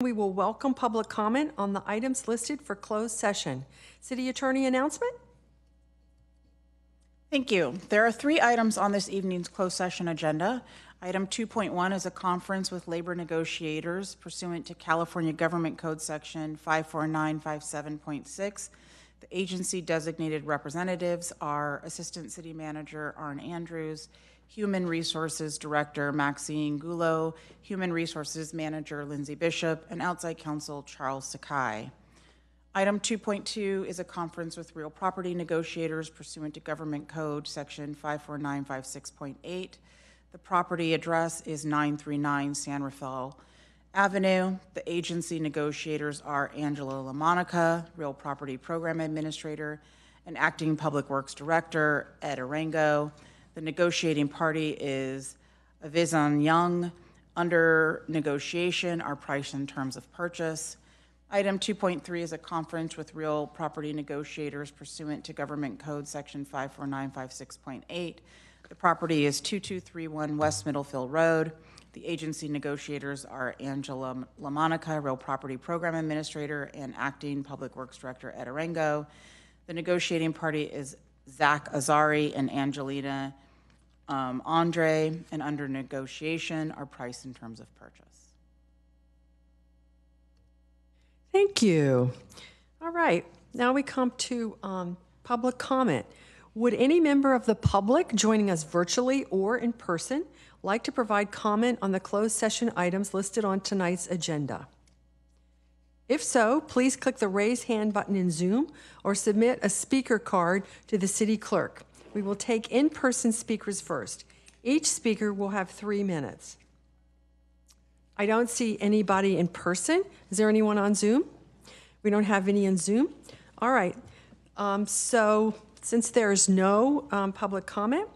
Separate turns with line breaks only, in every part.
We will welcome public comment on the items listed for closed session. City Attorney announcement?
Thank you. There are 3 items on this evening's closed session agenda. Item 2.1 is a conference with labor negotiators pursuant to California Government Code Section 54957.6. The agency designated representatives are Assistant City Manager Arn Andrews, Human Resources Director Maxine Gullo, Human Resources Manager Lindsay Bishop, and outside counsel Charles Sakai. Item 2.2 is a conference with real property negotiators pursuant to Government Code Section 54956.8. The property address is 939 San Rafael Avenue. The agency negotiators are Angela LaMonica, Real Property Program Administrator, and Acting Public Works Director Ed Arango. The negotiating party is Avizan Young. Under negotiation are price and terms of purchase. Item 2.3 is a conference with real property negotiators pursuant to Government Code Section 54956.8. The property is 2231 West Middlefield Road. The agency negotiators are Angela LaMonica, Real Property Program Administrator, and Acting Public Works Director Ed Arango. The negotiating party is Zach Azari and Angelina Andre, and under negotiation are price and terms of purchase.
Thank you. All right, now we come to public comment. Would any member of the public joining us virtually or in person like to provide comment on the closed session items listed on tonight's agenda? If so, please click the raise hand button in Zoom or submit a speaker card to the city clerk. We will take in-person speakers first. Each speaker will have 3 minutes. I don't see anybody in person. Is there anyone on Zoom? We don't have any on Zoom. All right. So since there's no public comment,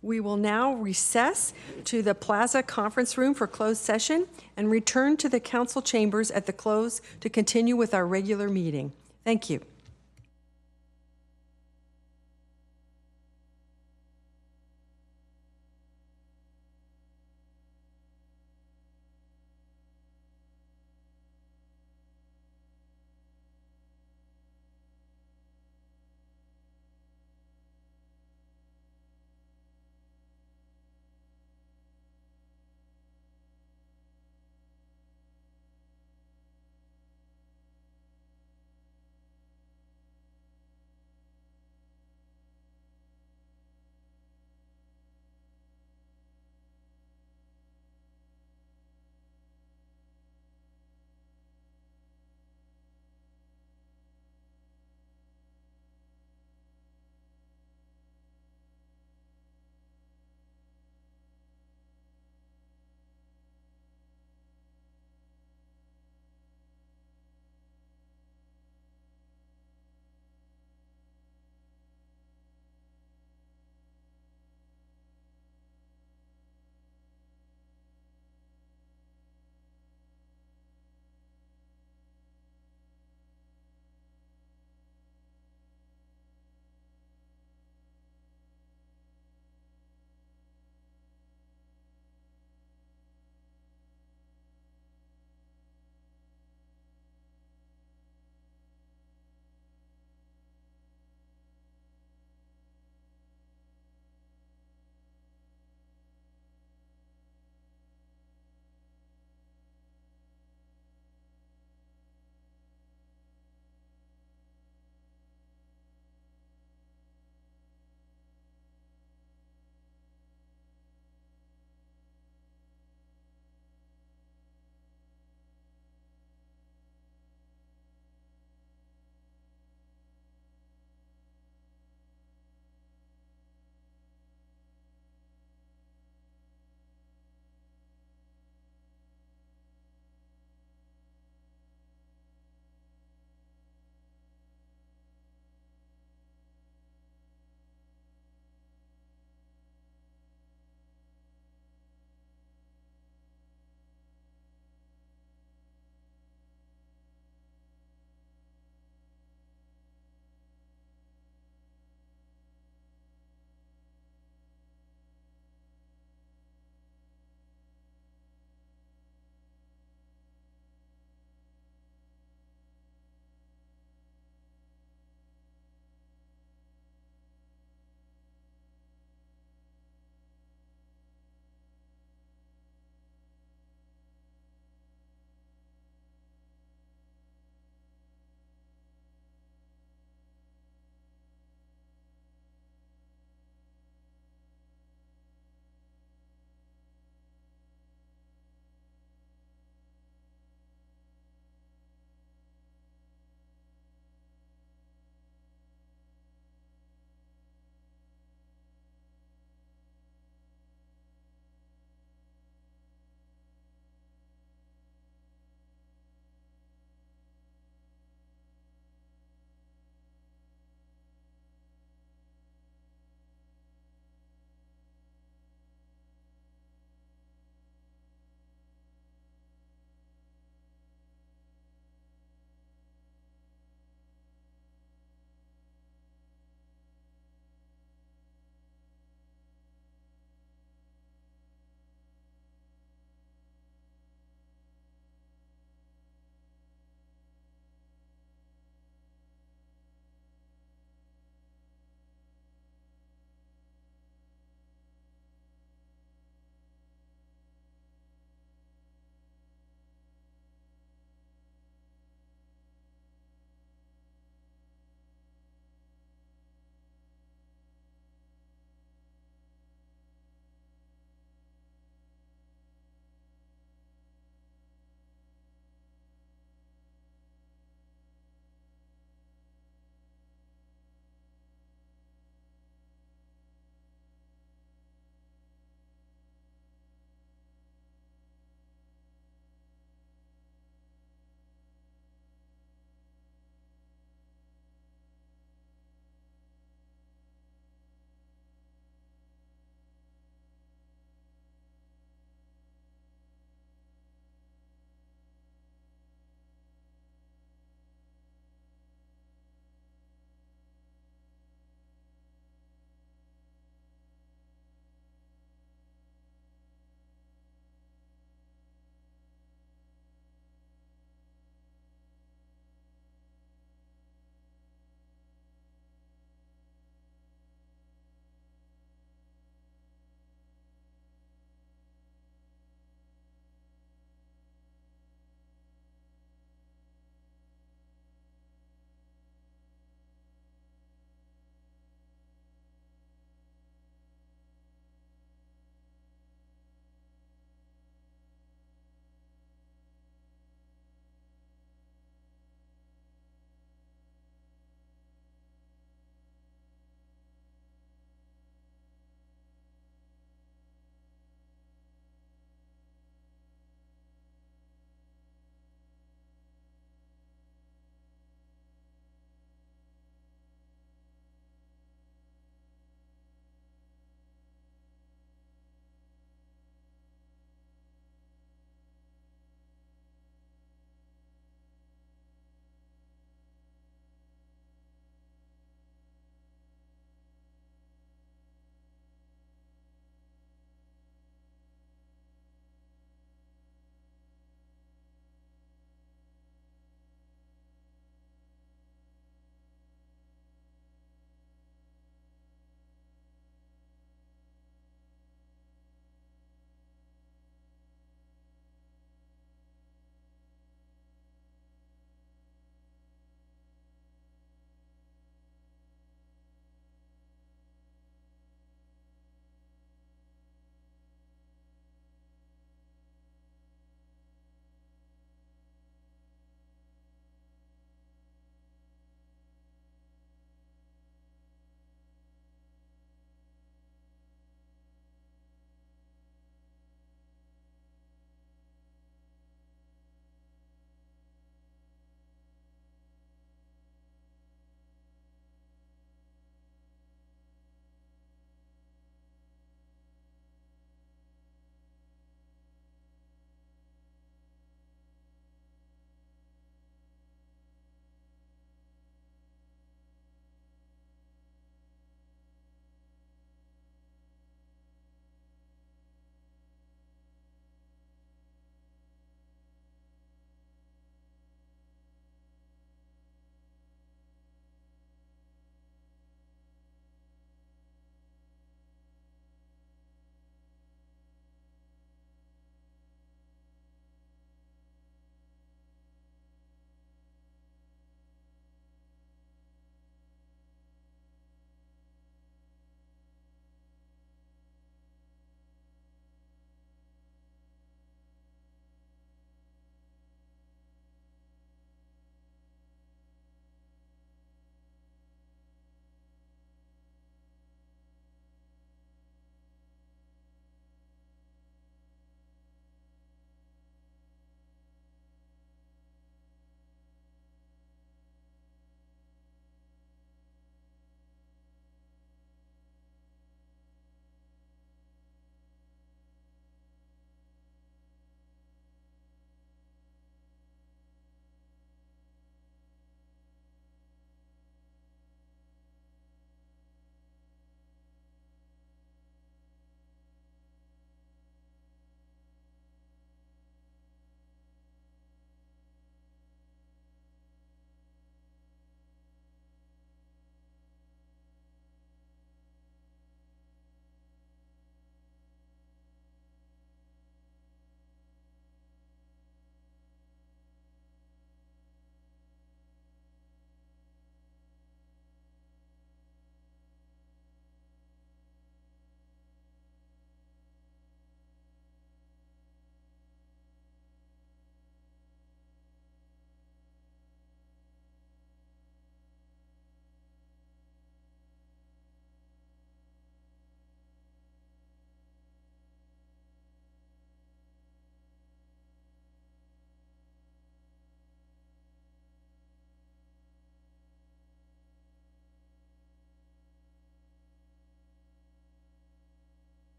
we will now recess to the Plaza Conference Room for closed session and return to the council chambers at the close to continue with our regular meeting. Thank you.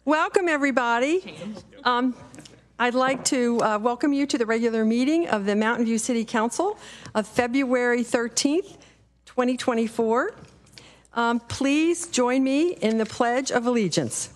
Welcome, everybody. I'd like to welcome you to the regular meeting of the Mountain View City Council of February 13th, 2024. Please join me in the Pledge of Allegiance.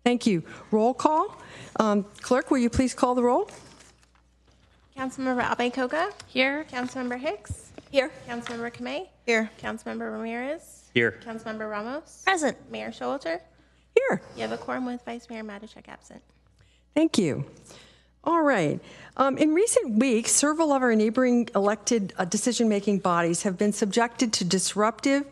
Thank you. Roll call. Clerk, will you please call the roll?
Councilmember Abe-Koga. Here. Councilmember Hicks.
Here.
Councilmember Kamei.
Here.
Councilmember Ramirez.
Here.
Councilmember Ramos.
Present.
Mayor Showalter.
Here.
You have a quorum with Vice Mayor Matichak absent.
Thank you. All right. In recent weeks, several of our neighboring elected decision-making bodies have been subjected to disruptive,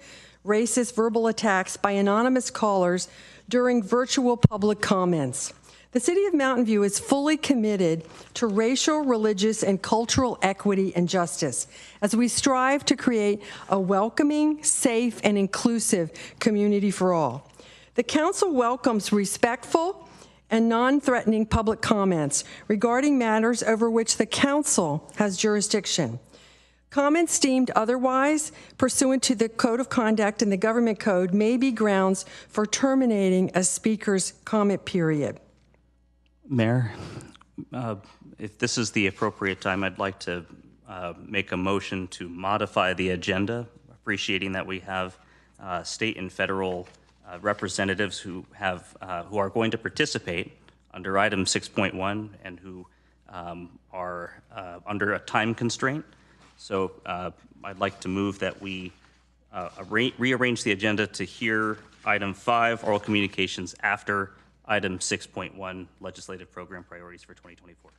racist verbal attacks by anonymous callers during virtual public comments. The City of Mountain View is fully committed to racial, religious, and cultural equity and justice as we strive to create a welcoming, safe, and inclusive community for all. The Council welcomes respectful and non-threatening public comments regarding matters over which the Council has jurisdiction. Comments deemed otherwise pursuant to the Code of Conduct and the Government Code may be grounds for terminating a speaker's comment period.
Mayor, if this is the appropriate time, I'd like to make a motion to modify the agenda, appreciating that we have state and federal representatives who are going to participate under item 6.1 and who are under a time constraint. So I'd like to move that we rearrange the agenda to hear item 5, oral communications, after item 6.1, legislative program priorities for 2024.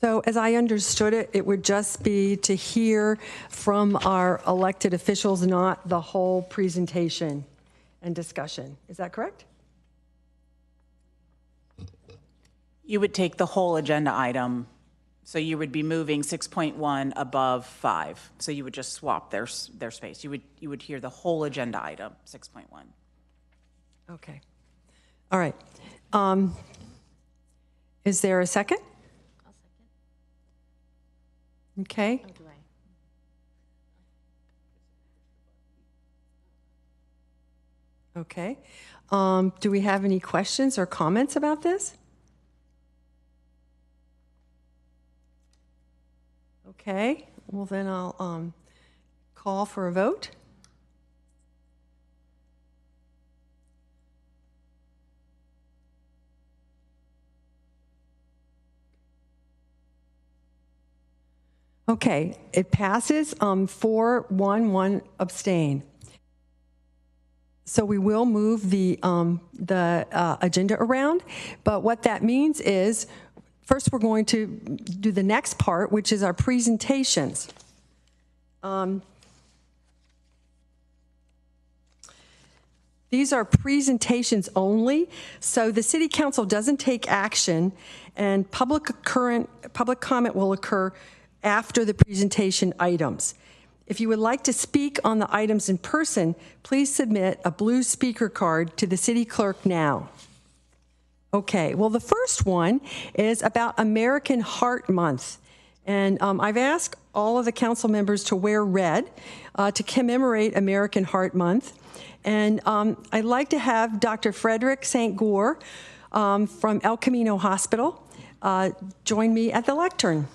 So as I understood it, it would just be to hear from our elected officials, not the whole presentation and discussion. Is that correct?
You would take the whole agenda item, so you would be moving 6.1 above 5. So you would just swap their space. You would hear the whole agenda item, 6.1.
Okay. All right. Is there a second?
I'll second.
Okay.
Oh, do I?
Okay. Do we have any questions or comments about this? Okay. Well, then I'll call for a vote. Okay, it passes 4-1 abstain. So we will move the agenda around, but what that means is, first we're going to do the next part, which is our presentations. These are presentations only, so the City Council doesn't take action, and public comment will occur after the presentation items. If you would like to speak on the items in person, please submit a blue speaker card to the city clerk now. Okay, well, the first one is about American Heart Month. And I've asked all of the council members to wear red to commemorate American Heart Month. And I'd like to have Dr. Frederick St. Gore from El Camino Hospital join me at the lectern.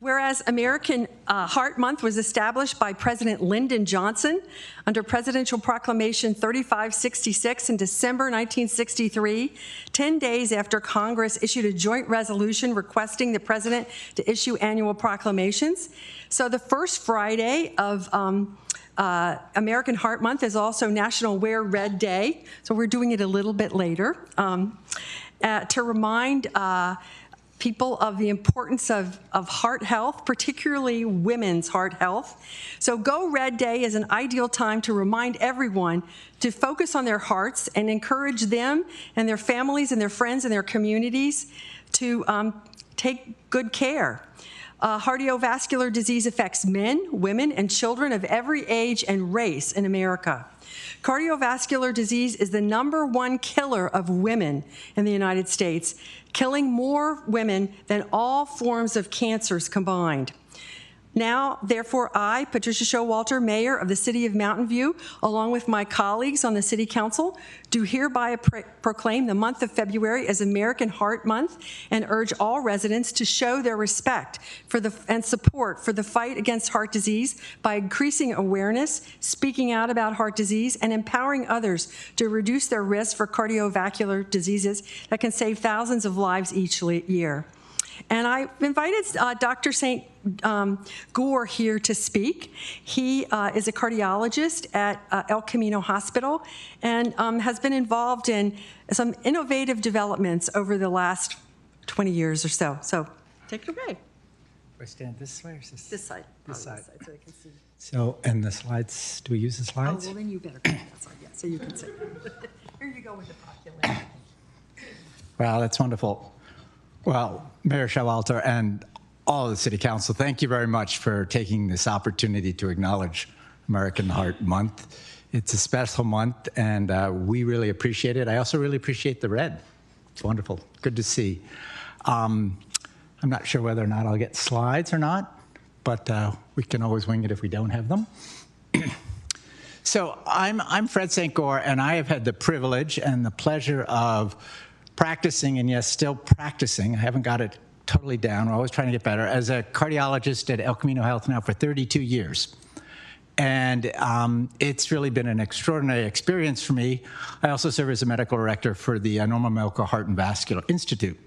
Whereas American Heart Month was established by President Lyndon Johnson under Presidential Proclamation 3566 in December 1963, 10 days after Congress issued a joint resolution requesting the president to issue annual proclamations. So the first Friday of American Heart Month is also National Wear Red Day, so we're doing it a little bit later to remind people of the importance of heart health, particularly women's heart health. So Go Red Day is an ideal time to remind everyone to focus on their hearts and encourage them and their families and their friends and their communities to take good care. Cardiovascular disease affects men, women, and children of every age and race in America. Cardiovascular disease is the #1 killer of women in the United States, killing more women than all forms of cancers combined. Now, therefore, I, Patricia Showalter, Mayor of the City of Mountain View, along with my colleagues on the City Council, do hereby proclaim the month of February as American Heart Month and urge all residents to show their respect for and support for the fight against heart disease by increasing awareness, speaking out about heart disease, and empowering others to reduce their risk for cardiovascular diseases that can save thousands of lives each year. And I invited Dr. St. Gore here to speak. He is a cardiologist at El Camino Hospital and has been involved in some innovative developments over the last 20 years or so. So take it away.
Do I stand this way or is this?
This side.
This side.
So I can see.
So, and the slides, do we use the
Oh,
slides?
well, then you better come that side, yeah, so you can see. Here you go with the population.
Wow, that's wonderful. Well, Mayor Showalter and all of the City Council, thank you very much for taking this opportunity to acknowledge American Heart Month. It's a special month, and we really appreciate it. I also really appreciate the red. It's wonderful. Good to see. I'm not sure whether or not I'll get slides or not, but we can always wing it if we don't have them. So I'm Fred St. Gore, and I have had the privilege and the pleasure of practicing, and yes, still practicing. I haven't got it totally down. We're always trying to get better. As a cardiologist at El Camino Health now for 32 years. And it's really been an extraordinary experience for me. I also serve as a medical director for the Norman Medical Heart and Vascular Institute.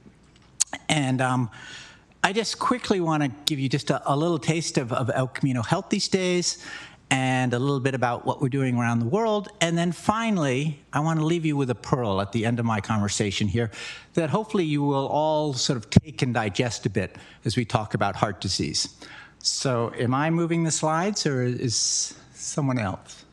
And I just quickly want to give you just a little taste of El Camino Health these days, and a little bit about what we're doing around the world. And then finally, I want to leave you with a pearl at the end of my conversation here that hopefully you will all sort of take and digest a bit as we talk about heart disease. So am I moving the slides or is someone else?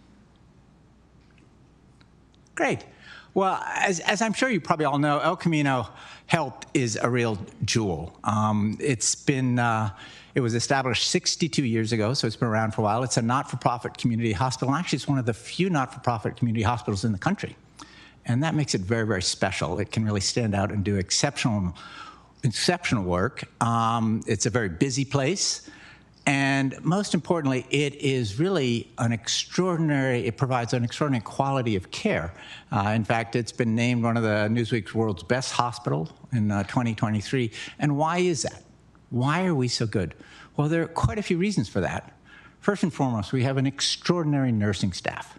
Great. Well, as I'm sure you probably all know, El Camino Health is a real jewel. It was established 62 years ago, so it's been around for a while. It's a not-for-profit community hospital, and actually it's one of the few not-for-profit community hospitals in the country. And that makes it very, very special. It can really stand out and do exceptional work. It's a very busy place. And most importantly, it is really it provides an extraordinary quality of care. In fact, it's been named one of the Newsweek's World's Best Hospital in 2023. And why is that? Why are we so good? Well, there are quite a few reasons for that. First and foremost, we have an extraordinary nursing staff.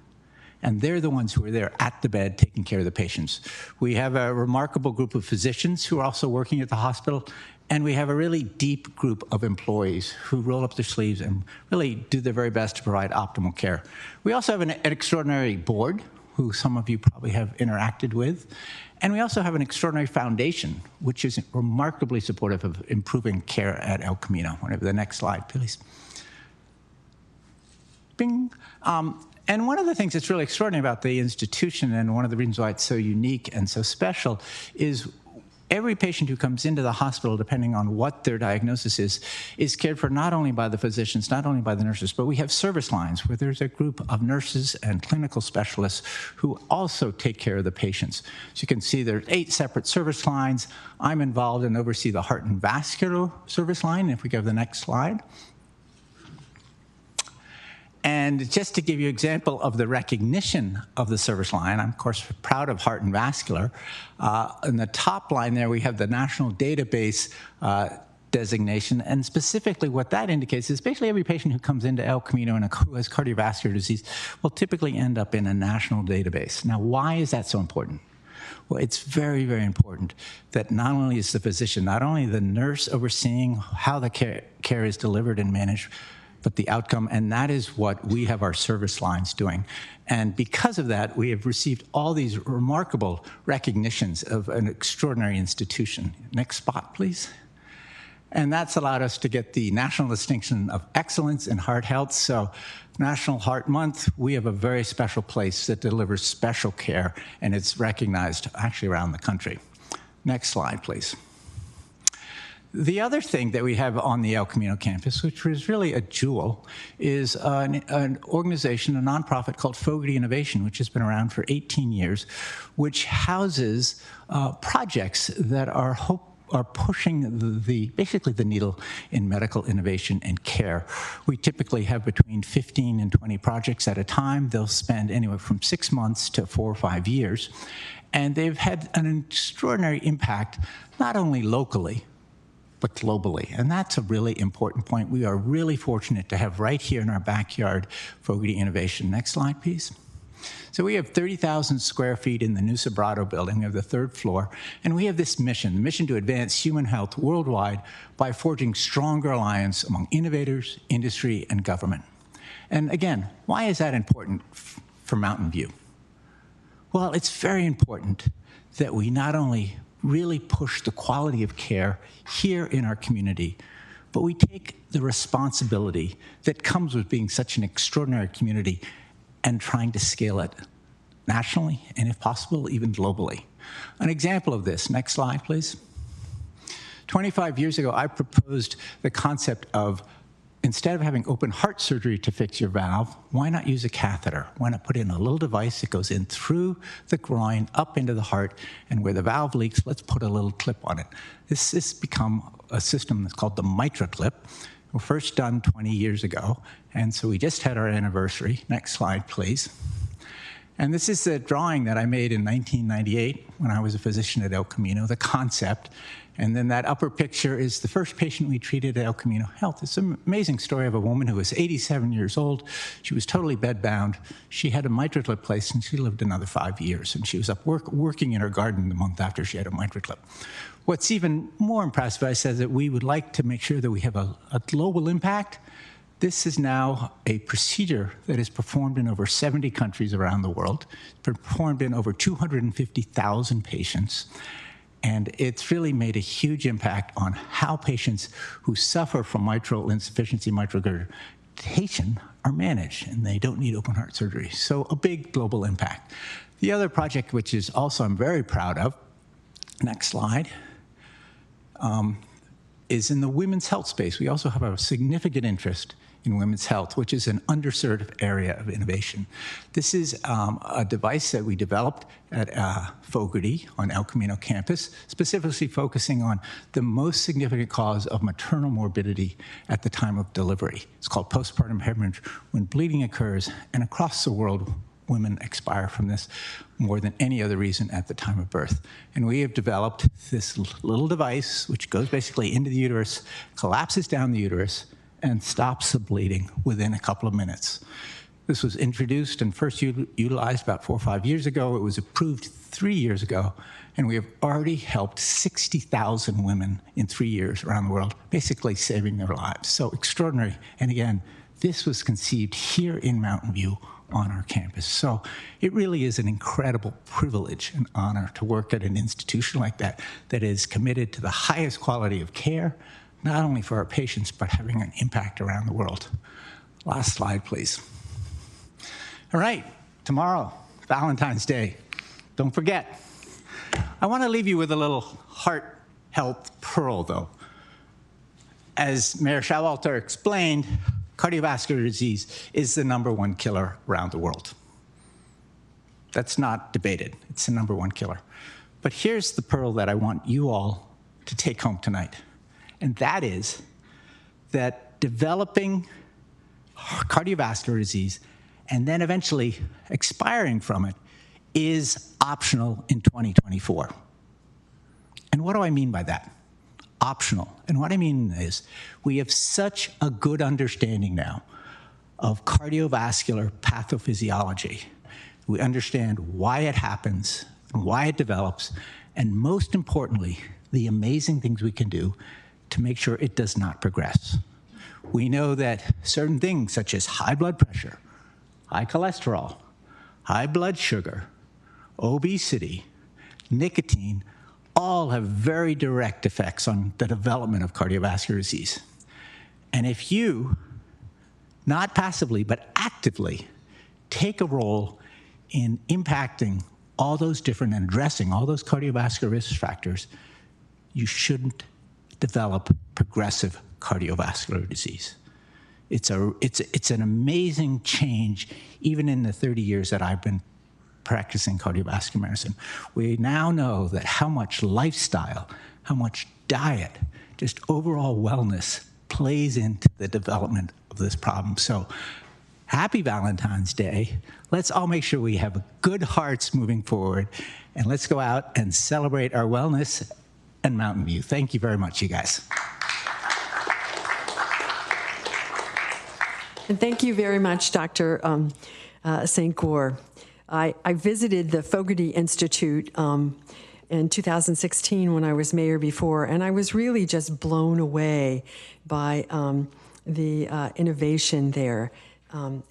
And they're the ones who are there at the bed taking care of the patients. We have a remarkable group of physicians who are also working at the hospital. And we have a really deep group of employees who roll up their sleeves and really do their very best to provide optimal care. We also have an extraordinary board, who some of you probably have interacted with. And we also have an extraordinary foundation, which is remarkably supportive of improving care at El Camino. Whenever the next slide, please. Bing. And one of the things that's really extraordinary about the institution, and one of the reasons why it's so unique and so special, is every patient who comes into the hospital, depending on what their diagnosis is cared for not only by the physicians, not only by the nurses, but we have service lines where there's a group of nurses and clinical specialists who also take care of the patients. So you can see there's 8 separate service lines. I'm involved and oversee the heart and vascular service line. If we go to the next slide. And just to give you an example of the recognition of the service line, I'm, of course, proud of Heart and Vascular. In the top line there, we have the national database designation. And specifically what that indicates is basically every patient who comes into El Camino and who has cardiovascular disease will typically end up in a national database. Now, why is that so important? Well, it's very, very important that not only is the physician, not only the nurse overseeing how the care is delivered and managed, but the outcome, and that is what we have our service lines doing. And because of that, we have received all these remarkable recognitions of an extraordinary institution. Next spot, please. And that's allowed us to get the National Distinction of Excellence in Heart Health. So National Heart Month, we have a very special place that delivers special care, and it's recognized actually around the country. Next slide, please. The other thing that we have on the El Camino campus, which is really a jewel, is an organization, a nonprofit called Fogarty Innovation, which has been around for 18 years, which houses projects that are pushing basically the needle in medical innovation and care. We typically have between 15 and 20 projects at a time. They'll spend anywhere from 6 months to 4 or 5 years. And they've had an extraordinary impact, not only locally, but globally. And that's a really important point. We are really fortunate to have right here in our backyard Fogarty Innovation. Next slide, please. So we have 30,000 square feet in the New Sobrato building. We have the 3rd floor. And we have this mission, the mission to advance human health worldwide by forging stronger alliance among innovators, industry, and government. And again, why is that important for Mountain View? Well, it's very important that we not only really push the quality of care here in our community, but we take the responsibility that comes with being such an extraordinary community and trying to scale it nationally and, if possible, even globally. An example of this, next slide, please. 25 years ago, I proposed the concept of, instead of having open heart surgery to fix your valve, why not use a catheter? Why not put in a little device that goes in through the groin, up into the heart, and where the valve leaks, let's put a little clip on it. This has become a system that's called the Mitra clip. Well, first done 20 years ago, and so we just had our anniversary. Next slide, please. And this is the drawing that I made in 1998 when I was a physician at El Camino, the concept. And then that upper picture is the first patient we treated at El Camino Health. It's an amazing story of a woman who was 87 years old. She was totally bedbound. She had a Mitra clip placed, and she lived another 5 years. And she was up working in her garden the month after she had a Mitra clip. What's even more impressive, I said that we would like to make sure that we have a global impact. This is now a procedure that is performed in over 70 countries around the world, performed in over 250,000 patients. And it's really made a huge impact on how patients who suffer from mitral insufficiency, mitral regurgitation, are managed, and they don't need open heart surgery. So a big global impact. The other project, which is also I'm very proud of, next slide, is in the women's health space. We also have a significant interest in women's health, which is an underserved area of innovation. This is a device that we developed at Fogarty on El Camino campus, specifically focusing on the most significant cause of maternal morbidity at the time of delivery. It's called postpartum hemorrhage, when bleeding occurs, and across the world, women expire from this more than any other reason at the time of birth. And we have developed this little device, which goes basically into the uterus, collapses down the uterus, and stops the bleeding within a couple of minutes. This was introduced and first utilized about 4 or 5 years ago. It was approved 3 years ago, and we have already helped 60,000 women in 3 years around the world, basically saving their lives. So extraordinary. And again, this was conceived here in Mountain View on our campus. So it really is an incredible privilege and honor to work at an institution like that, that is committed to the highest quality of care, not only for our patients, but having an impact around the world. Last slide, please. All right, tomorrow, Valentine's Day. Don't forget. I want to leave you with a little heart health pearl, though. As Mayor Showalter explained, cardiovascular disease is the #1 killer around the world. That's not debated. It's the #1 killer. But here's the pearl that I want you all to take home tonight. And that is that developing cardiovascular disease and then eventually expiring from it is optional in 2024. And what do I mean by that? Optional. And what I mean is we have such a good understanding now of cardiovascular pathophysiology. We understand why it happens, and why it develops, and most importantly, the amazing things we can do to make sure it does not progress. We know that certain things such as high blood pressure, high cholesterol, high blood sugar, obesity, nicotine, all have very direct effects on the development of cardiovascular disease. And if you, not passively, but actively, take a role in impacting all those different and addressing all those cardiovascular risk factors, you shouldn't develop progressive cardiovascular disease. It's an amazing change, even in the 30 years that I've been practicing cardiovascular medicine. We now know that how much lifestyle, how much diet, just overall wellness plays into the development of this problem. So happy Valentine's Day. Let's all make sure we have good hearts moving forward, and let's go out and celebrate our wellness and Mountain View. Thank you very much, you guys.
And thank you very much, Dr. St. Gore. I visited the Fogarty Institute in 2016 when I was mayor before, and I was really just blown away by the innovation there. I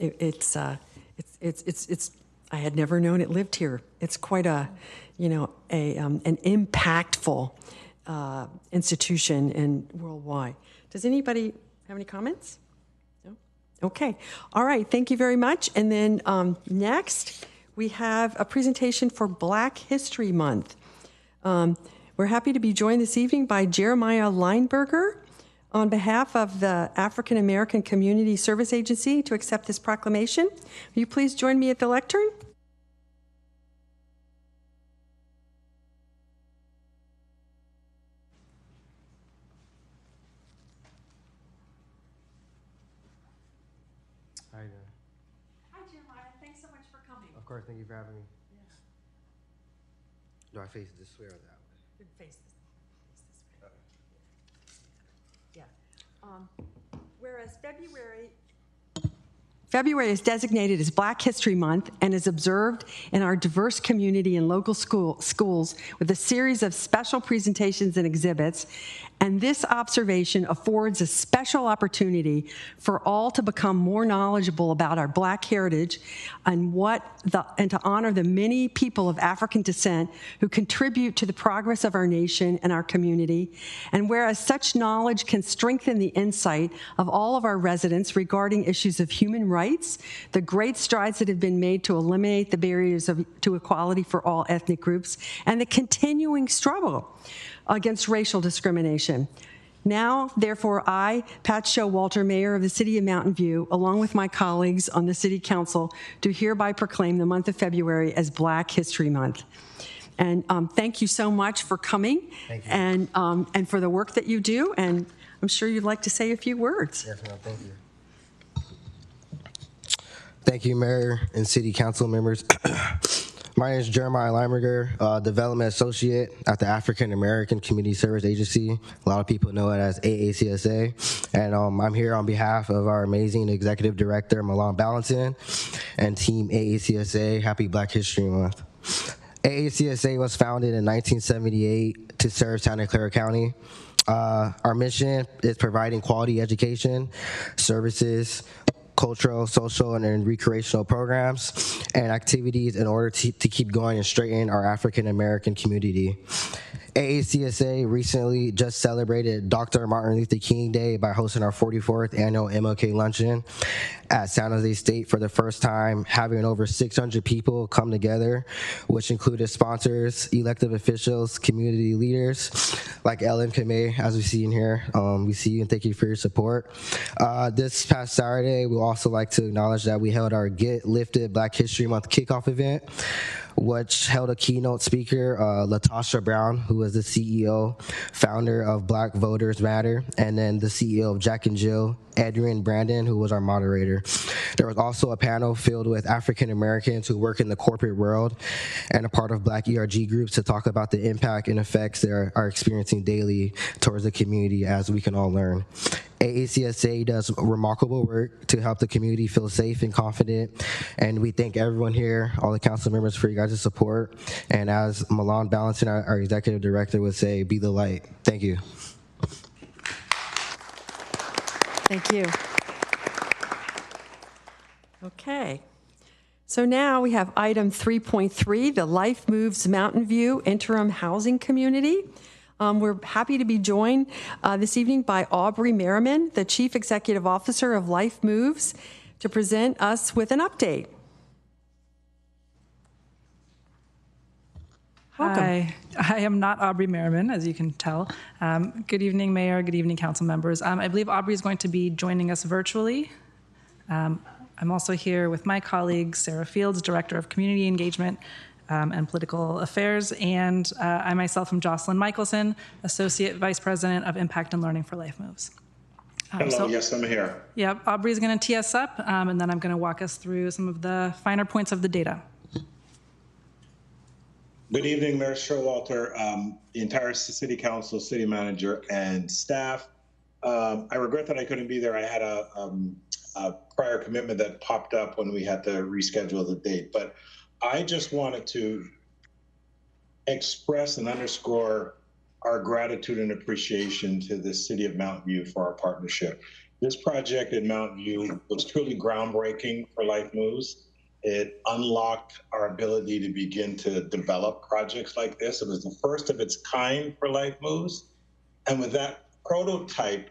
had never known it lived here. It's quite an impactful institution and worldwide. Does anybody have any comments? No? Okay. All right. Thank you very much. And then next, we have a presentation for Black History Month. We're happy to be joined this evening by Jeremiah Lineberger on behalf of the African American Community Service Agency to accept this proclamation. Will you please join me at the lectern?
How you doing?
Hi, Jeremiah. Thanks so much for coming.
Of course, thank you for having me. Do I face this way or that way?
Face this way. Yeah. Whereas February is designated as Black History Month and is observed in our diverse community and local schools with a series of special presentations and exhibits. And this observation affords a special opportunity for all to become more knowledgeable about our Black heritage and to honor the many people of African descent who contribute to the progress of our nation and our community. And whereas such knowledge can strengthen the insight of all of our residents regarding issues of human rights, the great strides that have been made to eliminate the barriers to equality for all ethnic groups, and the continuing struggle against racial discrimination. Now, therefore, I, Pat Showalter, Mayor of the City of Mountain View, along with my colleagues on the City Council, do hereby proclaim the month of February as Black History Month. And thank you so much for coming.
Thank you.
And for the work that you do. And I'm sure you'd like to say a few words.
Yes, ma'am. Thank you. Thank you, Mayor and City Council members. My name is Jeremiah Limeberger, Development Associate at the African American Community Service Agency. A lot of people know it as AACSA. And I'm here on behalf of our amazing Executive Director, Milan Ballantyne, and Team AACSA. Happy Black History Month. AACSA was founded in 1978 to serve Santa Clara County. Our mission is providing quality education, services, cultural, social, and recreational programs and activities in order to keep going and strengthen our African American community. AACSA recently just celebrated Dr. Martin Luther King Day by hosting our 44th annual MLK Luncheon at San Jose State for the first time, having over 600 people come together, which included sponsors, elected officials, community leaders, like Ellen Kamei, as we see in here. We see you and thank you for your support. This past Saturday, we'd also like to acknowledge that we held our Get Lifted Black History Month kickoff event, which held a keynote speaker, Latasha Brown, who is the CEO, founder of Black Voters Matter, and then the CEO of Jack and Jill, Adrian Brandon, who was our moderator. There was also a panel filled with African Americans who work in the corporate world and a part of Black ERG groups to talk about the impact and effects they are experiencing daily towards the community, as we can all learn. AACSA does remarkable work to help the community feel safe and confident, and we thank everyone here, all the council members, for you guys' support. And as Milan Ballantyne, our executive director, would say, be the light. Thank you.
Thank you. Okay. So now we have item 3.3, the Life Moves Mountain View Interim Housing Community. We're happy to be joined this evening by Aubrey Merriman, the Chief Executive Officer of Life Moves, to present us with an update. Welcome.
Hi, I am not Aubrey Merriman, as you can tell. Good evening, Mayor. Good evening, Council members. I believe Aubrey is going to be joining us virtually. I'm also here with my colleague, Sarah Fields, Director of Community Engagement and Political Affairs, and I myself am Jocelyn Michelson, Associate Vice President of Impact and Learning for Life Moves.
Hello, yes, I'm here.
Yep, Aubrey is going to tee us up, and then I'm going to walk us through some of the finer points of the data.
Good evening, Mayor Showalter, the entire City Council, City Manager, and staff. I regret that I couldn't be there. I had a prior commitment that popped up when we had to reschedule the date, but I just wanted to express and underscore our gratitude and appreciation to the City of Mountain View for our partnership. This project in Mountain View was truly groundbreaking for Life Moves. It unlocked our ability to begin to develop projects like this. It was the first of its kind for Life Moves. And with that prototype,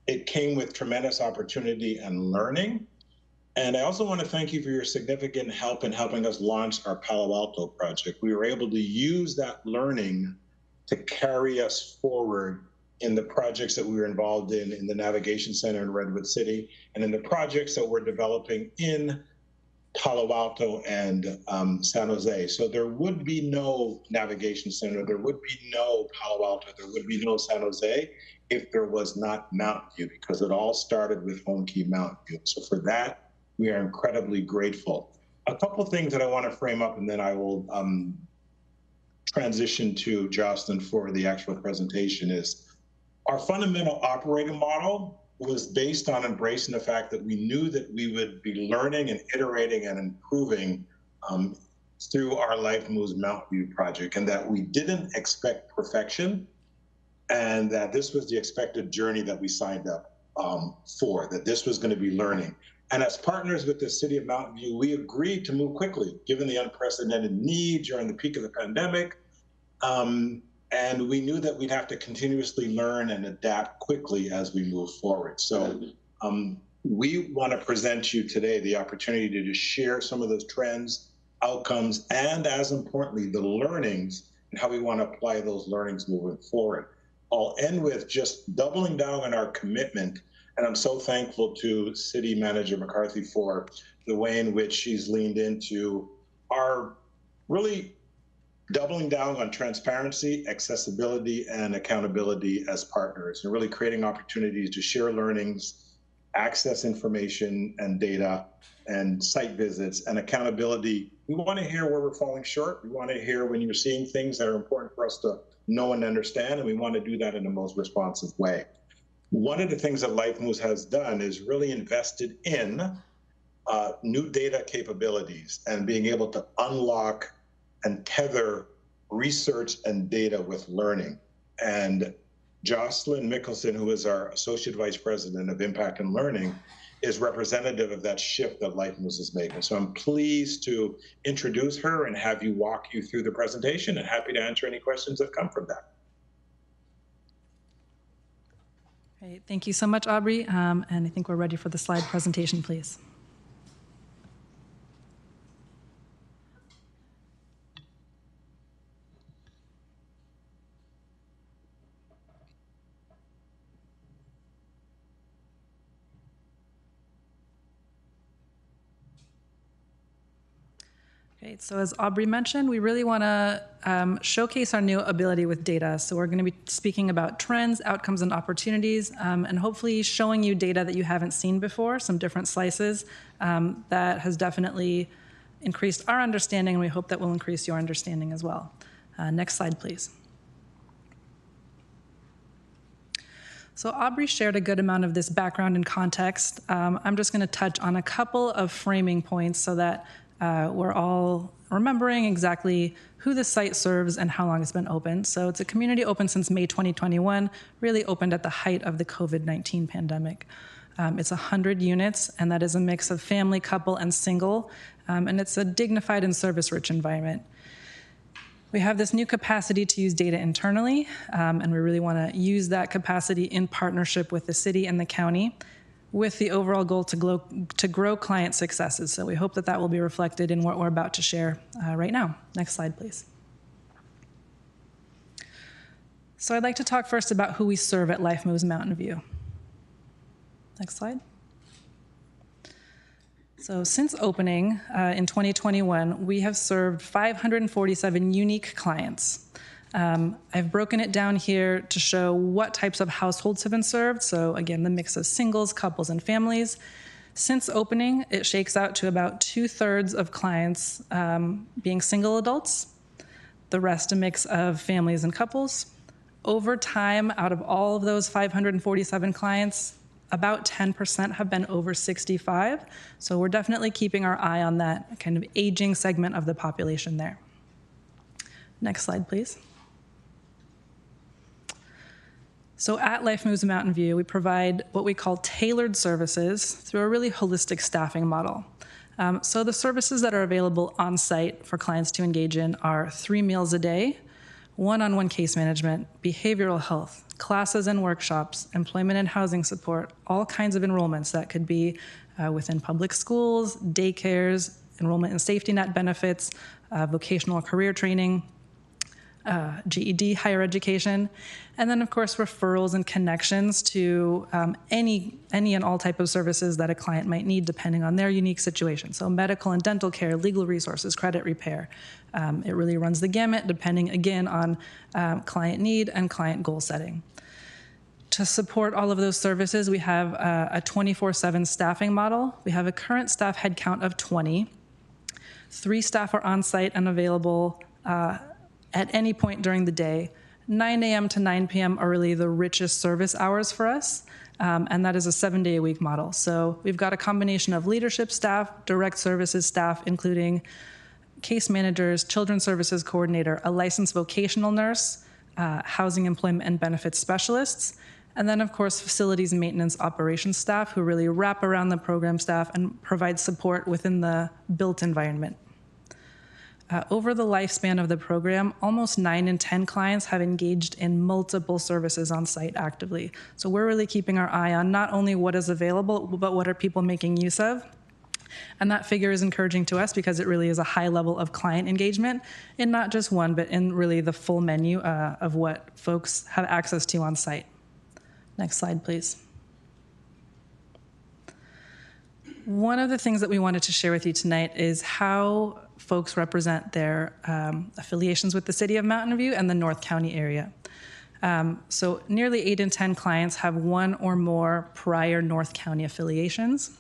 it came with tremendous opportunity and learning. And I also want to thank you for your significant help in helping us launch our Palo Alto project. We were able to use that learning to carry us forward in the projects that we were involved in the Navigation Center in Redwood City, and in the projects that we're developing in Palo Alto and San Jose. So there would be no Navigation Center, there would be no Palo Alto, there would be no San Jose if there was not Mountain View, because it all started with Home Key Mountain View. So for that, we are incredibly grateful. A couple of things that I want to frame up, and then I will transition to Jocelyn for the actual presentation, is our fundamental operating model was based on embracing the fact that we knew that we would be learning and iterating and improving through our Life Moves Mountain View project, and that we didn't expect perfection, and that this was the expected journey that we signed up for, that this was going to be learning. And as partners with the City of Mountain View, we agreed to move quickly, given the unprecedented need during the peak of the pandemic. And we knew that we'd have to continuously learn and adapt quickly as we move forward. So we want to present you today the opportunity to just share some of those trends, outcomes, and as importantly, the learnings and how we want to apply those learnings moving forward. I'll end with just doubling down on our commitment. And I'm so thankful to City Manager McCarthy for the way in which she's leaned into our really doubling down on transparency, accessibility, and accountability as partners, and really creating opportunities to share learnings, access information and data, and site visits, and accountability. We want to hear where we're falling short. We want to hear when you're seeing things that are important for us to know and understand, and we want to do that in the most responsive way. One of the things that Life Moves has done is really invested in new data capabilities and being able to unlock and tether research and data with learning. And Jocelyn Michelson, who is our Associate Vice President of Impact and Learning, is representative of that shift that Life Moves is making. So I'm pleased to introduce her and have you walk you through the presentation, and happy to answer any questions that come from that.
Great. Thank you so much, Aubrey. And I think we're ready for the slide presentation, please. Great. So as Aubrey mentioned, we really want to showcase our new ability with data. So we're going to be speaking about trends, outcomes, and opportunities, and hopefully showing you data that you haven't seen before, some different slices that has definitely increased our understanding, and we hope that will increase your understanding as well. Next slide, please. So Aubrey shared a good amount of this background and context. I'm just going to touch on a couple of framing points so that we're all remembering exactly who the site serves and how long it's been open. So it's a community open since May 2021, really opened at the height of the COVID-19 pandemic. It's 100 units, and that is a mix of family, couple, and single. and it's a dignified and service-rich environment. We have this new capacity to use data internally, and we really want to use that capacity in partnership with the city and the county with the overall goal to grow client successes. So we hope that that will be reflected in what we're about to share right now. Next slide, please. So I'd like to talk first about who we serve at Life Moves Mountain View. Next slide. So since opening in 2021, we have served 547 unique clients. I've broken it down here to show what types of households have been served. So again, the mix of singles, couples, and families. Since opening, it shakes out to about 2/3 of clients being single adults, the rest a mix of families and couples. Over time, out of all of those 547 clients, about 10% have been over 65. So we're definitely keeping our eye on that kind of aging segment of the population there. Next slide, please. So at Life Moves Mountain View, we provide what we call tailored services through a really holistic staffing model. So the services that are available on site for clients to engage in are 3 meals a day, one-on-one case management, behavioral health, classes and workshops, employment and housing support, all kinds of enrollments that could be within public schools, daycares, enrollment and safety net benefits, vocational career training, GED, higher education, and then of course referrals and connections to any and all type of services that a client might need depending on their unique situation. So medical and dental care, legal resources, credit repair. It really runs the gamut depending again on client need and client goal setting. To support all of those services, we have a 24/7 staffing model. We have a current staff headcount of 20. 3 staff are on site and available at any point during the day. 9 a.m. to 9 p.m. are really the richest service hours for us, and that is a 7-day-a-week model. So we've got a combination of leadership staff, direct services staff, including case managers, children's services coordinator, a licensed vocational nurse, housing, employment, and benefits specialists, and then, of course, facilities and maintenance operations staff who really wrap around the program staff and provide support within the built environment. Over the lifespan of the program, almost 9 in 10 clients have engaged in multiple services on site actively. So we're really keeping our eye on not only what is available, but what are people making use of. And that figure is encouraging to us because it really is a high level of client engagement in not just one, but in really the full menu of what folks have access to on site. Next slide, please. One of the things that we wanted to share with you tonight is how folks represent their affiliations with the city of Mountain View and the North County area. So nearly 8 in 10 clients have 1 or more prior North County affiliations.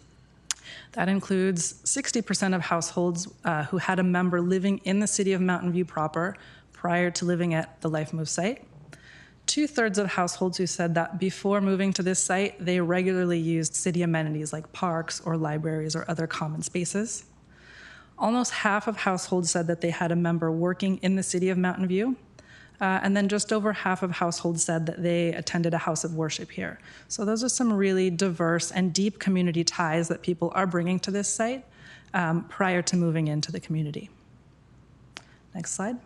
That includes 60% of households who had a member living in the city of Mountain View proper prior to living at the Life Move site. 2/3 of households who said that before moving to this site, they regularly used city amenities like parks or libraries or other common spaces. Almost half of households said that they had a member working in the city of Mountain View. And then just over half of households said that they attended a house of worship here. So those are some really diverse and deep community ties that people are bringing to this site prior to moving into the community. Next slide.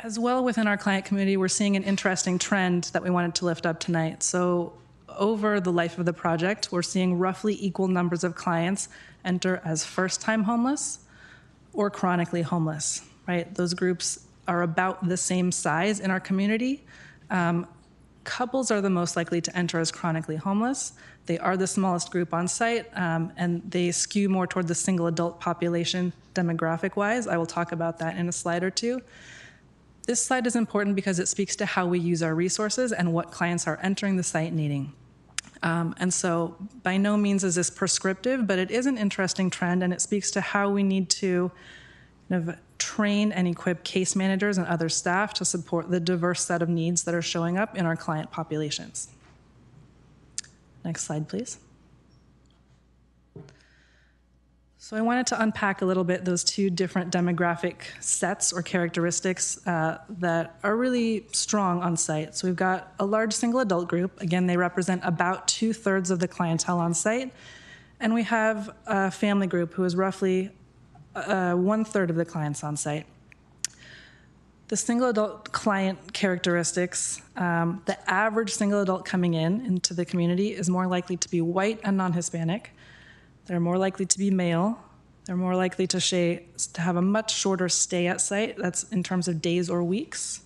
As well, within our client community, we're seeing an interesting trend that we wanted to lift up tonight. So over the life of the project, we're seeing roughly equal numbers of clients enter as first-time homeless or chronically homeless, right? Those groups are about the same size in our community. Couples are the most likely to enter as chronically homeless. They are the smallest group on site, and they skew more toward the single adult population demographic-wise. I will talk about that in a slide or two. This slide is important because it speaks to how we use our resources and what clients are entering the site needing. And so by no means is this prescriptive, but it is an interesting trend, and it speaks to how we need to kind of train and equip case managers and other staff to support the diverse set of needs that are showing up in our client populations. Next slide, please. So I wanted to unpack a little bit those 2 different demographic sets or characteristics that are really strong on site. So we've got a large single adult group. Again, they represent about 2/3 of the clientele on site. And we have a family group who is roughly 1/3 of the clients on site. The single adult client characteristics, the average single adult coming into the community is more likely to be white and non-Hispanic. They're more likely to be male. They're more likely to have a much shorter stay at site. That's in terms of days or weeks,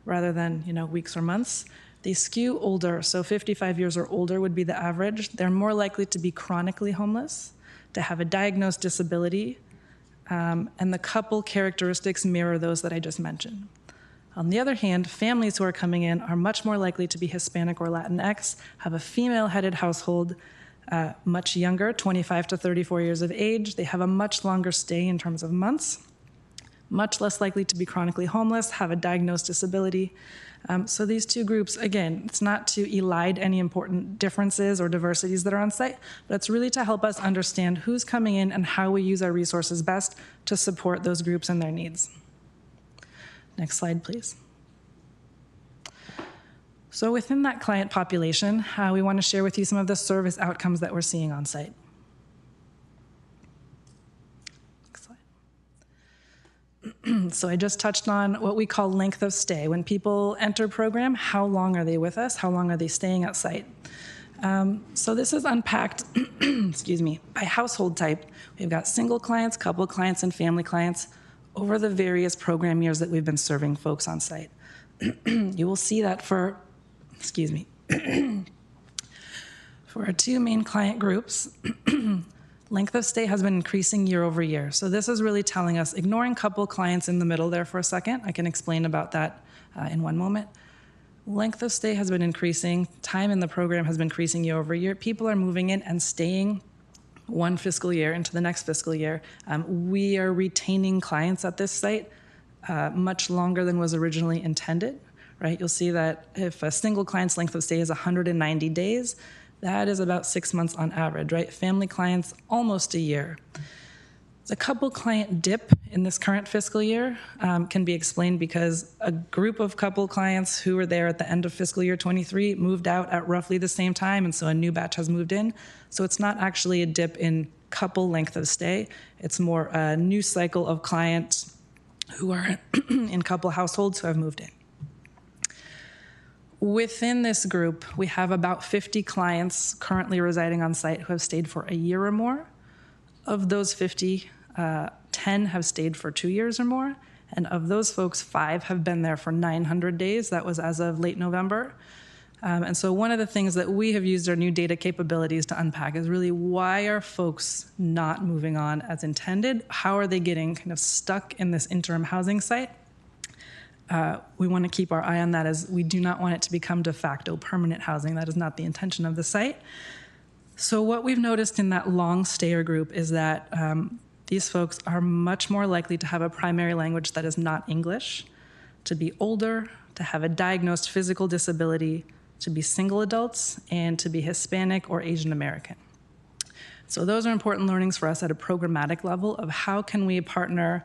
rather than weeks or months. They skew older, so 55 years or older would be the average. They're more likely to be chronically homeless, to have a diagnosed disability, and the couple characteristics mirror those that I just mentioned. On the other hand, families who are coming in are much more likely to be Hispanic or Latinx, have a female-headed household, much younger, 25 to 34 years of age. They have a much longer stay in terms of months, much less likely to be chronically homeless, have a diagnosed disability. So these two groups, again, it's not to elide any important differences or diversities that are on site, but it's really to help us understand who's coming in and how we use our resources best to support those groups and their needs. Next slide, please. So within that client population, we want to share with you some of the service outcomes that we're seeing on site. Next slide. So I just touched on what we call length of stay. When people enter program, how long are they with us? How long are they staying at site? So this is unpacked, excuse me, by household type. We've got single clients, couple clients, and family clients over the various program years that we've been serving folks on site. You will see that for our two main client groups, length of stay has been increasing year over year. So this is really telling us, ignoring couple clients in the middle there for a second, I can explain about that in one moment. Length of stay has been increasing, time in the program has been increasing year over year. People are moving in and staying one fiscal year into the next fiscal year. We are retaining clients at this site much longer than was originally intended. Right, you'll see that if a single client's length of stay is 190 days, that is about 6 months on average, right? Family clients, almost a year. The couple client dip in this current fiscal year can be explained because a group of couple clients who were there at the end of fiscal year 23 moved out at roughly the same time, and so a new batch has moved in. So it's not actually a dip in couple length of stay. It's more a new cycle of clients who are in couple households who have moved in. Within this group, we have about 50 clients currently residing on site who have stayed for a year or more. Of those 50, 10 have stayed for 2 years or more. And of those folks, 5 have been there for 900 days. That was as of late November. And so one of the things that we have used our new data capabilities to unpack is really, why are folks not moving on as intended? How are they getting kind of stuck in this interim housing site? We want to keep our eye on that, as we do not want it to become de facto permanent housing. That is not the intention of the site. So what we've noticed in that long stayer group is that these folks are much more likely to have a primary language that is not English, to be older, to have a diagnosed physical disability, to be single adults, and to be Hispanic or Asian American. So those are important learnings for us at a programmatic level of how can we partner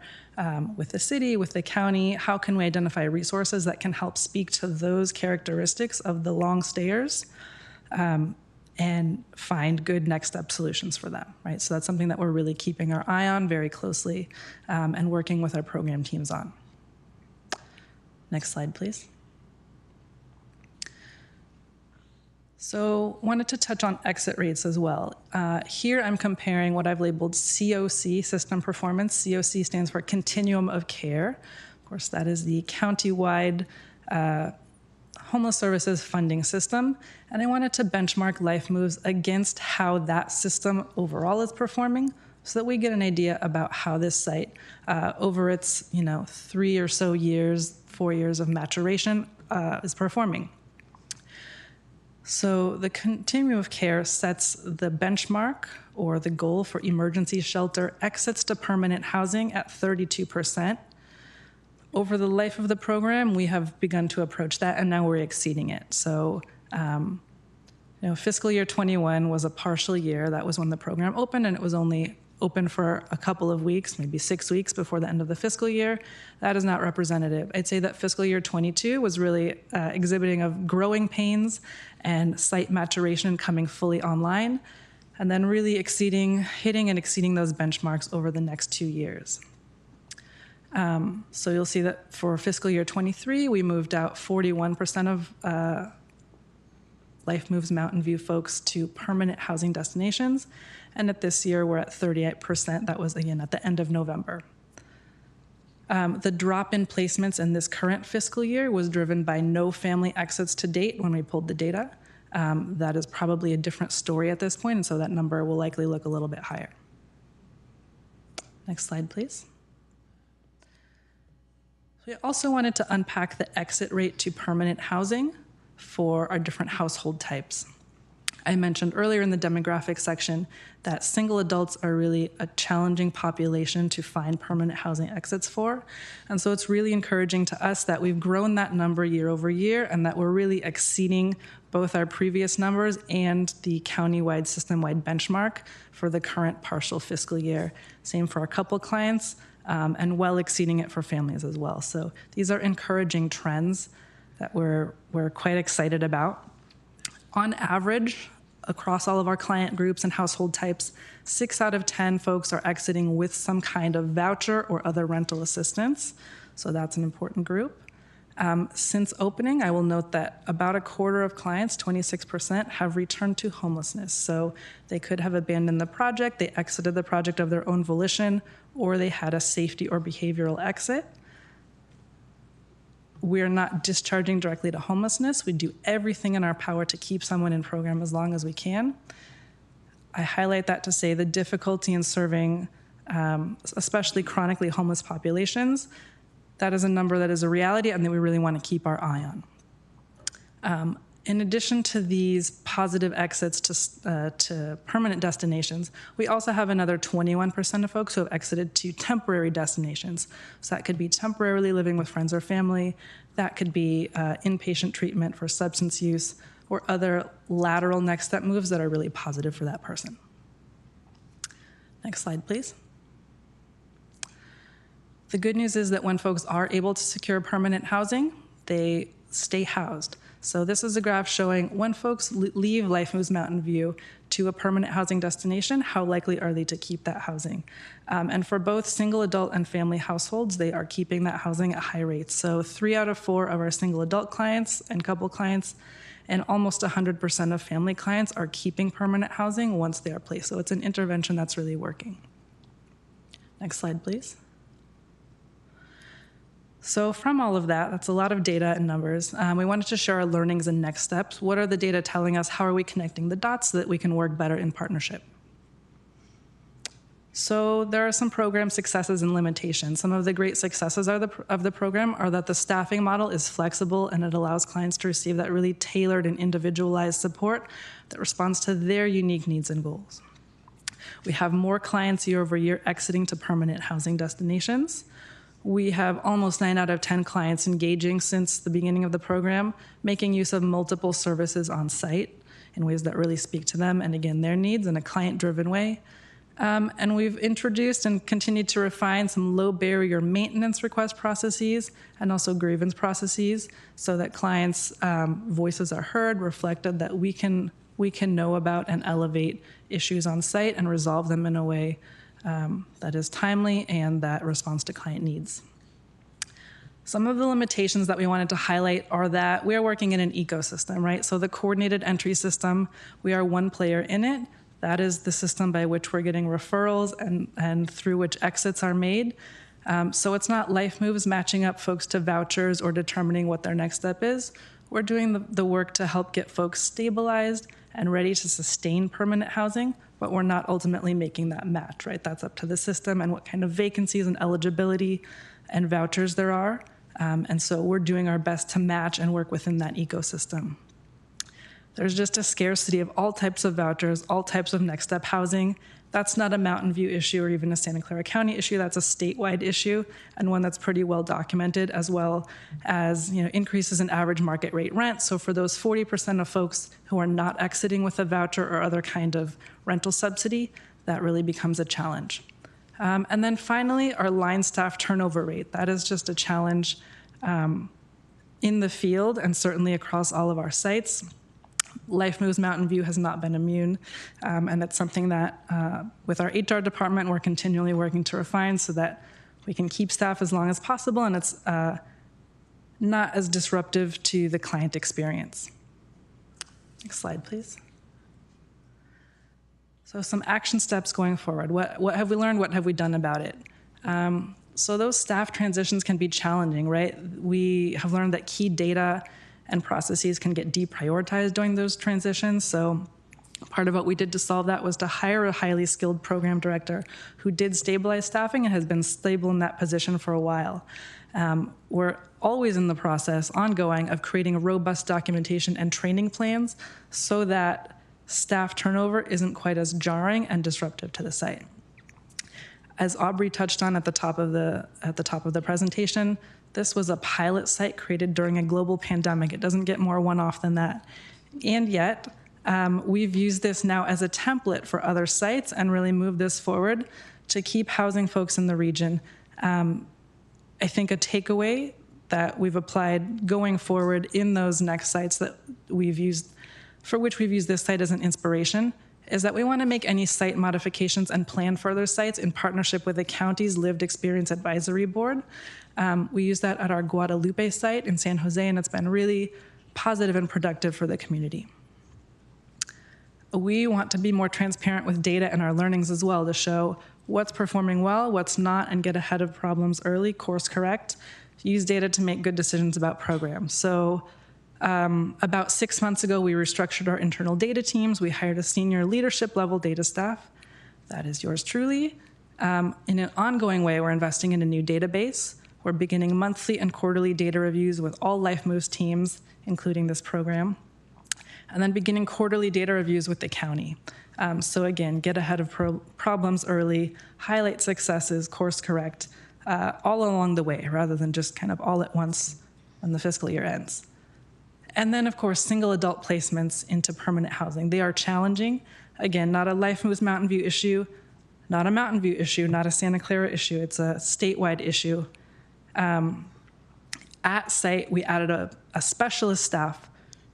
with the city, with the county, how can we identify resources that can help speak to those characteristics of the long stayers and find good next step solutions for them, right? So that's something that we're really keeping our eye on very closely and working with our program teams on. Next slide, please. So wanted to touch on exit rates as well. Here I'm comparing what I've labeled COC, system performance. COC stands for Continuum of Care. Of course, that is the county-wide homeless services funding system. And I wanted to benchmark Life Moves against how that system overall is performing, so that we get an idea about how this site, over its 3 or so years, 4 years of maturation, is performing. So the continuum of care sets the benchmark or the goal for emergency shelter exits to permanent housing at 32%. Over the life of the program, we have begun to approach that, and now we're exceeding it. So, fiscal year 21 was a partial year. That was when the program opened, and it was only open for a couple of weeks, maybe 6 weeks before the end of the fiscal year. That is not representative. I'd say that fiscal year 22 was really exhibiting of growing pains and site maturation coming fully online. and then really hitting and exceeding those benchmarks over the next 2 years. So you'll see that for fiscal year 23, we moved out 41% of Life Moves Mountain View folks to permanent housing destinations. And at this year, we're at 38%. That was, again, at the end of November. The drop in placements in this current fiscal year was driven by no family exits to date when we pulled the data. That is probably a different story at this point, and so that number will likely look a little bit higher. Next slide, please. We also wanted to unpack the exit rate to permanent housing for our different household types. I mentioned earlier in the demographic section that single adults are really a challenging population to find permanent housing exits for. And so it's really encouraging to us that we've grown that number year over year and that we're really exceeding both our previous numbers and the countywide system-wide benchmark for the current partial fiscal year. Same for our couple clients, and well exceeding it for families as well. So these are encouraging trends that we're quite excited about. On average, across all of our client groups and household types, 6 out of 10 folks are exiting with some kind of voucher or other rental assistance. So that's an important group. Since opening, I will note that about a quarter of clients, 26%, have returned to homelessness. So they could have abandoned the project, they exited the project of their own volition, or they had a safety or behavioral exit. We're not discharging directly to homelessness. We do everything in our power to keep someone in program as long as we can. I highlight that to say the difficulty in serving especially chronically homeless populations, that is a number that is a reality and that we really want to keep our eye on. In addition to these positive exits to permanent destinations, we also have another 21% of folks who have exited to temporary destinations. So that could be temporarily living with friends or family, that could be inpatient treatment for substance use, or other lateral next step moves that are really positive for that person. Next slide, please. The good news is that when folks are able to secure permanent housing, they stay housed. So this is a graph showing when folks leave Life Moves Mountain View to a permanent housing destination, how likely are they to keep that housing? And for both single adult and family households, they are keeping that housing at high rates. So 3 out of 4 of our single adult clients and couple clients and almost 100% of family clients are keeping permanent housing once they are placed. So it's an intervention that's really working. Next slide, please. So from all of that, that's a lot of data and numbers. We wanted to share our learnings and next steps. What are the data telling us? How are we connecting the dots so that we can work better in partnership? So there are some program successes and limitations. Some of the great successes of the program are that the staffing model is flexible and it allows clients to receive that really tailored and individualized support that responds to their unique needs and goals. We have more clients year over year exiting to permanent housing destinations. We have almost 9 out of 10 clients engaging since the beginning of the program, making use of multiple services on site in ways that really speak to them and, again, their needs in a client-driven way. And we've introduced and continued to refine some low-barrier maintenance request processes and also grievance processes so that clients' voices are heard, reflected, that we can know about and elevate issues on site and resolve them in a way that is timely and that responds to client needs. Some of the limitations that we wanted to highlight are that we are working in an ecosystem, right? So the coordinated entry system, we are one player in it. That is the system by which we're getting referrals and through which exits are made. So it's not Life Moves matching up folks to vouchers or determining what their next step is. We're doing the work to help get folks stabilized and ready to sustain permanent housing, but we're not ultimately making that match, right? That's up to the system and what kind of vacancies and eligibility and vouchers there are. And so we're doing our best to match and work within that ecosystem. There's just a scarcity of all types of vouchers, all types of next step housing. That's not a Mountain View issue or even a Santa Clara County issue. That's a statewide issue and one that's pretty well documented, as well as increases in average market rate rent. So for those 40% of folks who are not exiting with a voucher or other kind of rental subsidy, that really becomes a challenge. And then finally, our line staff turnover rate. That is just a challenge in the field and certainly across all of our sites. Life Moves Mountain View has not been immune, and it's something that with our HR department we're continually working to refine so that we can keep staff as long as possible and it's not as disruptive to the client experience. Next slide, please. So some action steps going forward. What have we learned? What have we done about it? So those staff transitions can be challenging, right? We have learned that key data and processes can get deprioritized during those transitions. So part of what we did to solve that was to hire a highly skilled program director who did stabilize staffing and has been stable in that position for a while. We're always in the process, ongoing, of creating robust documentation and training plans so that staff turnover isn't quite as jarring and disruptive to the site. As Aubrey touched on at the top of the presentation, this was a pilot site created during a global pandemic. It doesn't get more one-off than that. And yet, we've used this now as a template for other sites and really moved this forward to keep housing folks in the region. I think a takeaway that we've applied going forward in those next sites that we've used, for which we've used this site as an inspiration, is that we want to make any site modifications and plan further sites in partnership with the county's Lived Experience Advisory Board. We use that at our Guadalupe site in San Jose, and it's been really positive and productive for the community. We want to be more transparent with data and our learnings as well to show what's performing well, what's not, and get ahead of problems early, course correct, use data to make good decisions about programs. So about 6 months ago, we restructured our internal data teams. We hired a senior leadership level data staff. That is yours truly. In an ongoing way, we're investing in a new database. We're beginning monthly and quarterly data reviews with all Life Moves teams, including this program, and then beginning quarterly data reviews with the county. So again, get ahead of problems early, highlight successes, course correct, all along the way, rather than just kind of all at once when the fiscal year ends. And then, of course, single adult placements into permanent housing. They are challenging. Again, not a Life Moves Mountain View issue, not a Mountain View issue, not a Santa Clara issue. It's a statewide issue. At site, we added a specialist staff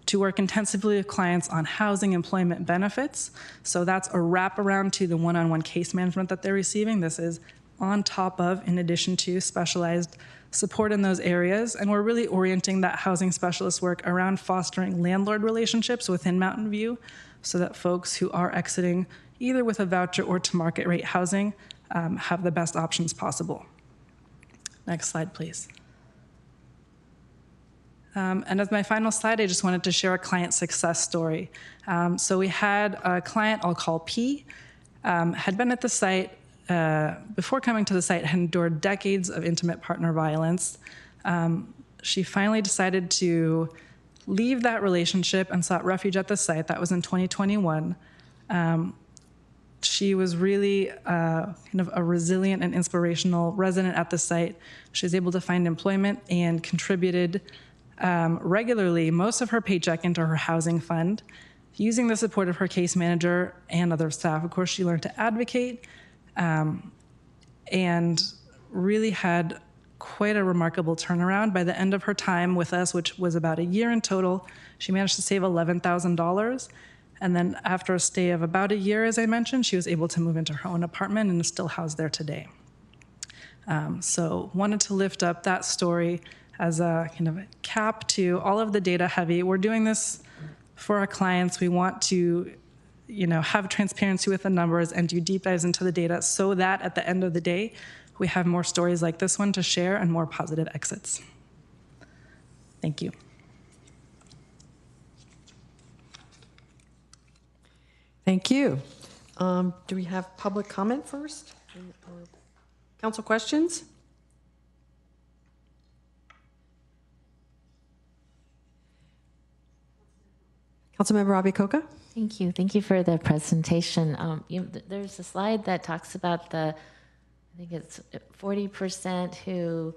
to work intensively with clients on housing employment benefits. So that's a wraparound to the one-on-one case management that they're receiving. This is on top of, in addition to, specialized support in those areas. And we're really orienting that housing specialist work around fostering landlord relationships within Mountain View so that folks who are exiting either with a voucher or to market rate housing have the best options possible. Next slide, please. And as my final slide, I just wanted to share a client success story. So we had a client I'll call P, had been at the site, before coming to the site, had endured decades of intimate partner violence. She finally decided to leave that relationship and sought refuge at the site. That was in 2021. She was really kind of a resilient and inspirational resident at the site. She was able to find employment and contributed regularly most of her paycheck into her housing fund. Using the support of her case manager and other staff, of course, she learned to advocate and really had quite a remarkable turnaround. By the end of her time with us, which was about a year in total, she managed to save $11,000. And then after a stay of about a year, as I mentioned, she was able to move into her own apartment and is still housed there today. So wanted to lift up that story as a kind of a cap to all of the data heavy. We're doing this for our clients. We want to have transparency with the numbers and do deep dives into the data so that at the end of the day, we have more stories like this one to share and more positive exits. Thank you.
Thank you. Do we have public comment first? Or council questions? Councilmember Abikoka?
Thank you. Thank you for the presentation. There's a slide that talks about I think it's 40% who,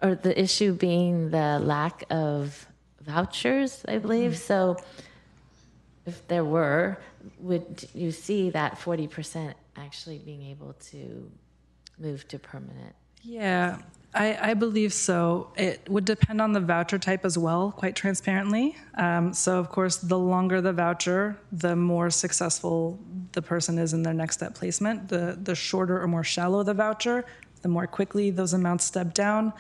or the issue being the lack of vouchers, I believe. Mm-hmm. So if there were, would you see that 40% actually being able to move to permanent?
Yeah. I believe so. It would depend on the voucher type as well, quite transparently. So, of course, the longer the voucher, the more successful the person is in their next step placement. The shorter or more shallow the voucher, the more quickly those amounts step down.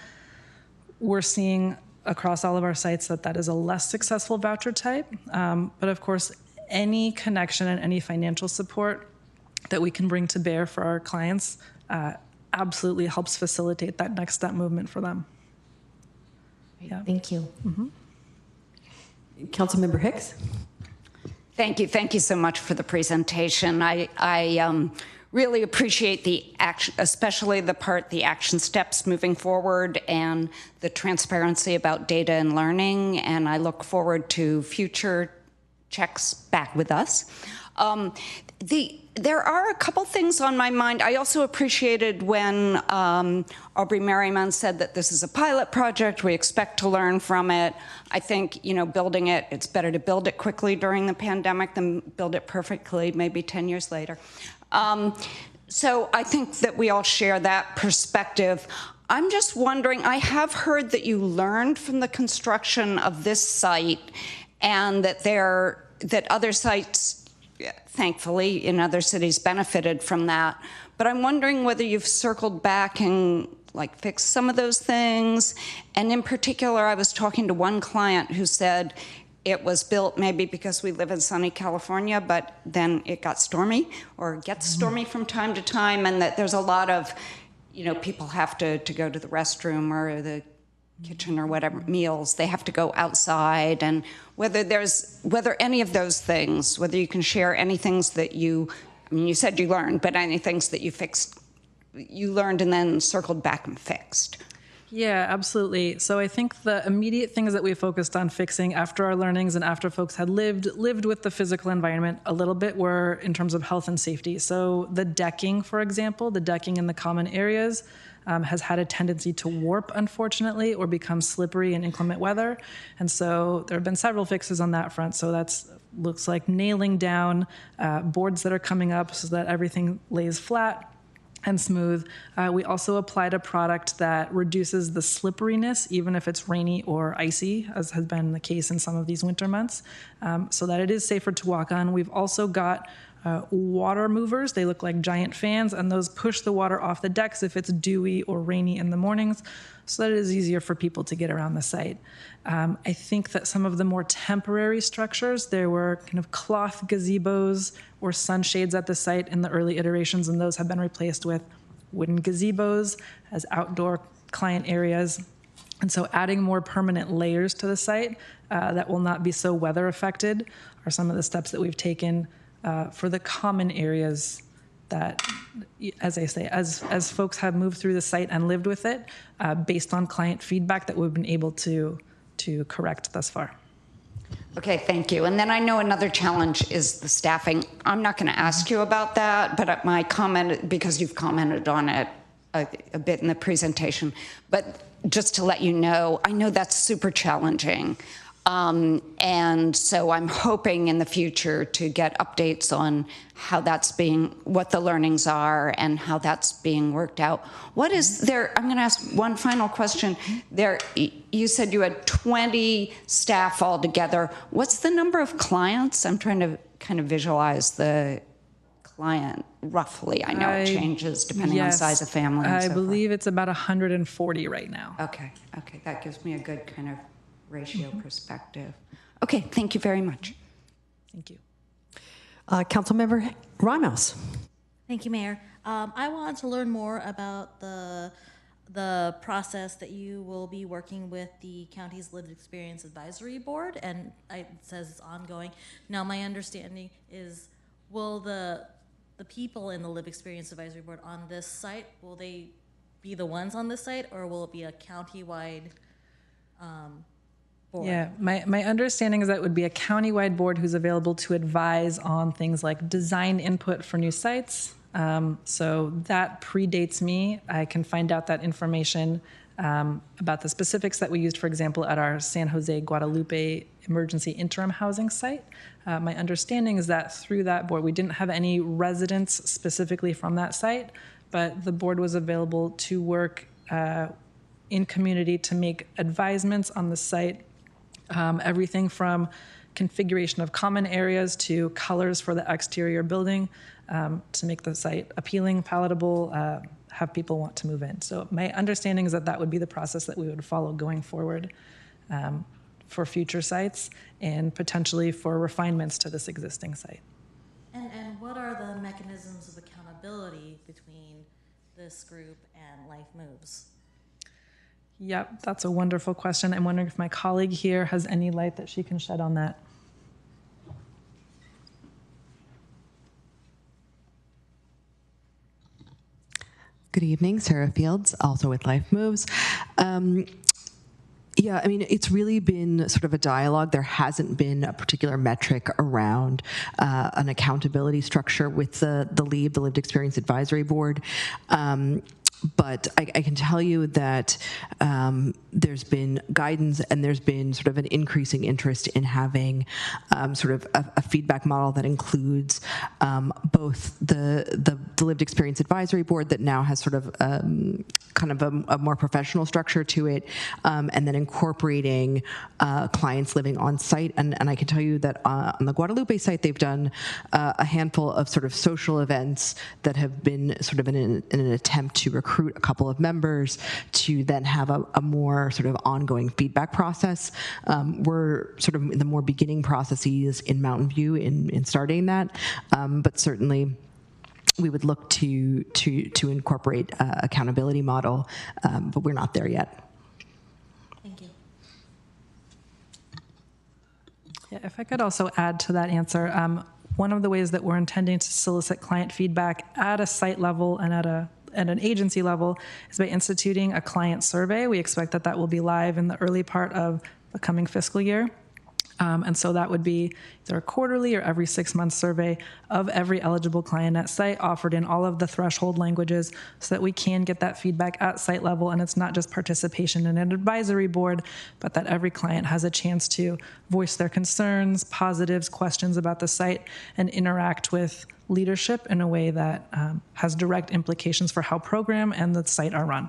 We're seeing across all of our sites that is a less successful voucher type. But, of course, any connection and any financial support that we can bring to bear for our clients absolutely helps facilitate that next step movement for them. Yeah.
Thank you.
Councilmember Hicks?
Thank you. Thank you so much for the presentation. I really appreciate the action, especially the action steps moving forward and the transparency about data and learning, and I look forward to future checks back with us. There are a couple things on my mind. I also appreciated when Aubrey Merriman said that this is a pilot project. We expect to learn from it. I think, building it, it's better to build it quickly during the pandemic than build it perfectly maybe 10 years later. So I think that we all share that perspective. I'm just wondering, I have heard that you learned from the construction of this site and that other sites, thankfully, in other cities benefited from that. But I'm wondering whether you've circled back and fixed some of those things. And in particular, I was talking to one client who said it was built maybe because we live in sunny California, but then it got stormy or gets stormy from time to time, and that there's a lot of, people have to go to the restroom or the kitchen or whatever, meals, they have to go outside, and whether any of those things, whether you can share any things that you said you learned, but any things that you learned and then circled back and fixed.
Yeah, absolutely. So I think the immediate things that we focused on fixing after our learnings and after folks had lived with the physical environment a little bit were in terms of health and safety. So the decking, for example, the decking in the common areas, has had a tendency to warp, unfortunately, or become slippery in inclement weather. And so there have been several fixes on that front. So that's looks like nailing down boards that are coming up so that everything lays flat and smooth. We also applied a product that reduces the slipperiness, even if it's rainy or icy, as has been the case in some of these winter months, so that it is safer to walk on. We've also got water movers. They look like giant fans, and those push the water off the decks if it's dewy or rainy in the mornings, so that it is easier for people to get around the site. I think that some of the more temporary structures, there were kind of cloth gazebos or sunshades at the site in the early iterations, and those have been replaced with wooden gazebos as outdoor client areas. And so adding more permanent layers to the site that will not be so weather affected are some of the steps that we've taken for the common areas that, as I say, as folks have moved through the site and lived with it, based on client feedback that we've been able to correct thus far.
Okay, thank you. And then I know another challenge is the staffing. I'm not going to ask you about that, but my comment, because you've commented on it a bit in the presentation, but just to let you know, I know that's super challenging. And so I'm hoping in the future to get updates on how what the learnings are and how that's being worked out. What is there, I'm gonna ask one final question. You said you had 20 staff altogether. What's the number of clients? I'm trying to kind of visualize the client roughly. I know it changes depending on size of family and
I
so forth.
believe it's about 140 right now.
Okay, that gives me a good kind of ratio perspective. Okay, thank you very much.
Thank you.
Councilmember Ramos.
Thank you, Mayor. I want to learn more about the process that you will be working with the county's Lived Experience Advisory Board, and it says it's ongoing. Now, my understanding is, will the people in the Lived Experience Advisory Board on this site, will they be the ones on this site, or will it be a county-wide board?
Yeah, my understanding is that it would be a countywide board who's available to advise on things like design input for new sites. So that predates me. I can find out that information about the specifics that we used, for example, at our San Jose Guadalupe emergency interim housing site. My understanding is that through that board, we didn't have any residents specifically from that site, but the board was available to work in community to make advisements on the site, everything from configuration of common areas to colors for the exterior building, to make the site appealing, palatable, have people want to move in. So my understanding is that that would be the process that we would follow going forward for future sites and potentially for refinements to this existing site.
And what are the mechanisms of accountability between this group and Life Moves?
Yep, that's a wonderful question. I'm wondering if my colleague here has any light that she can shed on that.
Good evening, Sarah Fields, also with Life Moves. Yeah, I mean, it's really been sort of a dialogue. There hasn't been a particular metric around an accountability structure with the Lived Experience Advisory Board. But I can tell you that there's been guidance and there's been sort of an increasing interest in having sort of a feedback model that includes both the Lived Experience Advisory Board that now has sort of kind of a more professional structure to it, and then incorporating clients living on site. And I can tell you that on the Guadalupe site, they've done a handful of sort of social events that have been sort of in an attempt to recruit a couple of members to then have a more sort of ongoing feedback process. We're sort of in the more beginning processes in Mountain View in starting that, but certainly we would look to incorporate accountability model, but we're not there yet.
Thank you.
Yeah, if I could also add to that answer, one of the ways that we're intending to solicit client feedback at a site level and at an agency level is by instituting a client survey. We expect that will be live in the early part of the coming fiscal year. And so that would be either a quarterly or every 6-month survey of every eligible client at site, offered in all of the threshold languages, so that we can get that feedback at site level. And it's not just participation in an advisory board, but that every client has a chance to voice their concerns, positives, questions about the site, and interact with leadership in a way that has direct implications for how program and the site are run.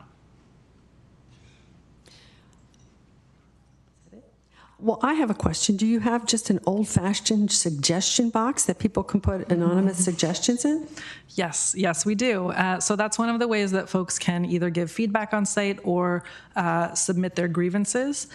Well, I have a question. Do you have just an old-fashioned suggestion box that people can put anonymous suggestions in?
Yes, we do. So that's one of the ways that folks can either give feedback on site or submit their grievances.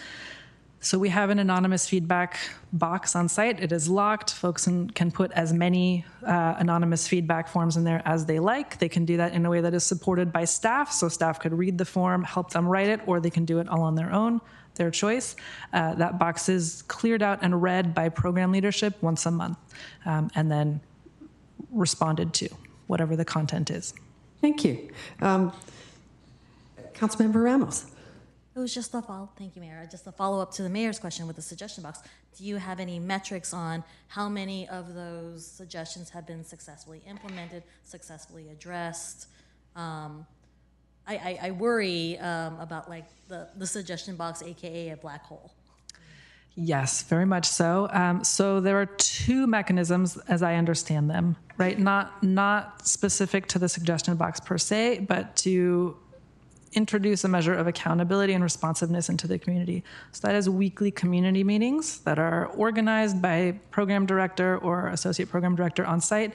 So we have an anonymous feedback box on site. It is locked. Folks can put as many anonymous feedback forms in there as they like. They can do that in a way that is supported by staff, so staff could read the form, help them write it, or they can do it all on their own, their choice. That box is cleared out and read by program leadership once a month, and then responded to, whatever the content is.
Thank you. Councilmember Ramos.
It was just a follow. Thank you, Mayor. Just a follow-up to the mayor's question with the suggestion box. Do you have any metrics on how many of those suggestions have been successfully implemented, successfully addressed? I worry about like the suggestion box, AKA a black hole.
Yes, very much so. So there are two mechanisms, as I understand them, right? Not specific to the suggestion box per se, but to introduce a measure of accountability and responsiveness into the community. So that is weekly community meetings that are organized by program director or associate program director on site,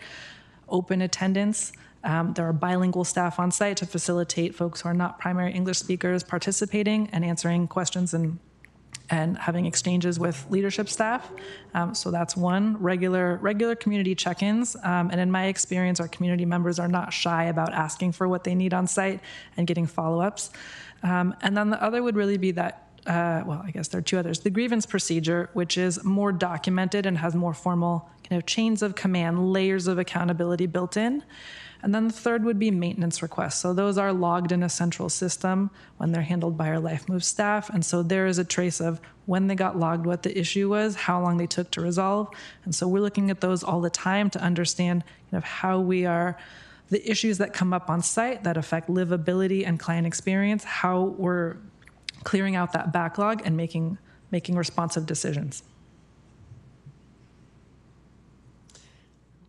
open attendance. There are bilingual staff on site to facilitate folks who are not primary English speakers participating and answering questions and having exchanges with leadership staff. So that's one, regular community check-ins. And in my experience, our community members are not shy about asking for what they need on site and getting follow-ups. And then the other would really be that, well, I guess there are two others. The grievance procedure, which is more documented and has more formal kind of chains of command, layers of accountability built in. And then the third would be maintenance requests. So those are logged in a central system when they're handled by our Life Move staff. And so there is a trace of when they got logged, what the issue was, how long they took to resolve. And so we're looking at those all the time to understand how we are, the issues that come up on site that affect livability and client experience, how we're clearing out that backlog and making responsive decisions.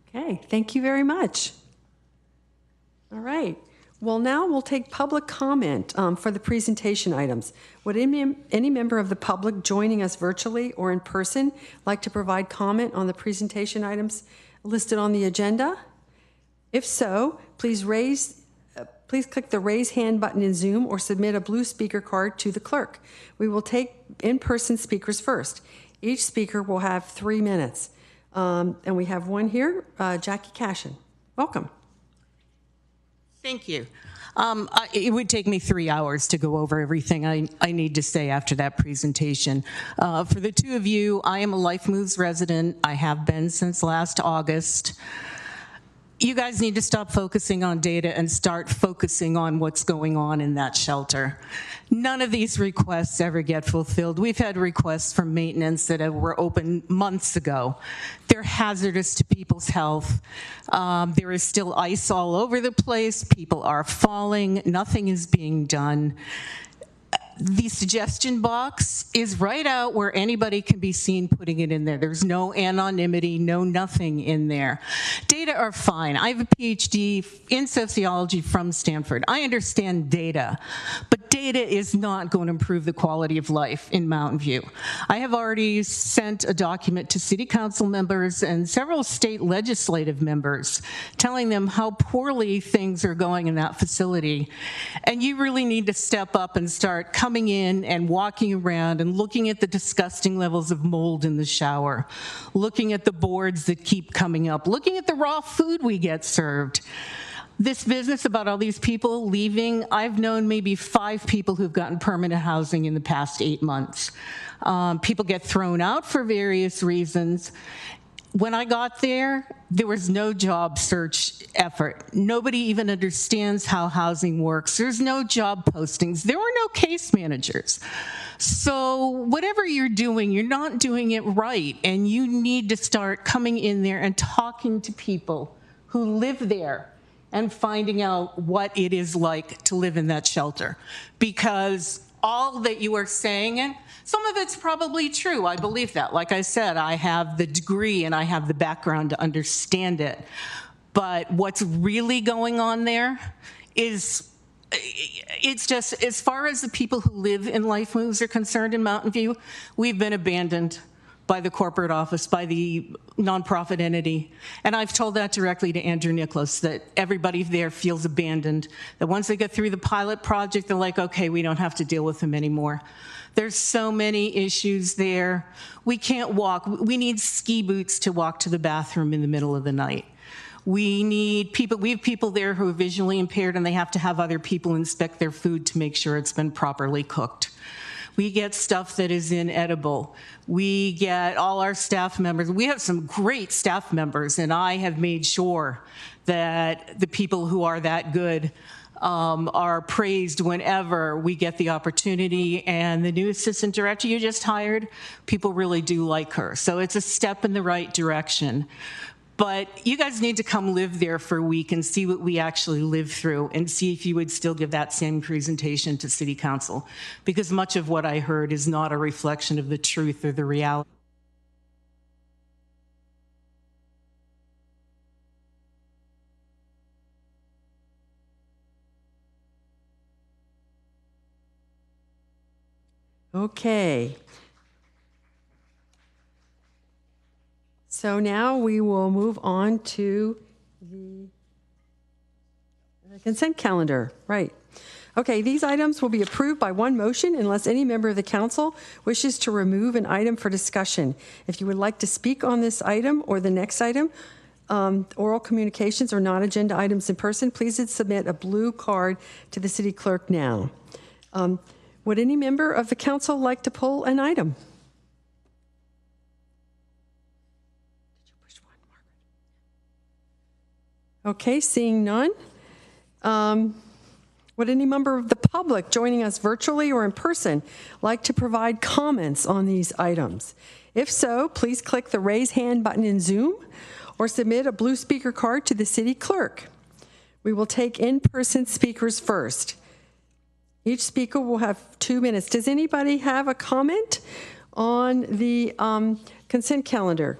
Okay,
thank you very much. All right. Well, now we'll take public comment for the presentation items. Would any member of the public joining us virtually or in person like to provide comment on the presentation items listed on the agenda? If so, please click the raise hand button in Zoom or submit a blue speaker card to the clerk. We will take in-person speakers first. Each speaker will have 3 minutes. And we have one here, Jackie Cashin. Welcome.
Thank you. It would take me 3 hours to go over everything I need to say after that presentation. For the two of you, I am a Life Moves resident. I have been since last August. You guys need to stop focusing on data and start focusing on what's going on in that shelter. None of these requests ever get fulfilled. We've had requests for maintenance that were open months ago. They're hazardous to people's health. There is still ice all over the place. People are falling. Nothing is being done. The suggestion box is right out where anybody can be seen putting it in there. There's no anonymity, no nothing in there. Data are fine. I have a PhD in sociology from Stanford. I understand data, but data is not going to improve the quality of life in Mountain View. I have already sent a document to city council members and several state legislative members telling them how poorly things are going in that facility. And you really need to step up and start coming in and walking around and looking at the disgusting levels of mold in the shower, looking at the boards that keep coming up, looking at the raw food we get served. This business about all these people leaving, I've known maybe 5 people who've gotten permanent housing in the past 8 months. People get thrown out for various reasons. When I got there was no job search effort. Nobody even understands how housing works. There's no job postings. There were no case managers. So whatever you're doing, you're not doing it right. And you need to start coming in there and talking to people who live there and finding out what it is like to live in that shelter. Because all that you are saying, some of it's probably true. I believe that. Like I said, I have the degree and I have the background to understand it. But what's really going on there is, it's just, as far as the people who live in Life Moves are concerned in Mountain View, we've been abandoned by the corporate office, by the nonprofit entity. And I've told that directly to Andrew Nicholas, that everybody there feels abandoned, that once they get through the pilot project, they're like, okay, we don't have to deal with them anymore. There's so many issues there. We can't walk. We need ski boots to walk to the bathroom in the middle of the night. We have people there who are visually impaired and they have to have other people inspect their food to make sure it's been properly cooked. We get stuff that is inedible. We get all our staff members. We have some great staff members, and I have made sure that the people who are that good are praised whenever we get the opportunity. And the new assistant director you just hired, people really do like her. So it's a step in the right direction. But you guys need to come live there for a week and see what we actually live through and see if you would still give that same presentation to City Council, because much of what I heard is not a reflection of the truth or the reality.
Okay. So now we will move on to the consent calendar. Right. Okay, these items will be approved by one motion unless any member of the council wishes to remove an item for discussion. If you would like to speak on this item or the next item, oral communications or non-agenda items in person, please submit a blue card to the city clerk now. Would any member of the council like to pull an item? Okay, seeing none. Would any member of the public joining us virtually or in person like to provide comments on these items? If so, please click the raise hand button in Zoom or submit a blue speaker card to the city clerk. We will take in-person speakers first. Each speaker will have 2 minutes. Does anybody have a comment on the consent calendar?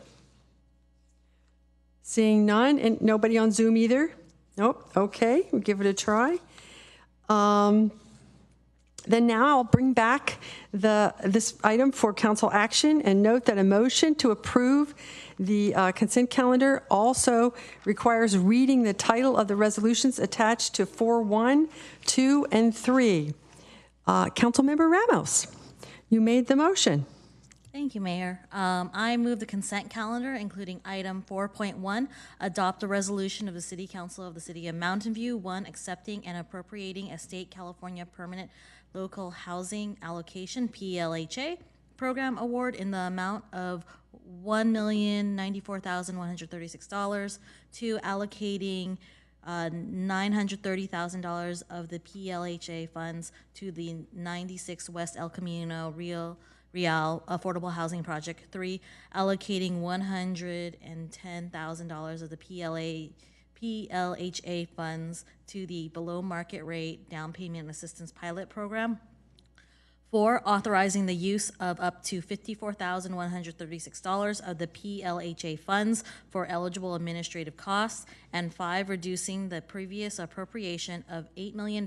Seeing none, and nobody on Zoom either? Nope, okay, we'll give it a try. Then now I'll bring back this item for council action and note that a motion to approve the consent calendar also requires reading the title of the resolutions attached to 4.1, 2, and 3. Councilmember Ramos, you made the motion.
Thank you, Mayor. I move the consent calendar, including item 4.1, adopt a resolution of the City Council of the City of Mountain View, 1, accepting and appropriating a state California permanent local housing allocation, PLHA, program award in the amount of $1,094,136, 2, allocating $930,000 of the PLHA funds to the 96 West El Camino Real Affordable Housing Project. 3, allocating $110,000 of the PLHA funds to the below market rate down payment assistance pilot program. 4, authorizing the use of up to $54,136 of the PLHA funds for eligible administrative costs. And 5, reducing the previous appropriation of $8 million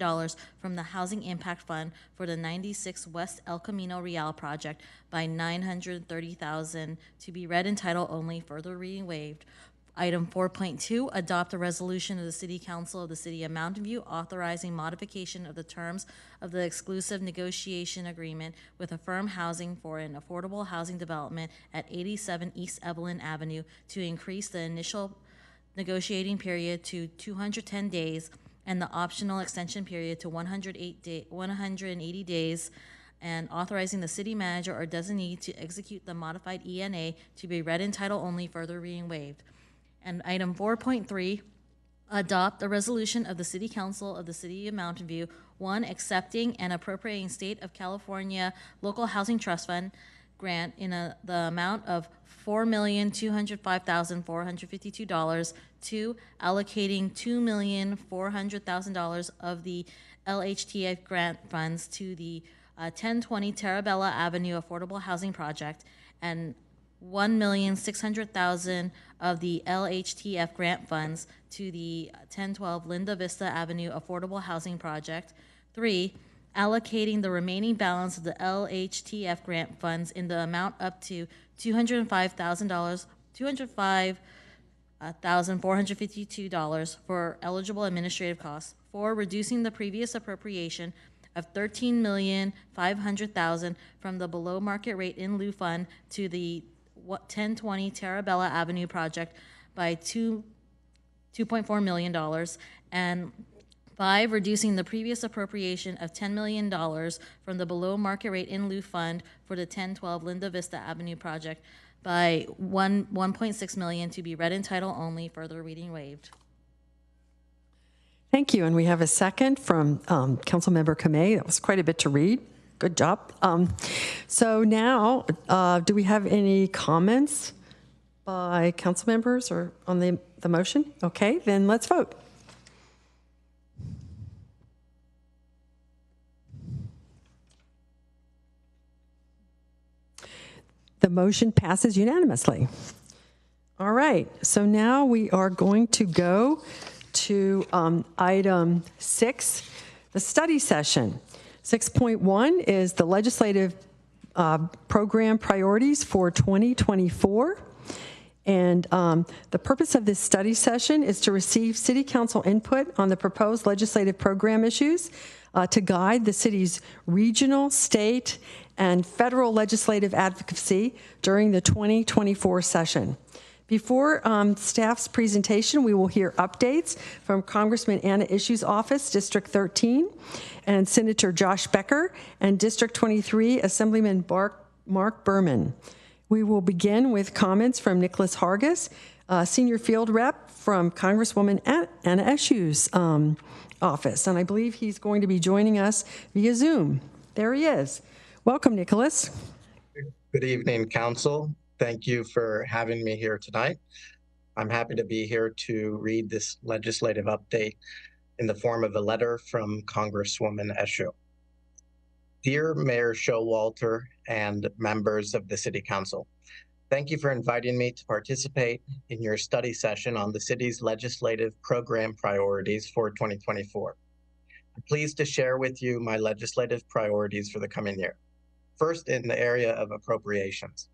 from the Housing Impact Fund for the 96 West El Camino Real project by $930,000 to be read in title only, further reading waived. Item 4.2, adopt a resolution of the City Council of the City of Mountain View authorizing modification of the terms of the exclusive negotiation agreement with Affirm Housing for an affordable housing development at 87 East Evelyn Avenue to increase the initial negotiating period to 210 days and the optional extension period to 180 days, and authorizing the city manager or designee to execute the modified ENA to be read in title only, further reading waived. And item 4.3, adopt a resolution of the City Council of the City of Mountain View, 1, accepting and appropriating State of California Local Housing Trust Fund grant in the amount of $4,205,452. 2, allocating $2,400,000 of the LHTF grant funds to the 1020 Terabella Avenue Affordable Housing Project, and $1,600,000 of the LHTF grant funds to the 1012 Linda Vista Avenue Affordable Housing Project. 3, allocating the remaining balance of the LHTF grant funds in the amount up to $205,452 for eligible administrative costs. 4, reducing the previous appropriation of $13,500,000 from the below market rate in lieu fund to the 1020 Terabella Avenue project by $2.4 million, and 5, reducing the previous appropriation of $10 million from the below market rate in lieu fund for the 1012 Linda Vista Avenue project by $1.6 million to be read in title only, further reading waived.
Thank you. And we have a second from Councilmember Kamei. That was quite a bit to read. Good job. So now, do we have any comments by council members or on the motion? Okay, then let's vote. The motion passes unanimously. All right, so now we are going to go to item 6, the study session. 6.1 is the legislative program priorities for 2024. And the purpose of this study session is to receive City Council input on the proposed legislative program issues to guide the city's regional, state, and federal legislative advocacy during the 2024 session. Before staff's presentation, we will hear updates from Congressman Anna Issue's office, District 13, and Senator Josh Becker, and District 23, Assemblyman Mark Berman. We will begin with comments from Nicholas Hargis, Senior Field Rep from Congresswoman Anna Issue's office, and I believe he's going to be joining us via Zoom. There he is. Welcome, Nicholas.
Good evening, Council. Thank you for having me here tonight. I'm happy to be here to read this legislative update in the form of a letter from Congresswoman Eshoo. Dear Mayor Showalter and members of the City Council, thank you for inviting me to participate in your study session on the city's legislative program priorities for 2024. I'm pleased to share with you my legislative priorities for the coming year. First, in the area of appropriations.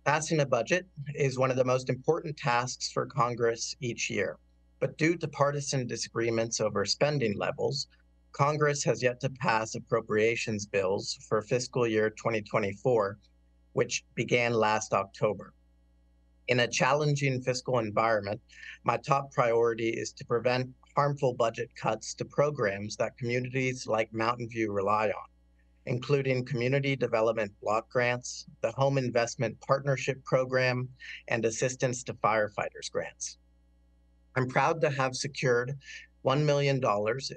Passing a budget is one of the most important tasks for Congress each year, but due to partisan disagreements over spending levels, Congress has yet to pass appropriations bills for fiscal year 2024, which began last October. In a challenging fiscal environment, my top priority is to prevent harmful budget cuts to programs that communities like Mountain View rely on, including Community Development Block Grants, the Home Investment Partnership Program, and Assistance to Firefighters Grants. I'm proud to have secured $1 million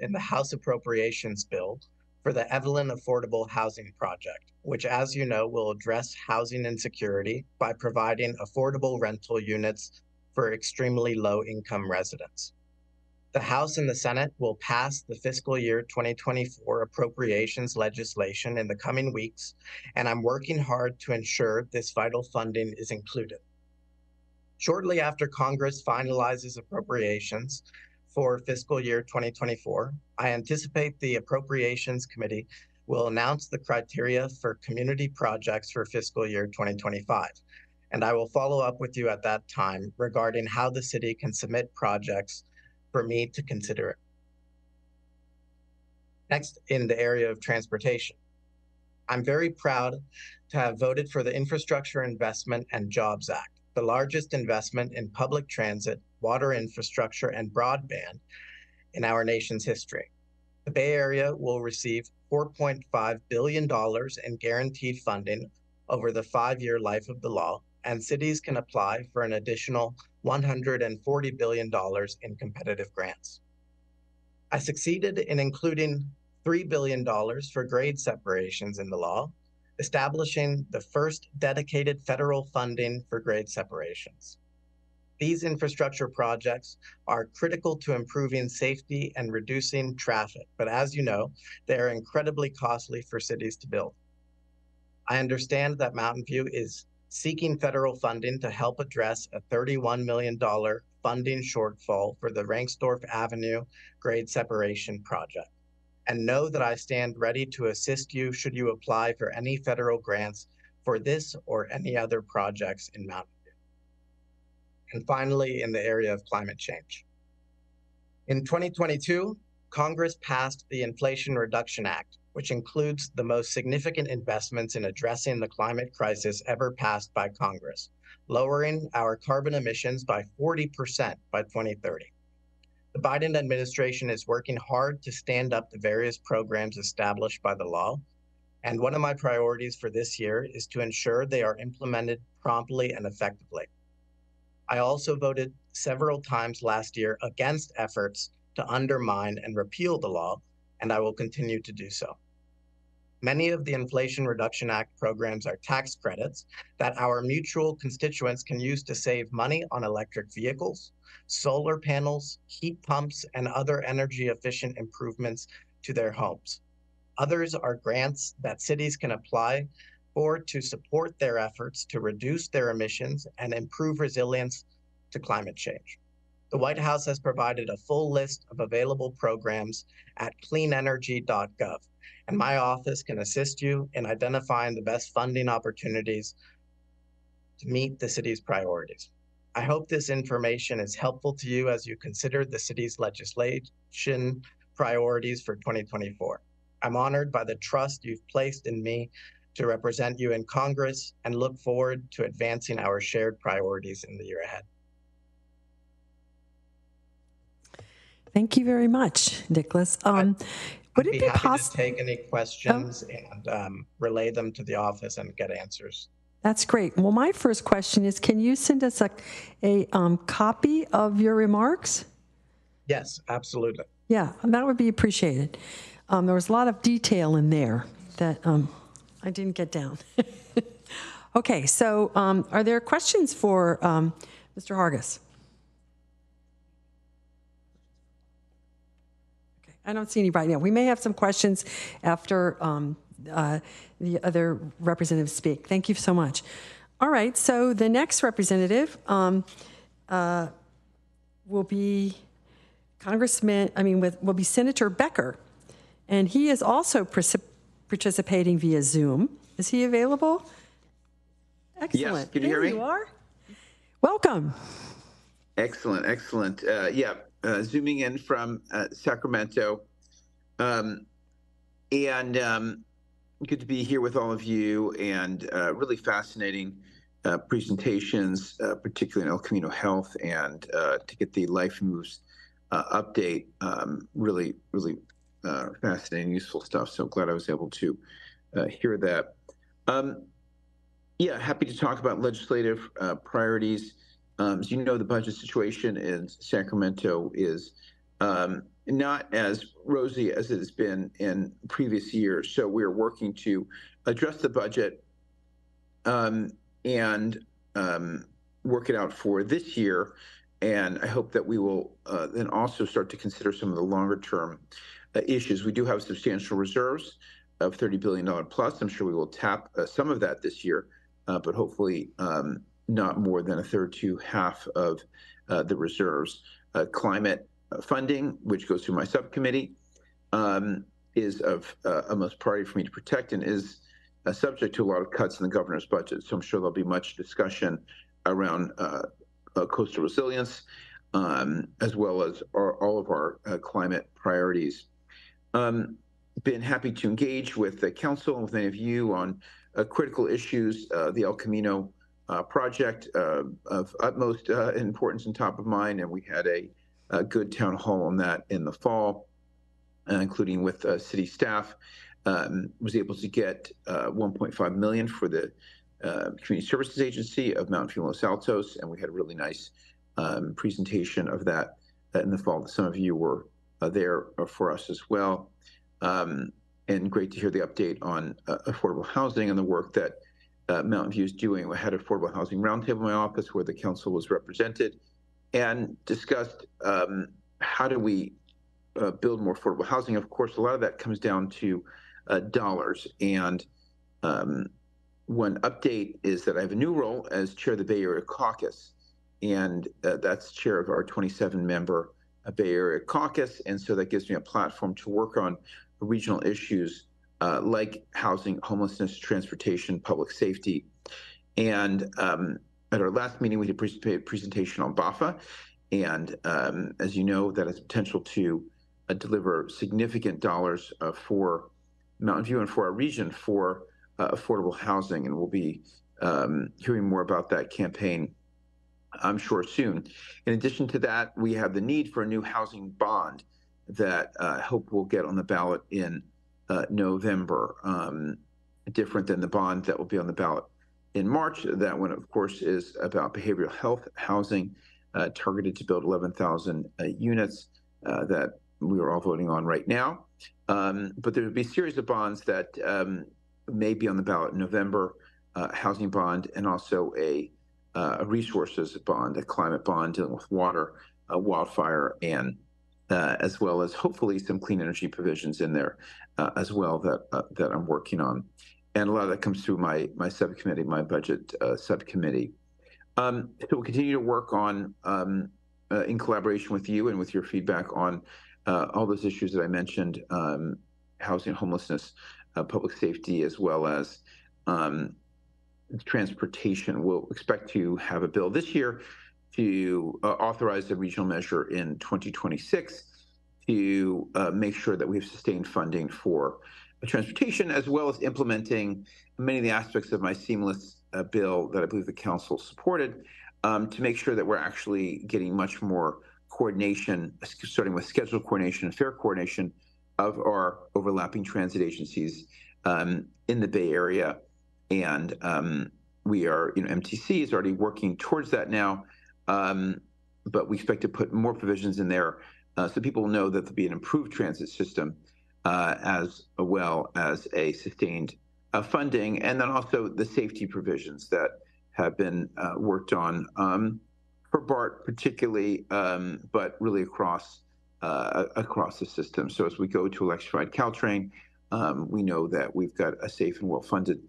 in the House Appropriations Bill for the Evelyn Affordable Housing Project, which, as you know, will address housing insecurity by providing affordable rental units for extremely low-income residents. The House and the Senate will pass the fiscal year 2024 appropriations legislation in the coming weeks, and I'm working hard to ensure this vital funding is included. Shortly after Congress finalizes appropriations for fiscal year 2024, I anticipate the Appropriations Committee will announce the criteria for community projects for fiscal year 2025, and I will follow up with you at that time regarding how the city can submit projects for me to consider it. Next, in the area of transportation. I'm very proud to have voted for the Infrastructure Investment and Jobs Act, the largest investment in public transit, water infrastructure, and broadband in our nation's history. The Bay Area will receive $4.5 billion in guaranteed funding over the 5-year life of the law, and cities can apply for an additional $140 billion in competitive grants. I succeeded in including $3 billion for grade separations in the law, establishing the first dedicated federal funding for grade separations. These infrastructure projects are critical to improving safety and reducing traffic, but as you know, they are incredibly costly for cities to build. I understand that Mountain View is seeking federal funding to help address a $31 million funding shortfall for the Ranksdorf Avenue grade separation project, and know that I stand ready to assist you should you apply for any federal grants for this or any other projects in Mountain View. And finally, in the area of climate change. In 2022, Congress passed the Inflation Reduction Act, which includes the most significant investments in addressing the climate crisis ever passed by Congress, lowering our carbon emissions by 40% by 2030. The Biden administration is working hard to stand up the various programs established by the law, and one of my priorities for this year is to ensure they are implemented promptly and effectively. I also voted several times last year against efforts to undermine and repeal the law, and I will continue to do so. Many of the Inflation Reduction Act programs are tax credits that our mutual constituents can use to save money on electric vehicles, solar panels, heat pumps, and other energy efficient improvements to their homes. Others are grants that cities can apply for to support their efforts to reduce their emissions and improve resilience to climate change. The White House has provided a full list of available programs at cleanenergy.gov, and my office can assist you in identifying the best funding opportunities to meet the city's priorities. I hope this information is helpful to you as you consider the city's legislation priorities for 2024. I'm honored by the trust you've placed in me to represent you in Congress and look forward to advancing our shared priorities in the year ahead.
Thank you very much, Nicholas. Would it be
happy
possible
to take any questions and relay them to the office and get answers?
That's great. Well, my first question is, can you send us a copy of your remarks?
Yes, absolutely.
Yeah, that would be appreciated. There was a lot of detail in there that I didn't get down. Okay, so are there questions for Mr. Hargis? Okay, I don't see any right now. We may have some questions after the other representatives speak. Thank you so much. All right, so the next representative will be will be Senator Becker. And he is also participating via Zoom. Is he available? Excellent.
Yes, can you hear me?
There you are. Welcome.
Excellent, excellent. Zooming in from Sacramento. Good to be here with all of you, and really fascinating presentations, particularly in El Camino Health, and to get the Life Moves update. Really fascinating, useful stuff. So glad I was able to hear that. Happy to talk about legislative priorities. As you know, the budget situation in Sacramento is not as rosy as it has been in previous years. So we're working to address the budget and work it out for this year. And I hope that we will then also start to consider some of the longer term issues. We do have substantial reserves of $30 billion plus. I'm sure we will tap some of that this year, but hopefully not more than a third to half of the reserves. Climate funding, which goes through my subcommittee, is of utmost priority for me to protect, and is subject to a lot of cuts in the governor's budget. So I'm sure there'll be much discussion around coastal resilience, as well as all of our climate priorities. Been happy to engage with the council and with many of you on critical issues. The El Camino project of utmost importance and top of mind, and we had a good town hall on that in the fall, including with city staff. Was able to get $1.5 million for the Community Services Agency of Mountain View and Los Altos, and we had a really nice presentation of that in the fall. Some of you were there for us as well. And great to hear the update on affordable housing and the work that Mountain View is doing. We had an Affordable Housing Roundtable in my office where the council was represented and discussed how do we build more affordable housing. Of course, a lot of that comes down to dollars. And one update is that I have a new role as chair of the Bay Area Caucus, and that's chair of our 27-member Bay Area Caucus. And so that gives me a platform to work on regional issues like housing, homelessness, transportation, public safety. And at our last meeting, we did a presentation on BAFA. And as you know, that has potential to deliver significant dollars for Mountain View and for our region for affordable housing. And we'll be hearing more about that campaign, I'm sure, soon. In addition to that, we have the need for a new housing bond that I hope we'll get on the ballot in November, different than the bond that will be on the ballot in March. That one, of course, is about behavioral health housing, targeted to build 11,000 units that we are all voting on right now. But there will be a series of bonds that may be on the ballot in November, housing bond, and also a resources bond, a climate bond dealing with water, wildfire, and as well as hopefully some clean energy provisions in there as well that I'm working on. And a lot of that comes through my subcommittee, my budget subcommittee. So we'll continue to work on, in collaboration with you and with your feedback on all those issues that I mentioned, housing, homelessness, public safety, as well as transportation. We'll expect to have a bill this year to authorize a regional measure in 2026 to make sure that we have sustained funding for transportation, as well as implementing many of the aspects of my seamless bill that I believe the council supported, to make sure that we're actually getting much more coordination, starting with schedule coordination and fare coordination of our overlapping transit agencies in the Bay Area. And we are, MTC is already working towards that now, but we expect to put more provisions in there so people know that there'll be an improved transit system as well as a sustained funding, and then also the safety provisions that have been worked on for BART particularly, but really across the system. So as we go to electrified Caltrain, we know that we've got a safe and well-funded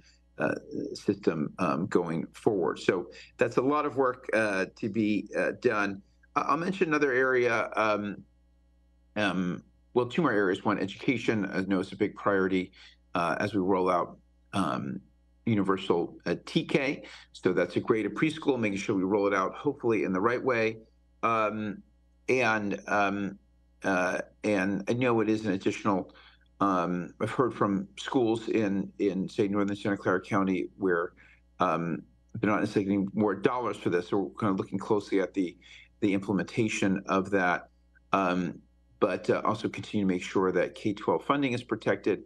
system going forward. So that's a lot of work to be done. I'll mention another area well, two more areas. One, education, I know is a big priority as we roll out universal TK. So that's a grade of preschool, making sure we roll it out hopefully in the right way. And I know it is an additional. I've heard from schools in say northern Santa Clara County where they're not necessarily getting more dollars for this. So we're kind of looking closely at the implementation of that. But also continue to make sure that K-12 funding is protected,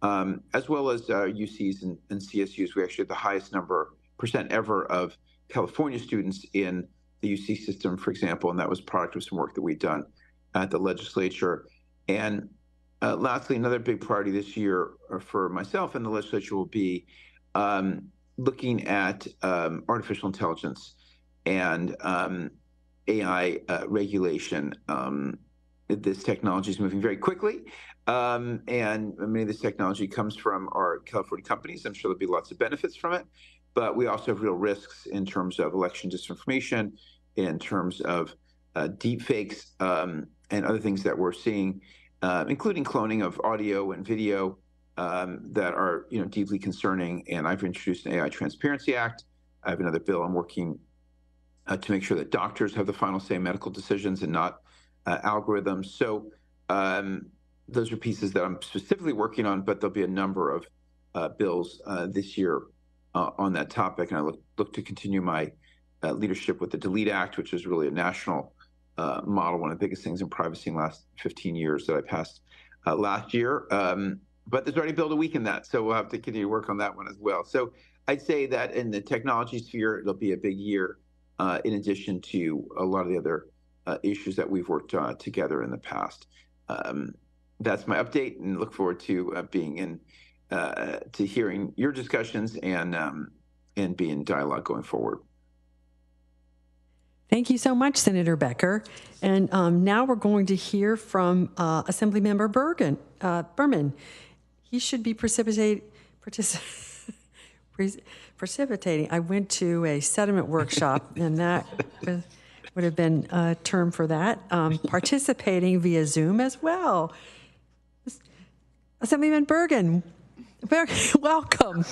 as well as UCs and CSUs. We actually had the highest percent ever of California students in the UC system, for example, and that was product of some work that we've done at the legislature. And lastly, another big priority this year for myself and the legislature will be looking at artificial intelligence and AI regulation. This technology is moving very quickly, and many of this technology comes from our California companies. I'm sure there'll be lots of benefits from it, but we also have real risks in terms of election disinformation, in terms of deep fakes, and other things that we're seeing, including cloning of audio and video that are deeply concerning. And I've introduced an AI Transparency Act. I have another bill I'm working to make sure that doctors have the final say in medical decisions and not algorithms. So those are pieces that I'm specifically working on, but there'll be a number of bills this year on that topic. And I look to continue my leadership with the Delete Act, which is really a national model, one of the biggest things in privacy in the last 15 years that I passed last year. But there's already a bill to weaken that, so we'll have to continue to work on that one as well. So I'd say that in the technology sphere, it'll be a big year, in addition to a lot of the other issues that we've worked together in the past. That's my update, and look forward to being in to hearing your discussions and be in dialogue going forward.
Thank you so much, Senator Becker. And now we're going to hear from Assemblymember Berman. He should be precipitating. I went to a sediment workshop, and that would have been a term for that. Participating via Zoom as well. Assemblyman Bergen, welcome.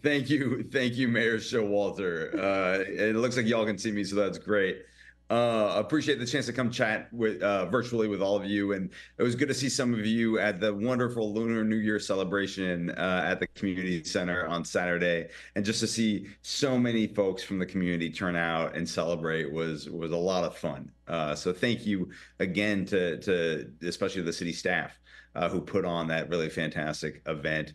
Thank you, Mayor Showalter. It looks like y'all can see me, so that's great. Appreciate the chance to come chat with virtually with all of you, and it was good to see some of you at the wonderful Lunar New Year celebration at the community center on Saturday, and just to see so many folks from the community turn out and celebrate was a lot of fun. So thank you again to especially the city staff who put on that really fantastic event.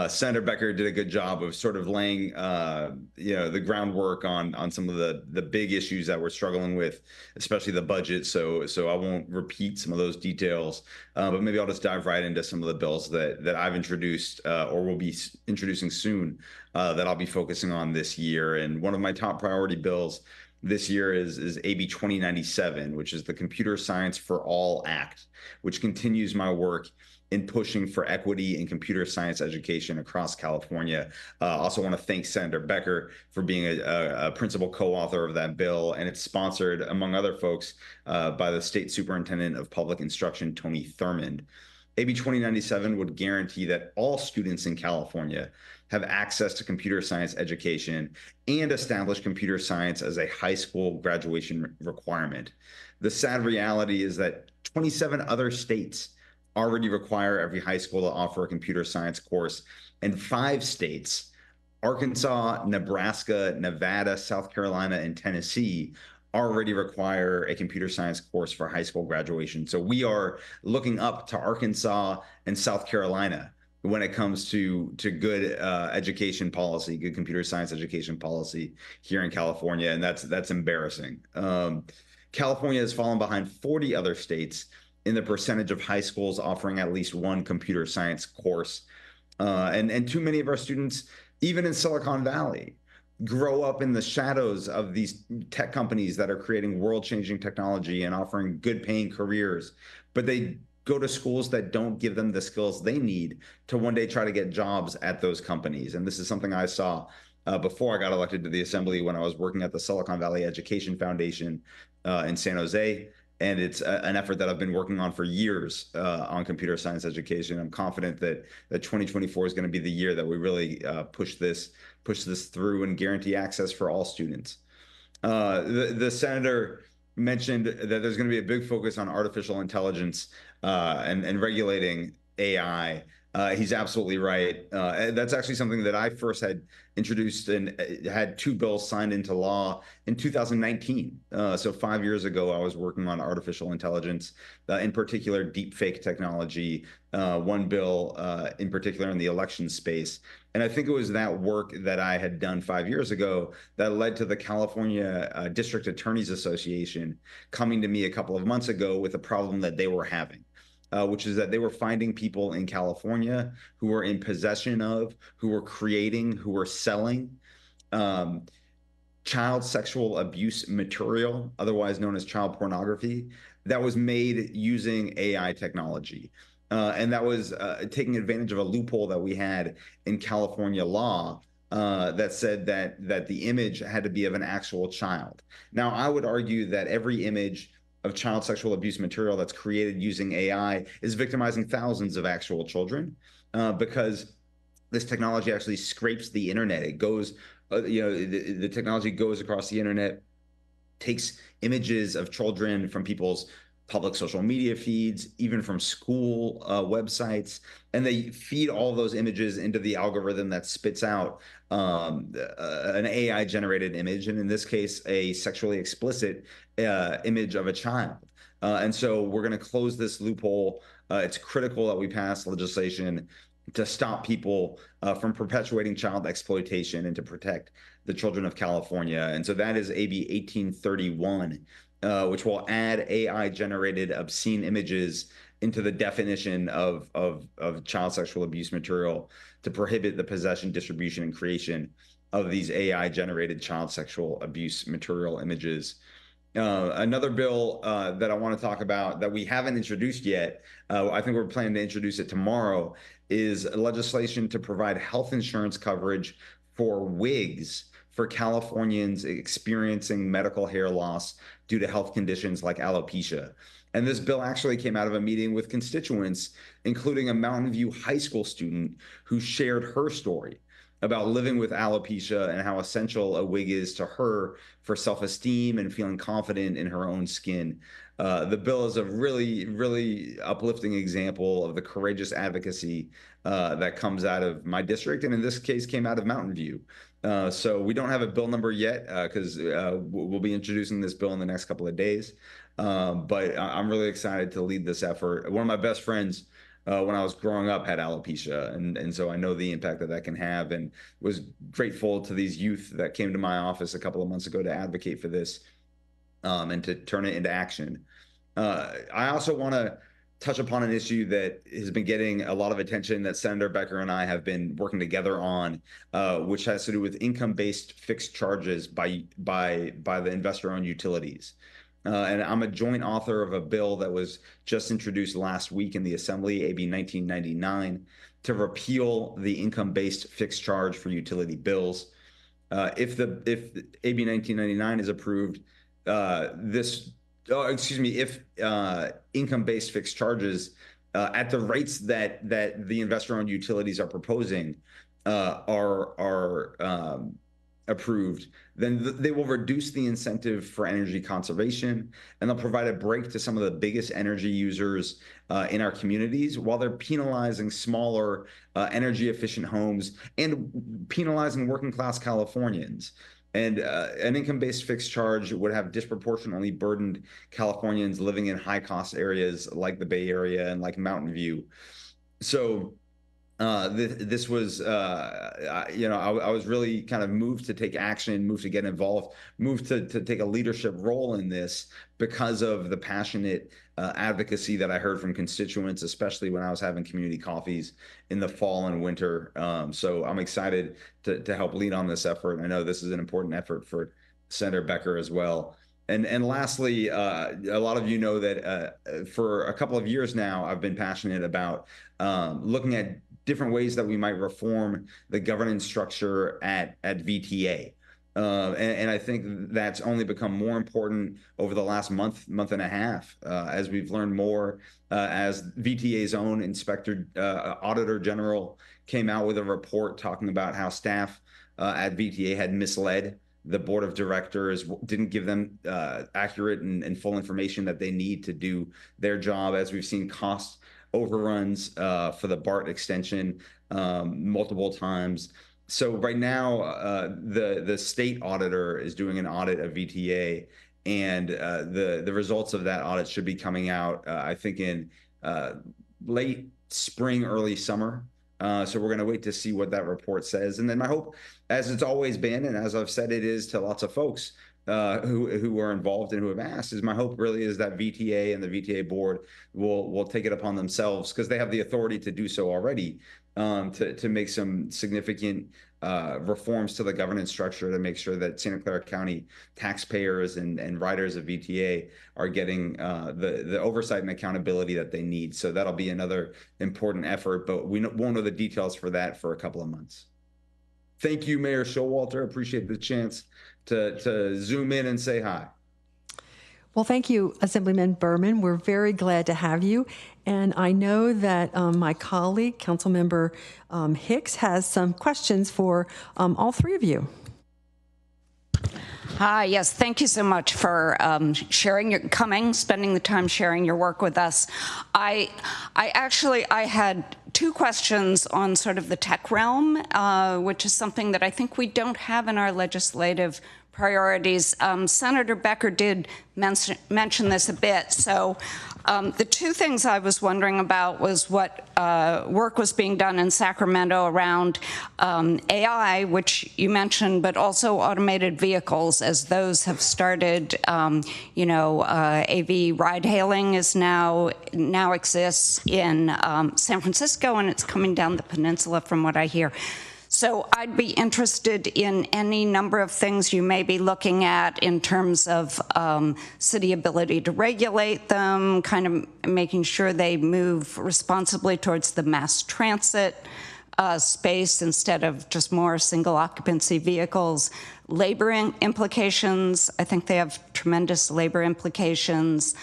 Senator Becker did a good job of sort of laying the groundwork on some of the big issues that we're struggling with, especially the budget. So I won't repeat some of those details, but maybe I'll just dive right into some of the bills that I've introduced or will be introducing soon that I'll be focusing on this year. And one of my top priority bills this year is AB 2097, which is the Computer Science for All Act, which continues my work in pushing for equity in computer science education across California. Also want to thank Senator Becker for being a principal co-author of that bill, and it's sponsored, among other folks, by the State Superintendent of Public Instruction, Tony Thurmond. AB 2097 would guarantee that all students in California have access to computer science education and establish computer science as a high school graduation requirement. The sad reality is that 27 other states already require every high school to offer a computer science course, and 5 states, Arkansas, Nebraska, Nevada, South Carolina, and Tennessee, already require a computer science course for high school graduation. So we are looking up to Arkansas and South Carolina when it comes to good education policy, good computer science education policy here in California, and that's embarrassing. California has fallen behind 40 other states in the percentage of high schools offering at least one computer science course. And too many of our students, even in Silicon Valley, grow up in the shadows of these tech companies that are creating world-changing technology and offering good-paying careers, but they go to schools that don't give them the skills they need to one day try to get jobs at those companies. And this is something I saw before I got elected to the Assembly when I was working at the Silicon Valley Education Foundation in San Jose. And it's an effort that I've been working on for years on computer science education. I'm confident that 2024 is going to be the year that we really push this through and guarantee access for all students. The senator mentioned that there's going to be a big focus on artificial intelligence and regulating AI. He's absolutely right. That's actually something that I first had introduced and had 2 bills signed into law in 2019. So 5 years ago, I was working on artificial intelligence, in particular, deepfake technology, 1 bill in particular in the election space. And I think it was that work that I had done 5 years ago that led to the California District Attorneys Association coming to me a couple of months ago with a problem that they were having. Which is that they were finding people in California who were in possession of, who were creating, who were selling child sexual abuse material, otherwise known as child pornography, that was made using AI technology. And that was taking advantage of a loophole that we had in California law that said that the image had to be of an actual child. Now, I would argue that every image of child sexual abuse material that's created using AI is victimizing thousands of actual children because this technology actually scrapes the internet. It goes, the technology goes across the internet, takes images of children from people's public social media feeds, even from school websites, and they feed all those images into the algorithm that spits out an AI-generated image, and in this case, a sexually explicit image of a child. And so we're going to close this loophole. It's critical that we pass legislation to stop people from perpetuating child exploitation and to protect the children of California. And so that is AB 1831. Which will add AI-generated obscene images into the definition of child sexual abuse material to prohibit the possession, distribution, and creation of these AI-generated child sexual abuse material images. Another bill that I want to talk about that we haven't introduced yet, I think we're planning to introduce it tomorrow, is legislation to provide health insurance coverage for wigs for Californians experiencing medical hair loss due to health conditions like alopecia. And this bill actually came out of a meeting with constituents, including a Mountain View high school student who shared her story about living with alopecia and how essential a wig is to her for self-esteem and feeling confident in her own skin. The bill is a really, really uplifting example of the courageous advocacy that comes out of my district, and in this case came out of Mountain View. So we don't have a bill number yet because we'll be introducing this bill in the next couple of days. But I'm really excited to lead this effort. One of my best friends when I was growing up had alopecia, and so I know the impact that can have, and was grateful to these youth that came to my office a couple of months ago to advocate for this and to turn it into action. I also want to touch upon an issue that has been getting a lot of attention that Senator Becker and I have been working together on, which has to do with income-based fixed charges by the investor-owned utilities. And I'm a joint author of a bill that was just introduced last week in the Assembly, AB 1999, to repeal the income-based fixed charge for utility bills. If AB 1999 is approved, if income-based fixed charges at the rates that the investor-owned utilities are proposing are approved, then they will reduce the incentive for energy conservation, and they'll provide a break to some of the biggest energy users in our communities, while they're penalizing smaller energy efficient homes and penalizing working class Californians. And an income-based fixed charge would have disproportionately burdened Californians living in high-cost areas like the Bay Area and like Mountain View. So this was, I was really kind of moved to take action, moved to get involved, moved to take a leadership role in this because of the passionate advocacy that I heard from constituents, especially when I was having community coffees in the fall and winter. So I'm excited to help lead on this effort. I know this is an important effort for Senator Becker as well. And lastly, a lot of you know that for a couple of years now, I've been passionate about looking at different ways that we might reform the governance structure at VTA. And I think that's only become more important over the last month and a half, as we've learned more, as VTA's own Auditor General came out with a report talking about how staff at VTA had misled the board of directors, didn't give them accurate and full information that they need to do their job, as we've seen cost overruns for the BART extension multiple times. So right now, the state auditor is doing an audit of VTA, and the results of that audit should be coming out, I think, in late spring, early summer. So we're going to wait to see what that report says. And then my hope, as it's always been, and as I've said it is to lots of folks who are involved and who have asked, is my hope really is that VTA and the VTA board will take it upon themselves, because they have the authority to do so already, to make some significant reforms to the governance structure to make sure that Santa Clara County taxpayers and riders of VTA are getting the oversight and accountability that they need. So that'll be another important effort, but we won't know the details for that for a couple of months. Thank you, Mayor Showalter. Appreciate the chance to zoom in and say hi.
Well, thank you, Assemblyman Berman. We're very glad to have you. And I know that my colleague, Councilmember Hicks, has some questions for all three of you.
Hi, yes, thank you so much for spending the time sharing your work with us. I had two questions on sort of the tech realm, which is something that I think we don't have in our legislative priorities. Senator Becker did mention this a bit. So the two things I was wondering about was what work was being done in Sacramento around AI, which you mentioned, but also automated vehicles, as those have started. AV ride hailing is now exists in San Francisco, and it's coming down the peninsula from what I hear. So I'd be interested in any number of things you may be looking at in terms of city ability to regulate them, kind of making sure they move responsibly towards the mass transit space instead of just more single occupancy vehicles. Labor implications, I think they have tremendous labor implications.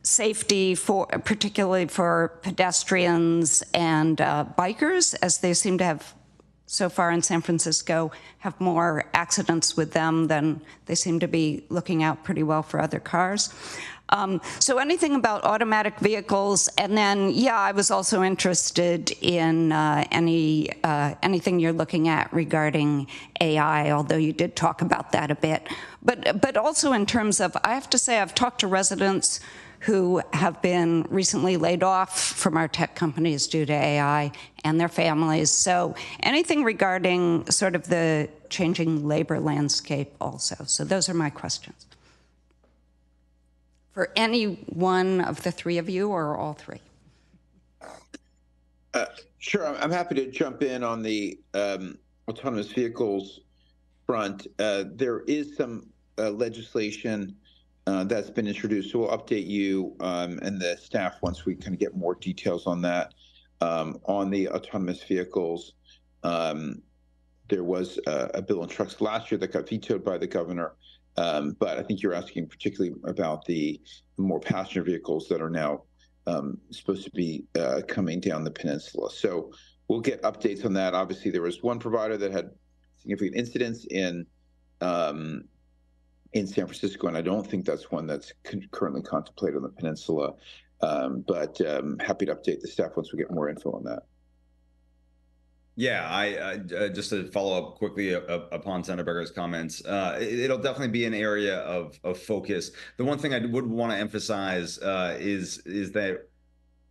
Safety, particularly for pedestrians and bikers, as they seem to have so far in San Francisco, have more accidents with them than they seem to be looking out pretty well for other cars. So anything about automatic vehicles, and then, yeah, I was also interested in anything you're looking at regarding AI, although you did talk about that a bit. But also in terms of, I have to say, I've talked to residents who have been recently laid off from our tech companies due to AI, and their families. So anything regarding sort of the changing labor landscape also. So those are my questions. For any one of the three of you, or all three?
Sure, I'm happy to jump in on the autonomous vehicles front. There is some legislation that's been introduced, so we'll update you and the staff once we kind of get more details on that. On the autonomous vehicles, there was a bill in trucks last year that got vetoed by the governor, but I think you're asking particularly about the more passenger vehicles that are now supposed to be coming down the peninsula. So we'll get updates on that. Obviously, there was one provider that had significant incidents in San Francisco, and I don't think that's one that's currently contemplated on the peninsula. But happy to update the staff once we get more info on that.
Yeah, I just to follow up quickly upon Senator Becker's comments, it'll definitely be an area of focus. The one thing I would want to emphasize is that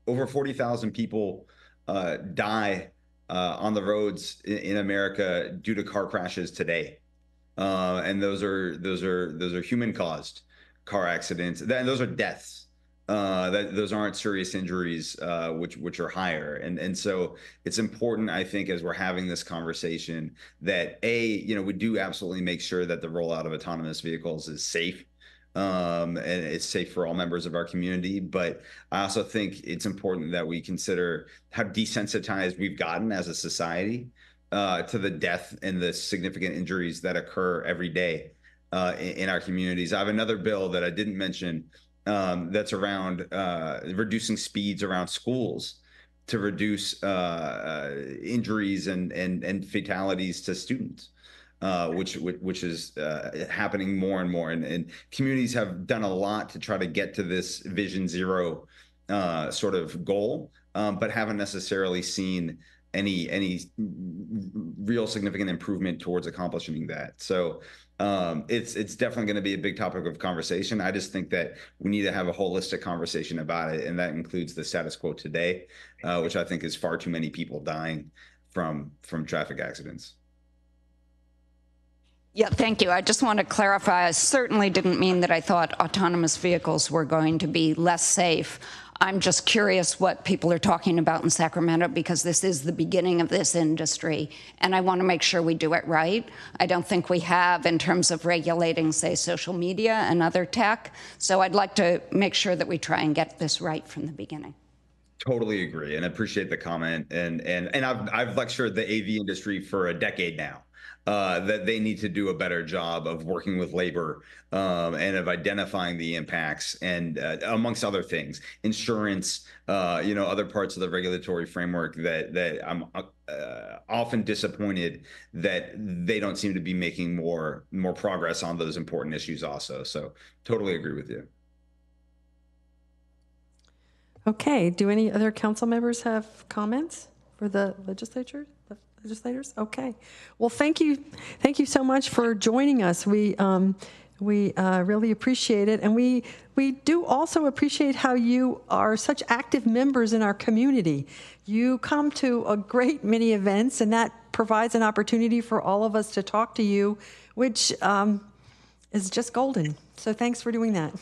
over 40,000 people die on the roads in America due to car crashes today, and those are human-caused car accidents, and those are deaths. Those aren't serious injuries, which are higher, and so it's important, I think, as we're having this conversation, that we do absolutely make sure that the rollout of autonomous vehicles is safe, and it's safe for all members of our community. But I also think it's important that we consider how desensitized we've gotten as a society to the death and the significant injuries that occur every day in our communities. I have another bill that I didn't mention that's around reducing speeds around schools to reduce injuries and fatalities to students. Which is happening more and more, and communities have done a lot to try to get to this Vision Zero sort of goal, but haven't necessarily seen any real significant improvement towards accomplishing that. So it's definitely going to be a big topic of conversation. I just think that we need to have a holistic conversation about it, and that includes the status quo today, which I think is far too many people dying from traffic accidents.
Yeah, thank you. I just want to clarify, I certainly didn't mean that I thought autonomous vehicles were going to be less safe. I'm just curious what people are talking about in Sacramento, because this is the beginning of this industry, and I want to make sure we do it right. I don't think we have in terms of regulating, say, social media and other tech. So I'd like to make sure that we try and get this right from the beginning.
Totally agree, and appreciate the comment. And I've lectured the AV industry for a decade now. That they need to do a better job of working with labor and of identifying the impacts, and amongst other things, insurance, other parts of the regulatory framework that I'm often disappointed that they don't seem to be making more progress on those important issues also. So totally agree with you.
Okay, do any other council members have comments for the legislators? Okay. Well, thank you so much for joining us. We really appreciate it, and we do also appreciate how you are such active members in our community. You come to a great many events, and that provides an opportunity for all of us to talk to you, which is just golden. So thanks for doing that.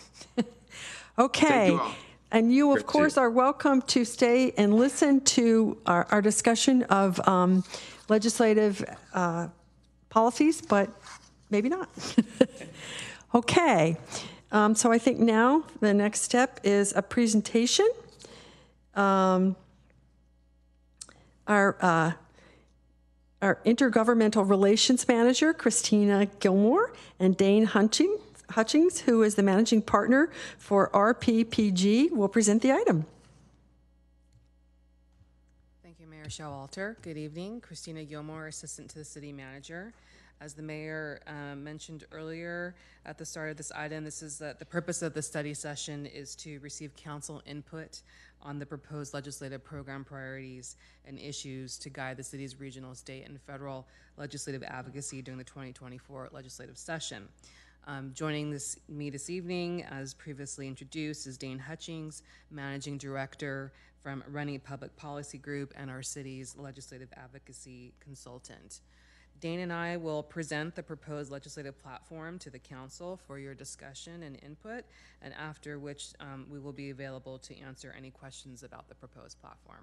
Okay.
Thank you all.
And you, of course, are welcome to stay and listen to our discussion of legislative policies, but maybe not. Okay. So I think now the next step is a presentation. Our Intergovernmental Relations Manager, Christina Gilmore, and Dane Hutchings, who is the managing partner for RPPG, will present the item.
Thank you, Mayor Showalter. Good evening. Christina Gilmore, Assistant to the City Manager. As the Mayor mentioned earlier at the start of this item, this is the purpose of the study session is to receive council input on the proposed legislative program priorities and issues to guide the city's regional, state, and federal legislative advocacy during the 2024 legislative session. Joining me this evening, as previously introduced, is Dane Hutchings, Managing Director from Rennie Public Policy Group and our city's legislative advocacy consultant. Dane and I will present the proposed legislative platform to the council for your discussion and input, and after which we will be available to answer any questions about the proposed platform.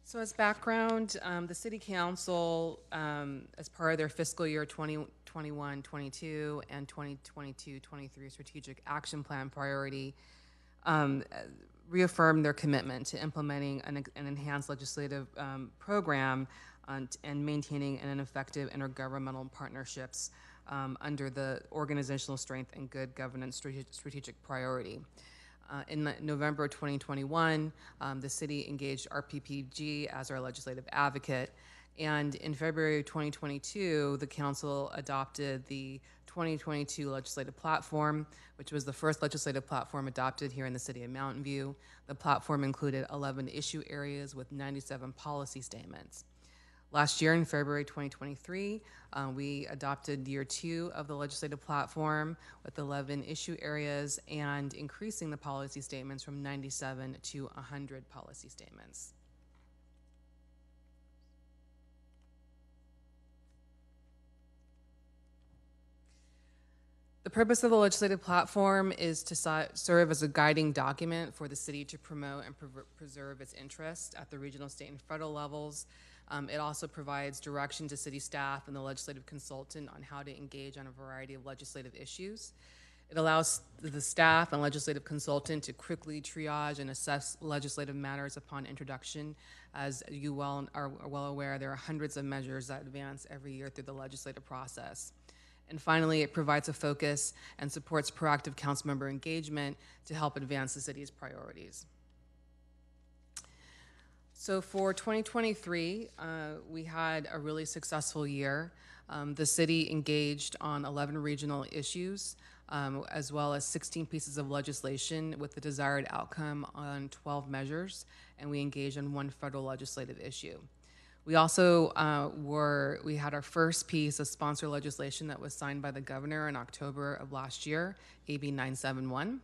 So as background, the City Council, as part of their fiscal year 2021-22 and 2022-23 Strategic Action Plan priority, reaffirmed their commitment to implementing an enhanced legislative program and maintaining an effective intergovernmental partnerships under the organizational strength and good governance strategic priority. In November 2021, the city engaged RPPG as our legislative advocate, and in February 2022, the council adopted the 2022 legislative platform, which was the first legislative platform adopted here in the city of Mountain View. The platform included 11 issue areas with 97 policy statements. Last year, in February 2023, we adopted year 2 of the legislative platform with 11 issue areas and increasing the policy statements from 97 to 100 policy statements. The purpose of the legislative platform is to serve as a guiding document for the city to promote and preserve its interests at the regional, state, and federal levels It also provides direction to city staff and the legislative consultant on how to engage on a variety of legislative issues. It allows the staff and legislative consultant to quickly triage and assess legislative matters upon introduction. As you are well aware, there are hundreds of measures that advance every year through the legislative process. And finally, it provides a focus and supports proactive council member engagement to help advance the city's priorities. So for 2023, we had a really successful year. The city engaged on 11 regional issues, as well as 16 pieces of legislation with the desired outcome on 12 measures, and we engaged on 1 federal legislative issue. We also we had our first piece of sponsor legislation that was signed by the governor in October of last year, AB 971.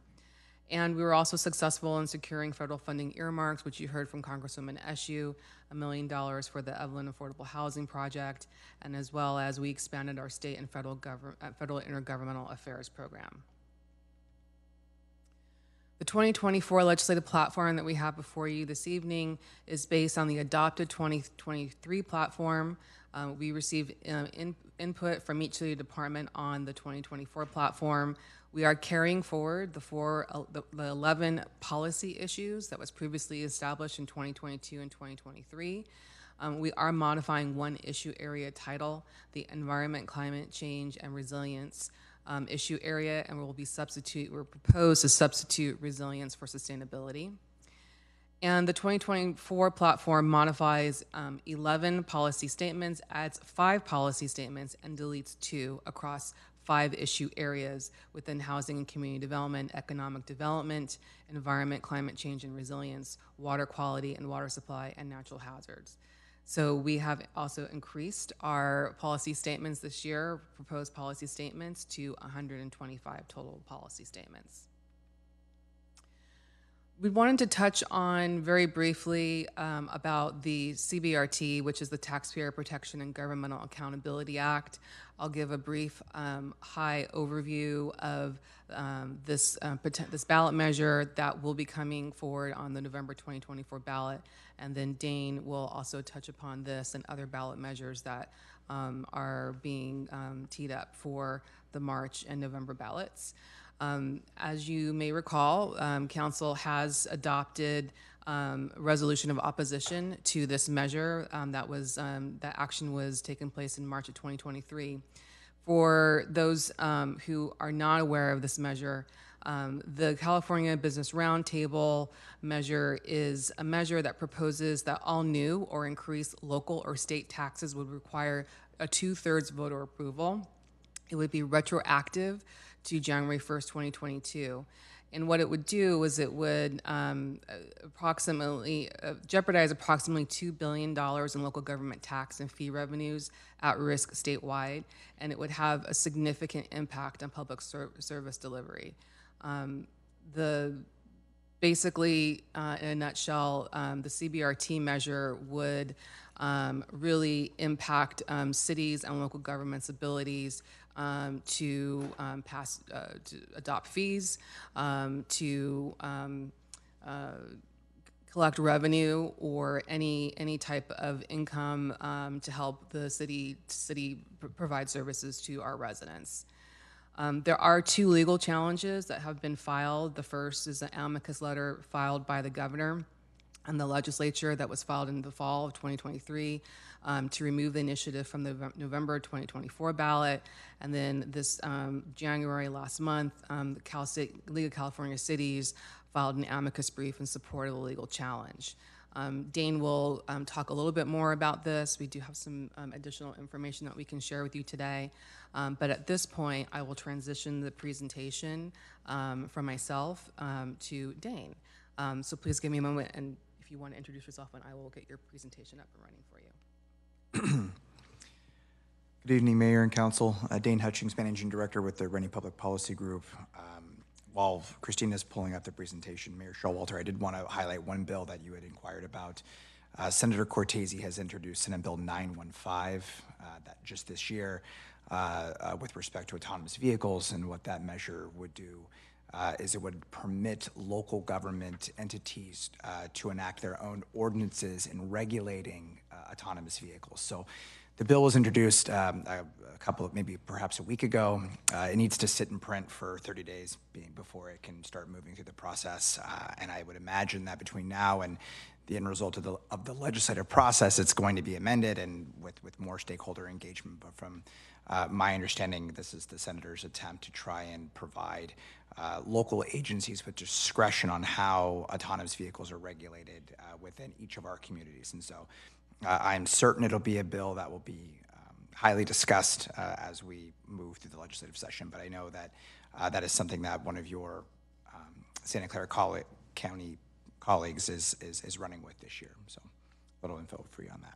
And we were also successful in securing federal funding earmarks, which you heard from Congresswoman Eshoo, $1 million for the Evelyn Affordable Housing Project, and as well as we expanded our state and federal intergovernmental affairs program. The 2024 legislative platform that we have before you this evening is based on the adopted 2023 platform. We received input from each city department on the 2024 platform. We are carrying forward the 11 policy issues that was previously established in 2022 and 2023. We are modifying 1 issue area title, the Environment, Climate Change, and Resilience issue area, and we're proposed to substitute resilience for sustainability. And the 2024 platform modifies 11 policy statements, adds 5 policy statements, and deletes 2 across 5 issue areas within housing and community development, economic development, environment, climate change and resilience, water quality and water supply, and natural hazards. So we have also increased our policy statements this year, proposed policy statements, to 125 total policy statements. We wanted to touch on very briefly about the CBRT, which is the Taxpayer Protection and Governmental Accountability Act. I'll give a brief high overview of this ballot measure that will be coming forward on the November 2024 ballot, and then Dane will also touch upon this and other ballot measures that are being teed up for the March and November ballots. As you may recall, Council has adopted resolution of opposition to this measure. That action was taking place in March of 2023. For those who are not aware of this measure, the California Business Roundtable measure is a measure that proposes that all new or increased local or state taxes would require a 2/3 voter approval. It would be retroactive to January 1st, 2022. And what it would do is it would jeopardize approximately $2 billion in local government tax and fee revenues at risk statewide, and it would have a significant impact on public service delivery. Basically, in a nutshell, the CBRT measure would really impact cities and local governments' abilities to adopt fees, to collect revenue or any type of income to help the city provide services to our residents. There are 2 legal challenges that have been filed. The first is an amicus letter filed by the governor and the legislature that was filed in the fall of 2023 to remove the initiative from the November 2024 ballot. And then this January last month, the League of California Cities filed an amicus brief in support of the legal challenge. Dane will talk a little bit more about this. We do have some additional information that we can share with you today. But at this point, I will transition the presentation from myself to Dane. So please give me a moment, and if you want to introduce yourself, and I will get your presentation up and running for you.
Good evening, Mayor and Council. Dane Hutchings, Managing Director with the Rennie Public Policy Group. While Christina's pulling up the presentation, Mayor Showalter, I did want to highlight one bill that you had inquired about. Senator Cortese has introduced Senate Bill 915 that just this year with respect to autonomous vehicles and what that measure would do is it would permit local government entities to enact their own ordinances in regulating autonomous vehicles. So the bill was introduced a couple of, maybe perhaps a week ago. It needs to sit in print for 30 days before it can start moving through the process. And I would imagine that between now and the end result of the legislative process, it's going to be amended and with more stakeholder engagement. But from my understanding, this is the senator's attempt to try and provide local agencies with discretion on how autonomous vehicles are regulated within each of our communities. And so I'm certain it'll be a bill that will be highly discussed as we move through the legislative session. But I know that that is something that one of your Santa Clara County colleagues is running with this year. So a little info for you on that.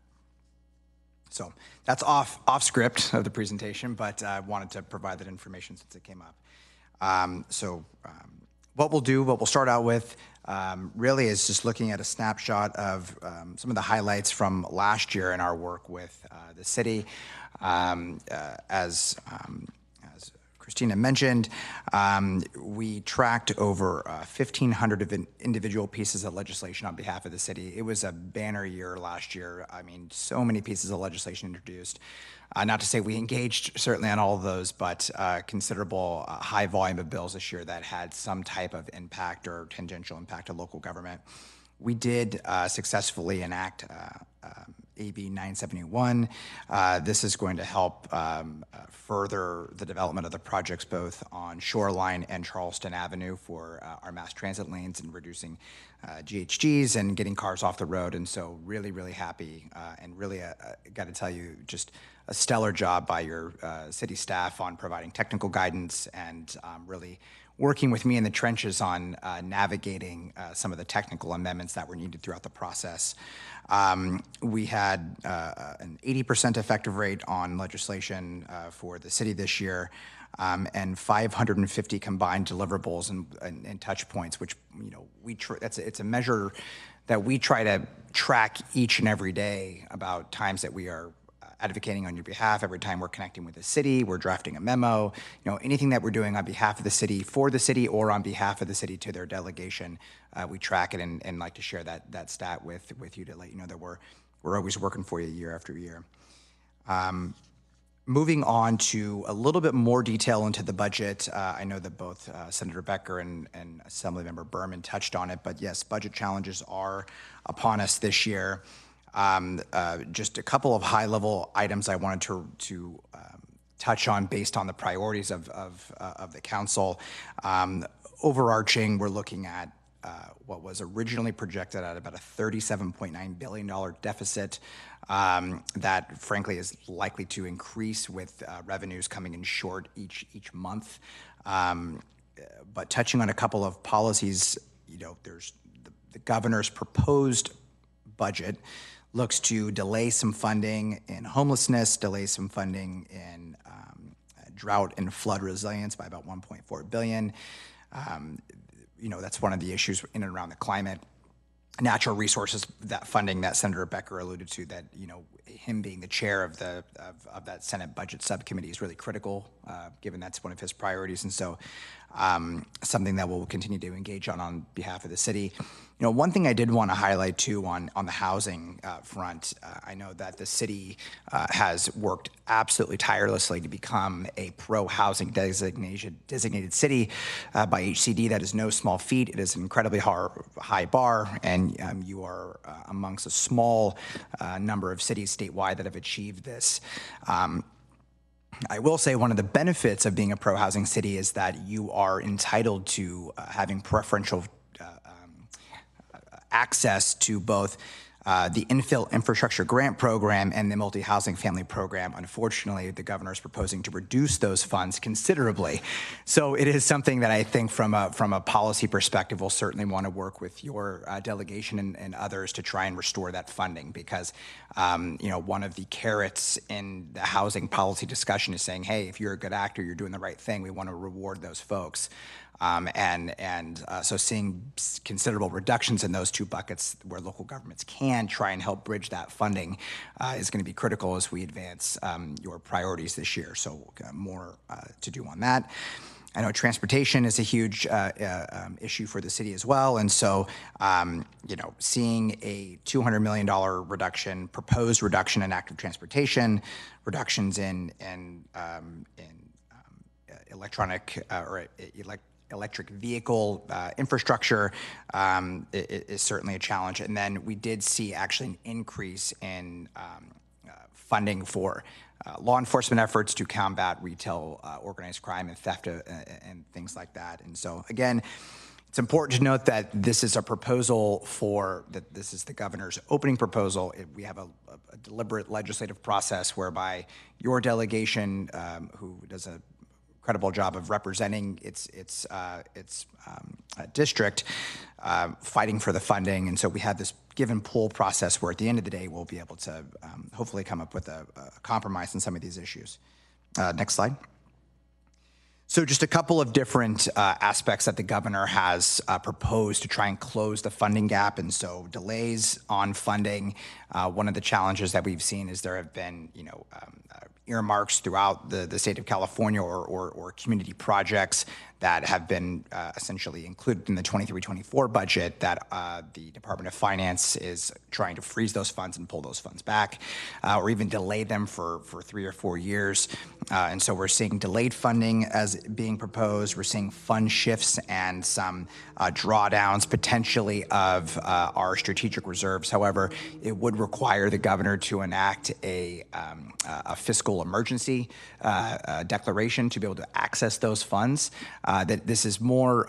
So that's off script of the presentation, but I wanted to provide that information since it came up. What we'll start out with really is just looking at a snapshot of some of the highlights from last year in our work with the city. As Christina mentioned, we tracked over 1,500 individual pieces of legislation on behalf of the city. It was a banner year last year. I mean, so many pieces of legislation introduced. Not to say we engaged certainly on all of those, but considerable high volume of bills this year that had some type of impact or tangential impact to local government. We did successfully enact AB 971. This is going to help further the development of the projects both on Shoreline and Charleston Avenue for our mass transit lanes and reducing GHGs and getting cars off the road. And so really, really happy and really got to tell you, just a stellar job by your city staff on providing technical guidance and really working with me in the trenches on navigating some of the technical amendments that were needed throughout the process. We had an 80% effective rate on legislation for the city this year, and 550 combined deliverables and touch points, which it's a measure that we try to track each and every day about times that we are advocating on your behalf. Every time we're connecting with the city, we're drafting a memo, anything that we're doing on behalf of the city, for the city, or on behalf of the city to their delegation, we track it and like to share that stat with you to let you know that we're always working for you year after year. Moving on to a little bit more detail into the budget. I know that both Senator Becker and Assemblymember Berman touched on it, but yes, budget challenges are upon us this year. Just a couple of high-level items I wanted to touch on based on the priorities of the council. Overarching, we're looking at what was originally projected at about a $37.9 billion deficit that, frankly, is likely to increase with revenues coming in short each month. But touching on a couple of policies, there's the governor's proposed budget looks to delay some funding in homelessness, delay some funding in drought and flood resilience by about $1.4 billion. That's one of the issues in and around the climate. Natural resources, that funding that Senator Becker alluded to, that him being the chair of that Senate Budget Subcommittee is really critical, given that's one of his priorities, and so something that we'll continue to engage on behalf of the city. One thing I did want to highlight too on the housing front, I know that the city has worked absolutely tirelessly to become a pro-housing designated city by HCD. That is no small feat. It is an incredibly high bar, and you are amongst a small number of cities statewide that have achieved this. I will say one of the benefits of being a pro-housing city is that you are entitled to having preferential access to both the infill infrastructure grant program and the multi-housing family program. Unfortunately, the governor is proposing to reduce those funds considerably. So it is something that I think from a policy perspective, we'll certainly want to work with your delegation and others to try and restore that funding, because one of the carrots in the housing policy discussion is saying, hey, if you're a good actor, you're doing the right thing, we want to reward those folks. So seeing considerable reductions in those two buckets where local governments can try and help bridge that funding is going to be critical as we advance your priorities this year. So more to do on that. I know transportation is a huge issue for the city as well. And so, seeing a $200 million reduction, proposed reduction in active transportation, reductions in electronic or electric vehicle infrastructure is certainly a challenge. And then we did see actually an increase in funding for law enforcement efforts to combat retail organized crime and theft and things like that. And so again, it's important to note that this is a proposal that this is the governor's opening proposal. We have a deliberate legislative process whereby your delegation, who does a incredible job of representing its district, fighting for the funding. And so we have this give and pull process where at the end of the day, we'll be able to hopefully come up with a compromise on some of these issues. Next slide. So just a couple of different aspects that the governor has proposed to try and close the funding gap. And so delays on funding. One of the challenges that we've seen is there have been, earmarks throughout the state of California or community projects that have been essentially included in the 23-24 budget that the Department of Finance is trying to freeze those funds and pull those funds back or even delay them for 3 or 4 years. And so we're seeing delayed funding as being proposed. We're seeing fund shifts and some drawdowns potentially of our strategic reserves. However, it would require the governor to enact a fiscal emergency declaration to be able to access those funds. That this is more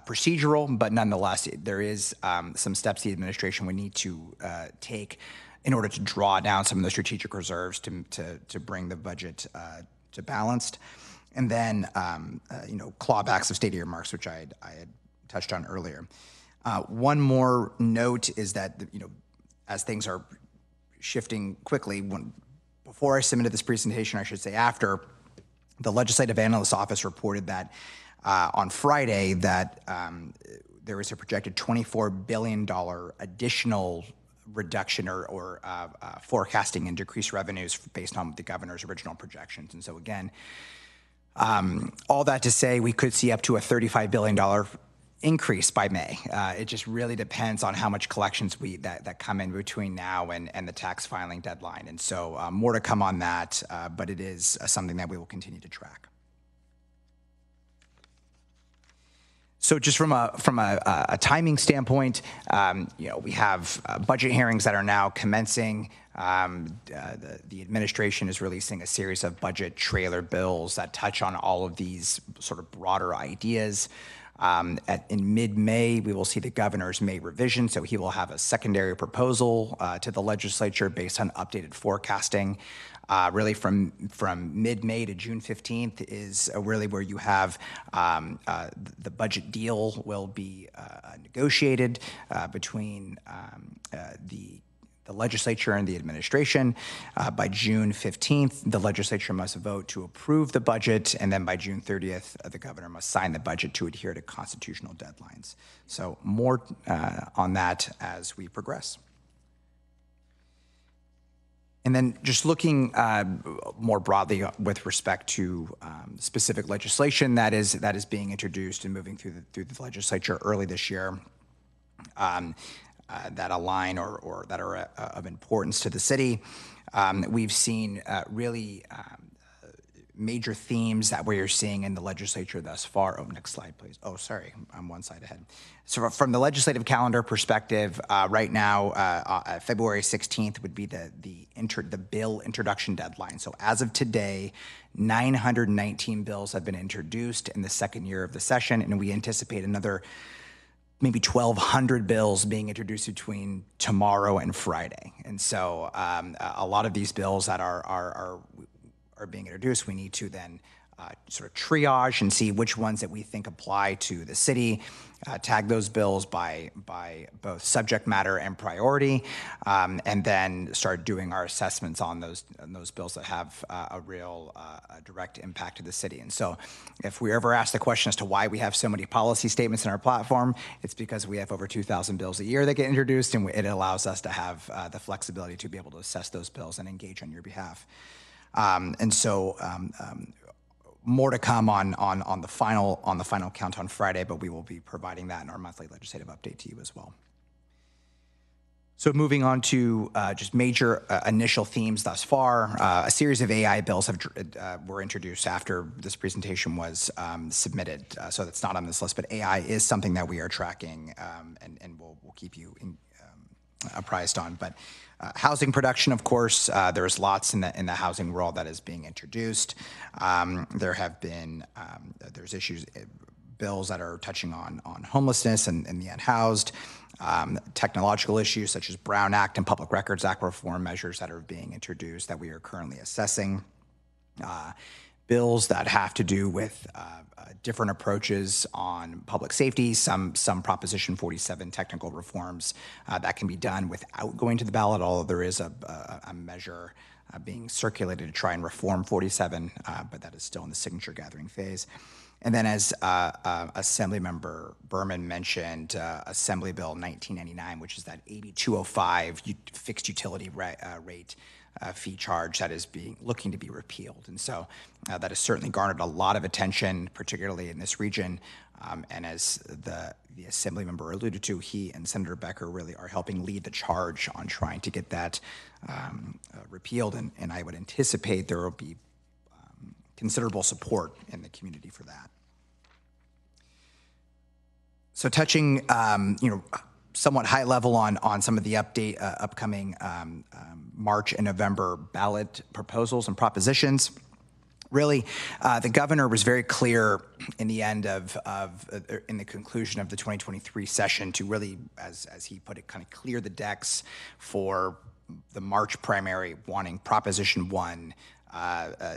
procedural, but nonetheless, there is some steps the administration would need to take in order to draw down some of the strategic reserves to bring the budget to balanced. And then, clawbacks of state earmarks, which I had touched on earlier. One more note is that, as things are shifting quickly, before I submitted this presentation, I should say after, the Legislative Analyst's Office reported that on Friday that there was a projected $24 billion additional reduction or forecasting in decreased revenues based on the governor's original projections. And so again, all that to say, we could see up to a $35 billion increase by May. It just really depends on how much collections that come in between now and the tax filing deadline. And so more to come on that, but it is something that we will continue to track. So just from a timing standpoint, we have budget hearings that are now commencing. The administration is releasing a series of budget trailer bills that touch on all of these sort of broader ideas. In mid-May, we will see the governor's May revision, so he will have a secondary proposal to the legislature based on updated forecasting. Really from mid-May to June 15th is really where you have the budget deal will be negotiated between the legislature and the administration. By June 15th, the legislature must vote to approve the budget, and then by June 30th, the governor must sign the budget to adhere to constitutional deadlines. So more on that as we progress. And then just looking more broadly with respect to specific legislation that is being introduced and moving through the legislature early this year, that align or that are of importance to the city. We've seen really major themes that we are seeing in the legislature thus far. Oh, next slide, please. Oh, sorry, I'm one slide ahead. So from the legislative calendar perspective, right now, February 16th would be the bill introduction deadline. So as of today, 919 bills have been introduced in the second year of the session, and we anticipate another maybe 1,200 bills being introduced between tomorrow and Friday. And so a lot of these bills that are being introduced, we need to then sort of triage and see which ones that we think apply to the city, tag those bills by both subject matter and priority, and then start doing our assessments on those bills that have a real direct impact to the city. And so if we ever ask the question as to why we have so many policy statements in our platform, it's because we have over 2,000 bills a year that get introduced, and it allows us to have the flexibility to be able to assess those bills and engage on your behalf. And so more to come on the final count on Friday, but we will be providing that in our monthly legislative update to you as well. So moving on to just major initial themes thus far, a series of AI bills were introduced after this presentation was submitted. So that's not on this list, but AI is something that we are tracking and we'll keep you apprised on. But housing production, of course, there's lots in the housing world that is being introduced. There have been there's issues. Bills that are touching on homelessness and the unhoused, technological issues such as Brown Act and Public Records Act reform measures that are being introduced that we are currently assessing, bills that have to do with different approaches on public safety, some Proposition 47 technical reforms that can be done without going to the ballot, although there is a measure being circulated to try and reform 47, but that is still in the signature gathering phase. And then as Assemblymember Berman mentioned, Assembly Bill 1999, which is that AB 205 fixed utility rate fee charge that is looking to be repealed. And so that has certainly garnered a lot of attention, particularly in this region. And as the Assembly member alluded to, he and Senator Becker really are helping lead the charge on trying to get that repealed. And I would anticipate there will be considerable support in the community for that. So touching, somewhat high level on some of the upcoming March and November ballot proposals and propositions. Really, the governor was very clear in the end in the conclusion of the 2023 session to really, as he put it, kind of clear the decks for the March primary, wanting Proposition 1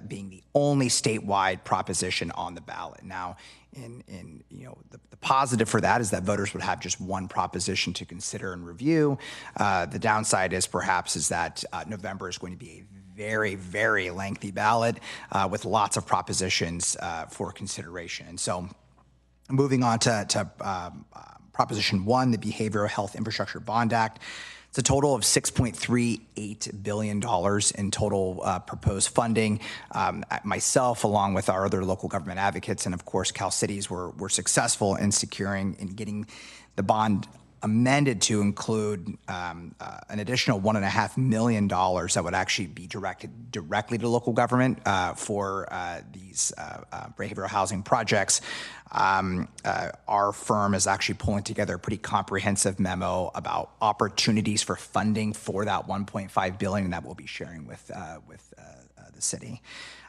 being the only statewide proposition on the ballot. Now, the positive for that is that voters would have just one proposition to consider and review. The downside is that November is going to be a very, very lengthy ballot with lots of propositions for consideration. And so moving on to Proposition 1, the Behavioral Health Infrastructure Bond Act. It's a total of $6.38 billion in total proposed funding. Myself, along with our other local government advocates, and of course Cal Cities, were successful in getting the bond amended to include an additional $1.5 million that would actually be directed directly to local government for these behavioral housing projects. Our firm is actually pulling together a pretty comprehensive memo about opportunities for funding for that $1.5 billion, and that we'll be sharing with the city.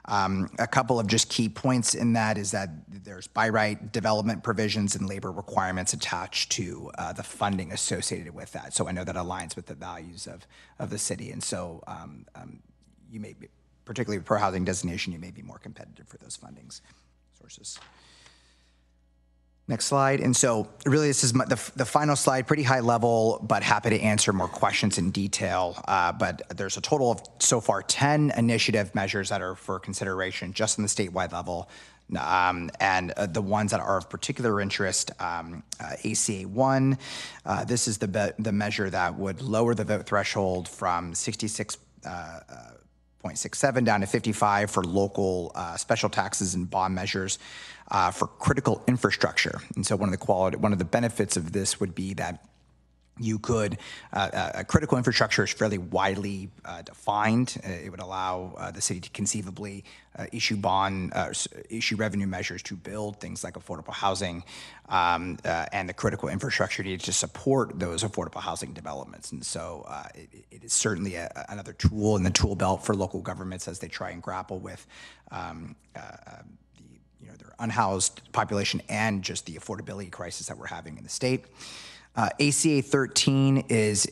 A couple of just key points in that is that there's by right development provisions and labor requirements attached to the funding associated with that. So I know that aligns with the values of the city. And so you may be, particularly per housing designation, you may be more competitive for those fundings sources. Next slide. And so really this is the final slide, pretty high level, but happy to answer more questions in detail. But there's a total of so far 10 initiative measures that are for consideration just on the statewide level. And the ones that are of particular interest, ACA 1, this is the measure that would lower the vote threshold from 66.67 down to 55 for local special taxes and bond measures for critical infrastructure. And so one of the benefits of this would be that you could, critical infrastructure is fairly widely defined. It would allow the city to conceivably issue revenue measures to build things like affordable housing, and the critical infrastructure needed to support those affordable housing developments. And so it is certainly another tool in the tool belt for local governments as they try and grapple with their unhoused population and just the affordability crisis that we're having in the state. ACA 13 is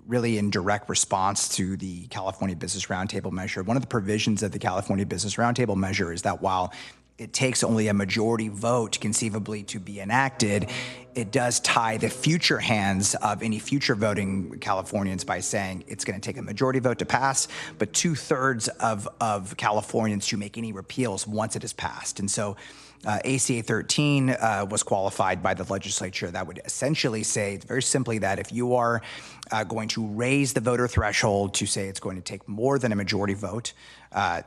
really in direct response to the California Business Roundtable measure. One of the provisions of the California Business Roundtable measure is that while it takes only a majority vote conceivably to be enacted, it does tie the future hands of any future voting Californians by saying it's going to take a majority vote to pass, but 2/3 of Californians to make any repeals once it is passed. And so ACA 13 was qualified by the legislature. That would essentially say, very simply, that if you are going to raise the voter threshold to say it's going to take more than a majority vote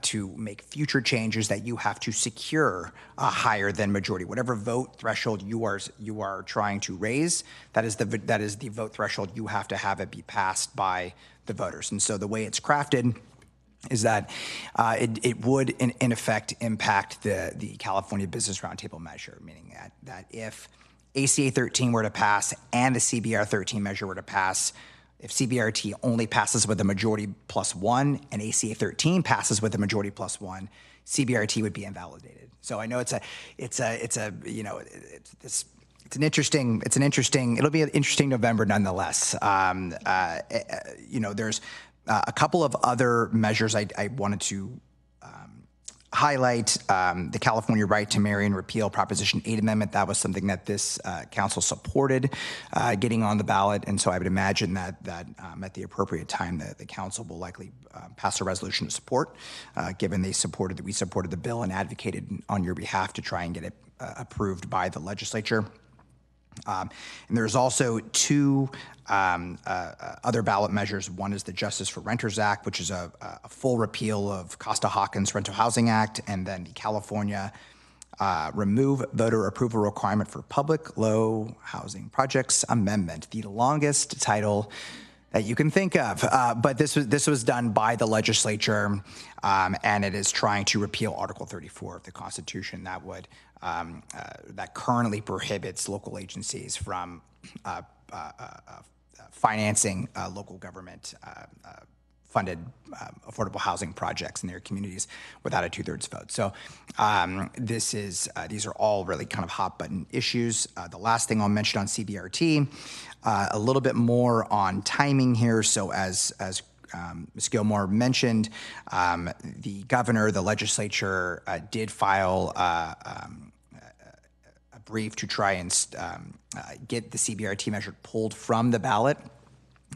to make future changes, that you have to secure a higher than majority. Whatever vote threshold you are trying to raise, that is the vote threshold you have to have it be passed by the voters. And so the way it's crafted is that it would, in effect, impact the California Business Roundtable measure, meaning that if ACA 13 were to pass and the CBR 13 measure were to pass, if CBRT only passes with a majority plus one and ACA 13 passes with a majority plus one, CBRT would be invalidated. So I know it's an interesting. It'll be an interesting November nonetheless. There's a couple of other measures I wanted to highlight. The California Right to Marry and Repeal Proposition 8 Amendment, that was something that this council supported getting on the ballot. And so I would imagine that at the appropriate time, the council will likely pass a resolution of support, given we supported the bill and advocated on your behalf to try and get it approved by the legislature. And there's also two other ballot measures. One is the Justice for Renters Act, which is a full repeal of Costa-Hawkins Rental Housing Act, and then the California Remove Voter Approval Requirement for Public Low Housing Projects Amendment, the longest title that you can think of. But this was done by the legislature, and it is trying to repeal Article 34 of the Constitution that currently prohibits local agencies from financing local government funded affordable housing projects in their communities without a 2/3 vote. So these are all really kind of hot button issues. The last thing I'll mention on CBRT, a little bit more on timing here. So as Ms. Gilmore mentioned, the governor, the legislature did file a brief to try and get the CBRT measure pulled from the ballot.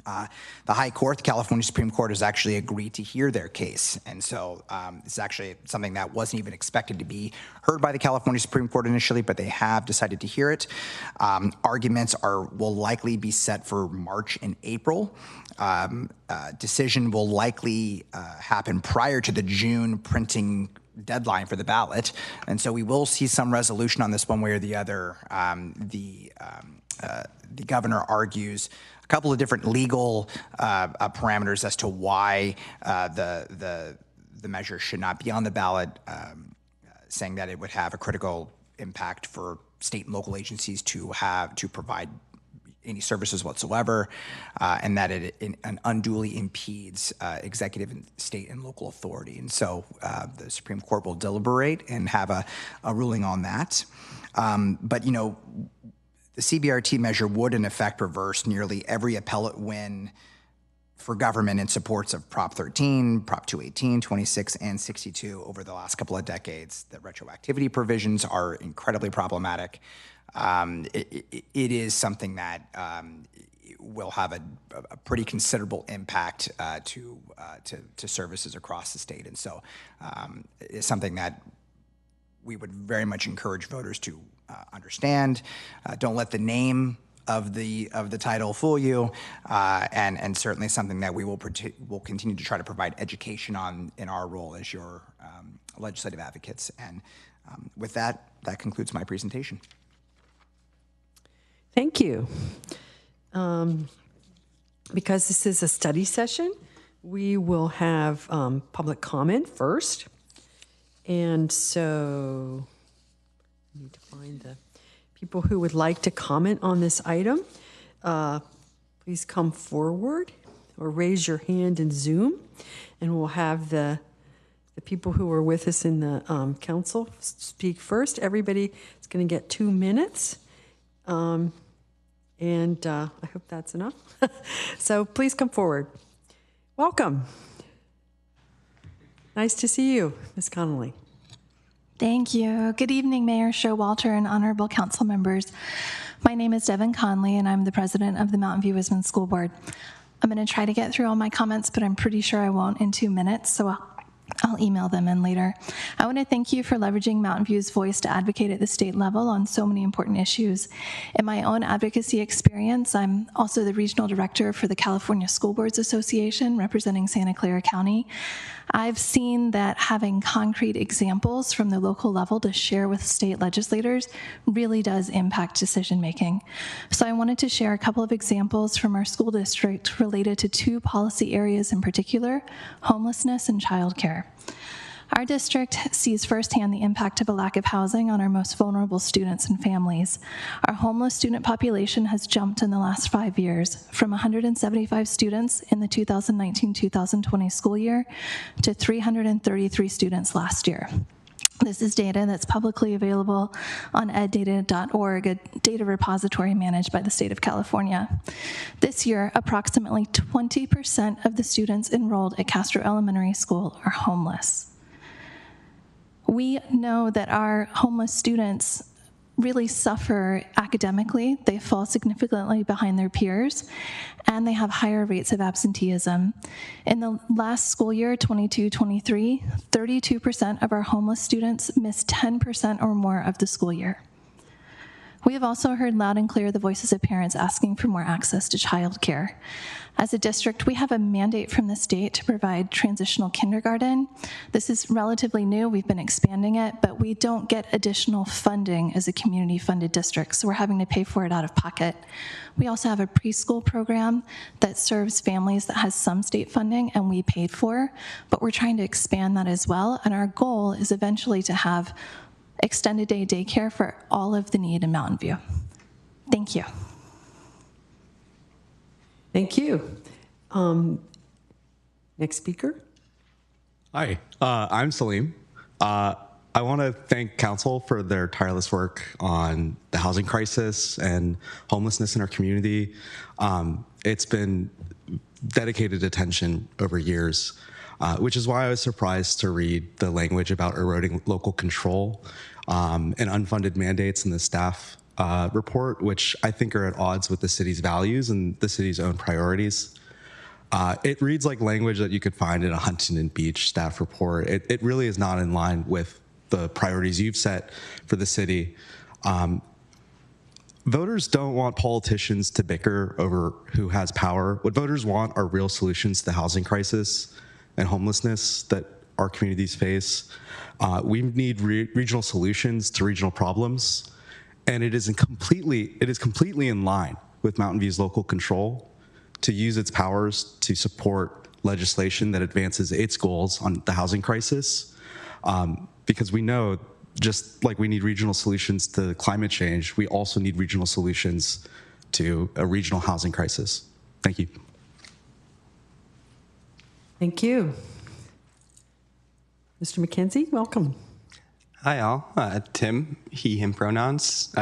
The High Court, the California Supreme Court, has actually agreed to hear their case. And so it's actually something that wasn't even expected to be heard by the California Supreme Court initially, but they have decided to hear it. Arguments will likely be set for March and April. Decision will likely happen prior to the June printing deadline for the ballot. And so we will see some resolution on this one way or the other. The governor argues a couple of different legal parameters as to why the measure should not be on the ballot, saying that it would have a critical impact for state and local agencies to provide any services whatsoever, and that it unduly impedes executive and state and local authority. And so the Supreme Court will deliberate and have a ruling on that. But, the CBRT measure would, in effect, reverse nearly every appellate win for government in supports of Prop 13, Prop 218, 26, and 62 over the last couple of decades. The retroactivity provisions are incredibly problematic. It is something that will have a pretty considerable impact to services across the state. And so it's something that we would very much encourage voters to understand. Don't let the name of the title fool you, and certainly something that we will continue to try to provide education on in our role as your legislative advocates. And with that concludes my presentation.
Thank you. Because this is a study session, we will have public comment first. And so I need to find the people who would like to comment on this item. Please come forward or raise your hand in Zoom, and we'll have the people who are with us in the council speak first. Everybody is going to get 2 minutes. And I hope that's enough. So please come forward. Welcome. Nice to see you, Ms. Connolly.
Thank you. Good evening, Mayor Showalter and honorable council members. My name is Devin Conley, and I'm the president of the Mountain View Wisman School Board. I'm going to try to get through all my comments, but I'm pretty sure I won't in 2 minutes, so I'll email them in later. I want to thank you for leveraging Mountain View's voice to advocate at the state level on so many important issues. In my own advocacy experience, I'm also the regional director for the California School Boards Association, representing Santa Clara County. I've seen that having concrete examples from the local level to share with state legislators really does impact decision making. So I wanted to share a couple of examples from our school district related to two policy areas in particular: homelessness and childcare. Our district sees firsthand the impact of a lack of housing on our most vulnerable students and families. Our homeless student population has jumped in the last 5 years, from 175 students in the 2019-2020 school year to 333 students last year. This is data that's publicly available on eddata.org, a data repository managed by the state of California. This year, approximately 20% of the students enrolled at Castro Elementary School are homeless. We know that our homeless students really suffer academically. They fall significantly behind their peers, and they have higher rates of absenteeism. In the last school year, 22-23, 32% of our homeless students missed 10% or more of the school year. We have also heard loud and clear the voices of parents asking for more access to childcare. As a district, we have a mandate from the state to provide transitional kindergarten. This is relatively new. We've been expanding it, but we don't get additional funding as a community-funded district, so we're having to pay for it out of pocket. We also have a preschool program that serves families that has some state funding and we paid for, but we're trying to expand that as well, and our goal is eventually to have extended day daycare for all of the need in Mountain View. Thank you.
Thank you. Next speaker.
Hi, I'm Salim. I want to thank council for their tireless work on the housing crisis and homelessness in our community. It's been dedicated attention over years, which is why I was surprised to read the language about eroding local control and unfunded mandates in the staff report, which I think are at odds with the city's values and the city's own priorities. It reads like language that you could find in a Huntington Beach staff report. It really is not in line with the priorities you've set for the city. Voters don't want politicians to bicker over who has power. What voters want are real solutions to the housing crisis and homelessness that our communities face. We need regional solutions to regional problems, and it is completely in line with Mountain View's local control to use its powers to support legislation that advances its goals on the housing crisis, because we know, just like we need regional solutions to climate change, we also need regional solutions to a regional housing crisis. Thank you.
Thank you. Mr. McKenzie, welcome.
Hi, all. Tim, he, him pronouns.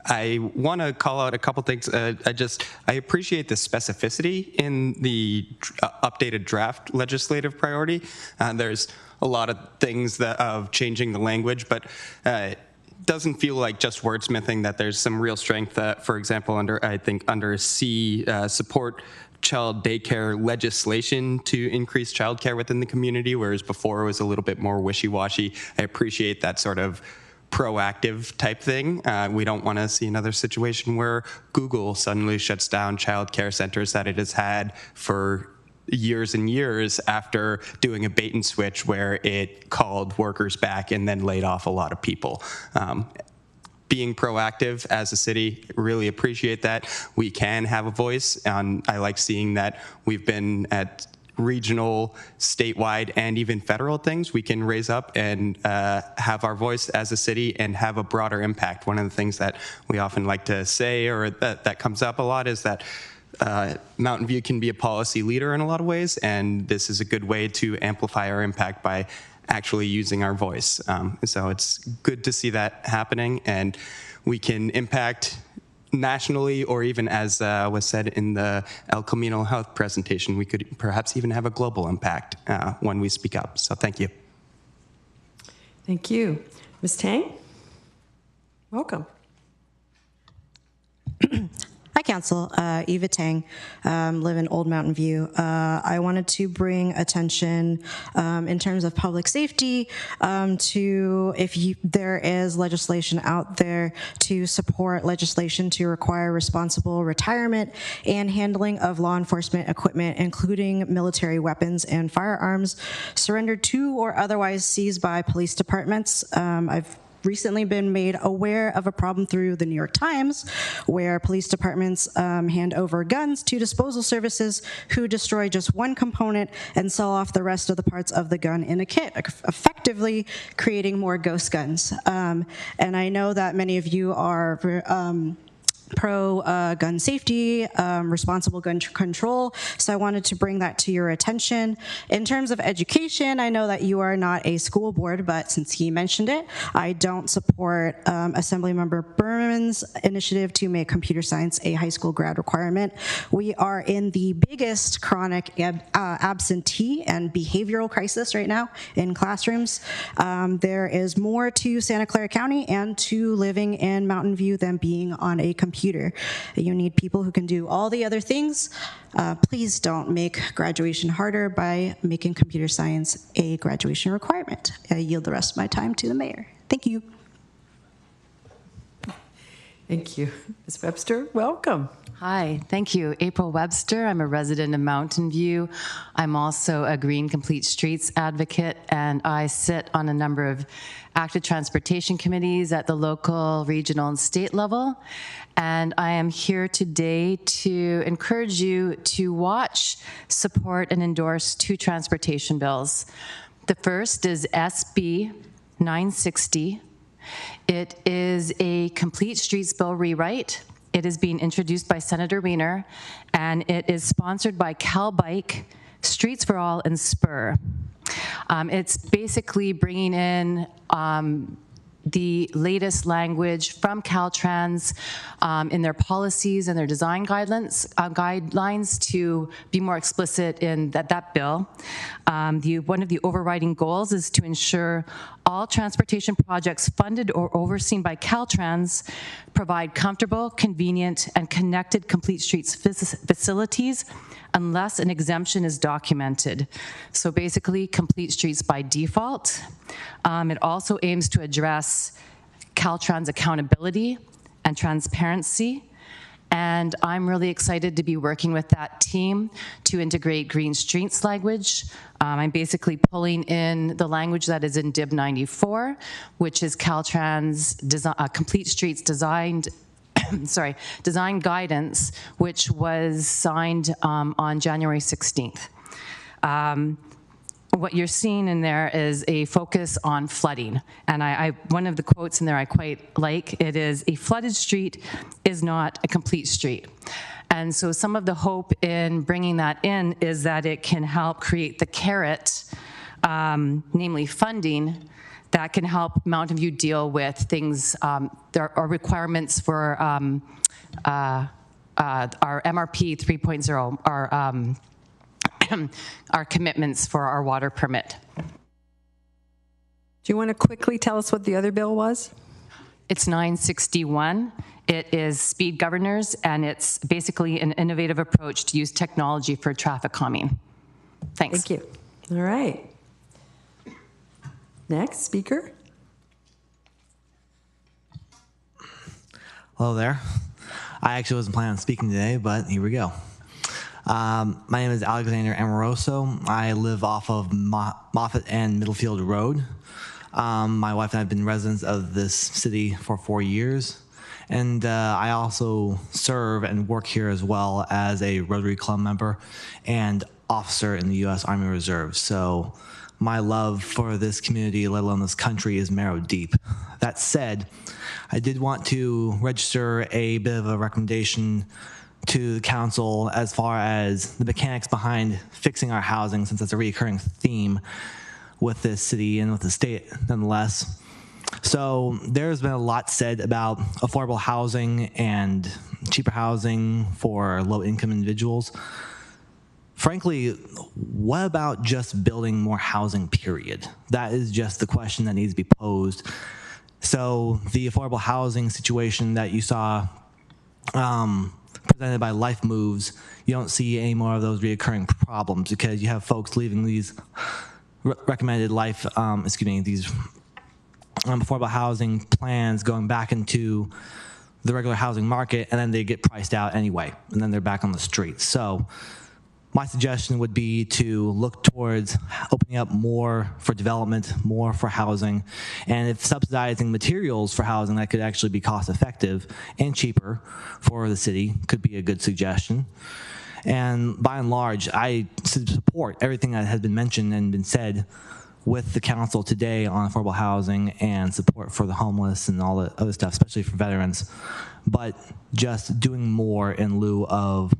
I want to call out a couple things. I appreciate the specificity in the updated draft legislative priority. There's a lot of things of changing the language, but it doesn't feel like just wordsmithing, that there's some real strength, for example, under C, support child daycare legislation to increase childcare within the community, whereas before it was a little bit more wishy-washy. I appreciate that sort of proactive type thing. We don't want to see another situation where Google suddenly shuts down childcare centers that it has had for years and years after doing a bait and switch where it called workers back and then laid off a lot of people. Being proactive as a city, really appreciate that. We can have a voice, and I like seeing that we've been at regional, statewide, and even federal things we can raise up and have our voice as a city and have a broader impact. One of the things that we often like to say, or that comes up a lot, is that Mountain View can be a policy leader in a lot of ways, and this is a good way to amplify our impact by actually using our voice. So it's good to see that happening, and we can impact nationally, or even, as was said in the El Camino Health presentation, we could perhaps even have a global impact when we speak up. So thank you.
Thank you. Ms. Tang, welcome.
Hi,
Council, Eva Tang, live in Old Mountain View. I wanted to bring attention in terms of public safety to there is legislation out there to support legislation to require responsible retirement and handling of law enforcement equipment, including military weapons and firearms, surrendered to or otherwise seized by police departments. I've recently been made aware of a problem through the New York Times where police departments hand over guns to disposal services who destroy just one component and sell off the rest of the parts of the gun in a kit, effectively creating more ghost guns. And I know that many of you are pro gun safety, responsible gun control, so I wanted to bring that to your attention. In terms of education, I know that you are not a school board, but since he mentioned it, I don't support Assemblymember Berman's initiative to make computer science a high school grad requirement. We are in the biggest chronic absentee and behavioral crisis right now in classrooms. There is more to Santa Clara County and to living in Mountain View than being on a computer. You need people who can do all the other things. Please don't make graduation harder by making computer science a graduation requirement. I yield the rest of my time to the mayor. Thank you.
Thank you. Ms. Webster, welcome.
Hi, thank you. April Webster. I'm a resident of Mountain View. I'm also a Green Complete Streets advocate, and I sit on a number of active transportation committees at the local, regional, and state level. And I am here today to encourage you to watch, support, and endorse two transportation bills. The first is SB 960. It is a complete streets bill rewrite. It is being introduced by Senator Wiener, and it is sponsored by CalBike, Streets for All, and Spur. It's basically bringing in the latest language from Caltrans in their policies and their design guidelines to be more explicit in that bill. One of the overriding goals is to ensure all transportation projects funded or overseen by Caltrans provide comfortable, convenient, and connected complete streets facilities unless an exemption is documented. So basically, complete streets by default. It also aims to address Caltrans accountability and transparency. And I'm really excited to be working with that team to integrate green streets language. I'm basically pulling in the language that is in DIB 94, which is Caltrans complete streets design guidance, which was signed on January 16th. What you're seeing in there is a focus on flooding. And one of the quotes in there I quite like. It is, "A flooded street is not a complete street." And so some of the hope in bringing that in is that it can help create the carrot, namely funding, that can help Mountain View deal with things. There are requirements for our MRP 3.0, our commitments for our water permit.
Do you want to quickly tell us what the other bill was?
It's 961. It is speed governors, and it's basically an innovative approach to use technology for traffic calming. Thanks.
Thank you. All right. Next speaker.
Hello there. I actually wasn't planning on speaking today, but here we go. My name is Alexander Amoroso. I live off of Moffett and Middlefield Road. My wife and I have been residents of this city for 4 years. And I also serve and work here as well as a Rotary Club member and officer in the U.S. Army Reserve. So my love for this community, let alone this country, is marrow deep. That said, I did want to register a bit of a recommendation to the council as far as the mechanics behind fixing our housing, since that's a recurring theme with this city and with the state nonetheless. So there's been a lot said about affordable housing and cheaper housing for low-income individuals. Frankly, what about just building more housing, period? That is just the question that needs to be posed. So the affordable housing situation that you saw presented represented by Life Moves, you don't see any more of those reoccurring problems because you have folks leaving these recommended life, these affordable housing plans going back into the regular housing market, and then they get priced out anyway, and then they're back on the street. So my suggestion would be to look towards opening up more for development, more for housing, and if subsidizing materials for housing that could actually be cost effective and cheaper for the city could be a good suggestion. And by and large, I support everything that has been mentioned and been said with the council today on affordable housing and support for the homeless and all the other stuff, especially for veterans, but just doing more in lieu of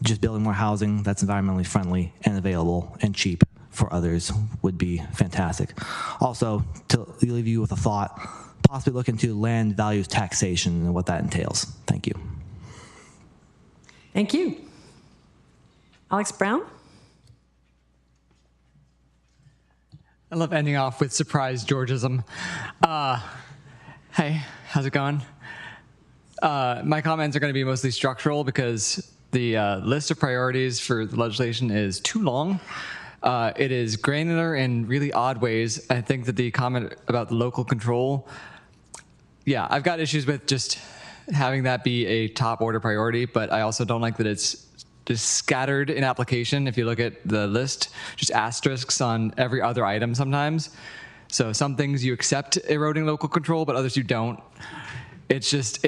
just building more housing that's environmentally friendly and available and cheap for others would be fantastic. Also, to leave you with a thought, possibly look into land values taxation and what that entails. Thank you.
Thank you. Alex Brown?
I love ending off with surprise Georgism. Hey, how's it going? My comments are going to be mostly structural because the list of priorities for the legislation is too long. It is granular in really odd ways. I think that the comment about the local control, yeah, I've got issues with just having that be a top order priority, but I also don't like that it's just scattered in application. If you look at the list, just asterisks on every other item sometimes. So some things you accept eroding local control, but others you don't. It's just,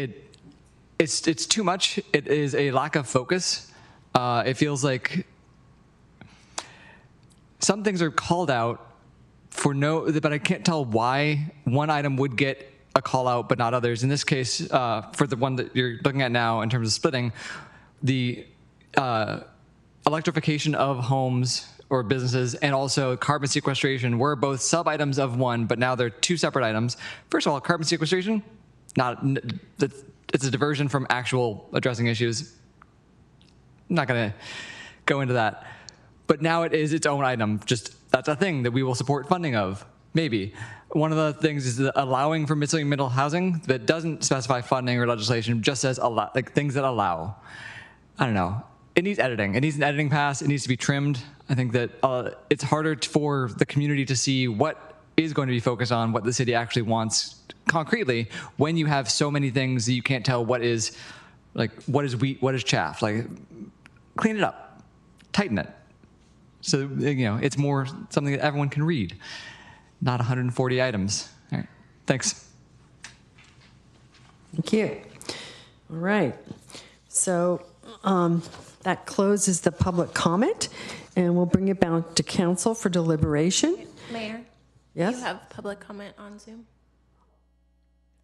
it's too much. It is a lack of focus. It feels like some things are called out for but I can't tell why one item would get a call out, but not others. In this case, for the one that you're looking at now in terms of splitting, the electrification of homes or businesses and also carbon sequestration were both sub-items of one, but now they're two separate items. First of all, carbon sequestration, it's a diversion from actual addressing issues. I'm not going to go into that. But now it is its own item. Just that's a thing that we will support funding of, maybe. One of the things is allowing for missing middle housing that doesn't specify funding or legislation, just says like things that allow. I don't know. It needs editing. It needs an editing pass. It needs to be trimmed. I think that it's harder for the community to see what is going to be focused on, what the city actually wants concretely, when you have so many things that you can't tell what is wheat, what is chaff. Like, clean it up, tighten it. So, it's more something that everyone can read, not 140 items. All right, thanks.
Thank you. All right. So, that closes the public comment, and we'll bring it back to council for deliberation.
Mayor?
Yes?
You have public comment on Zoom.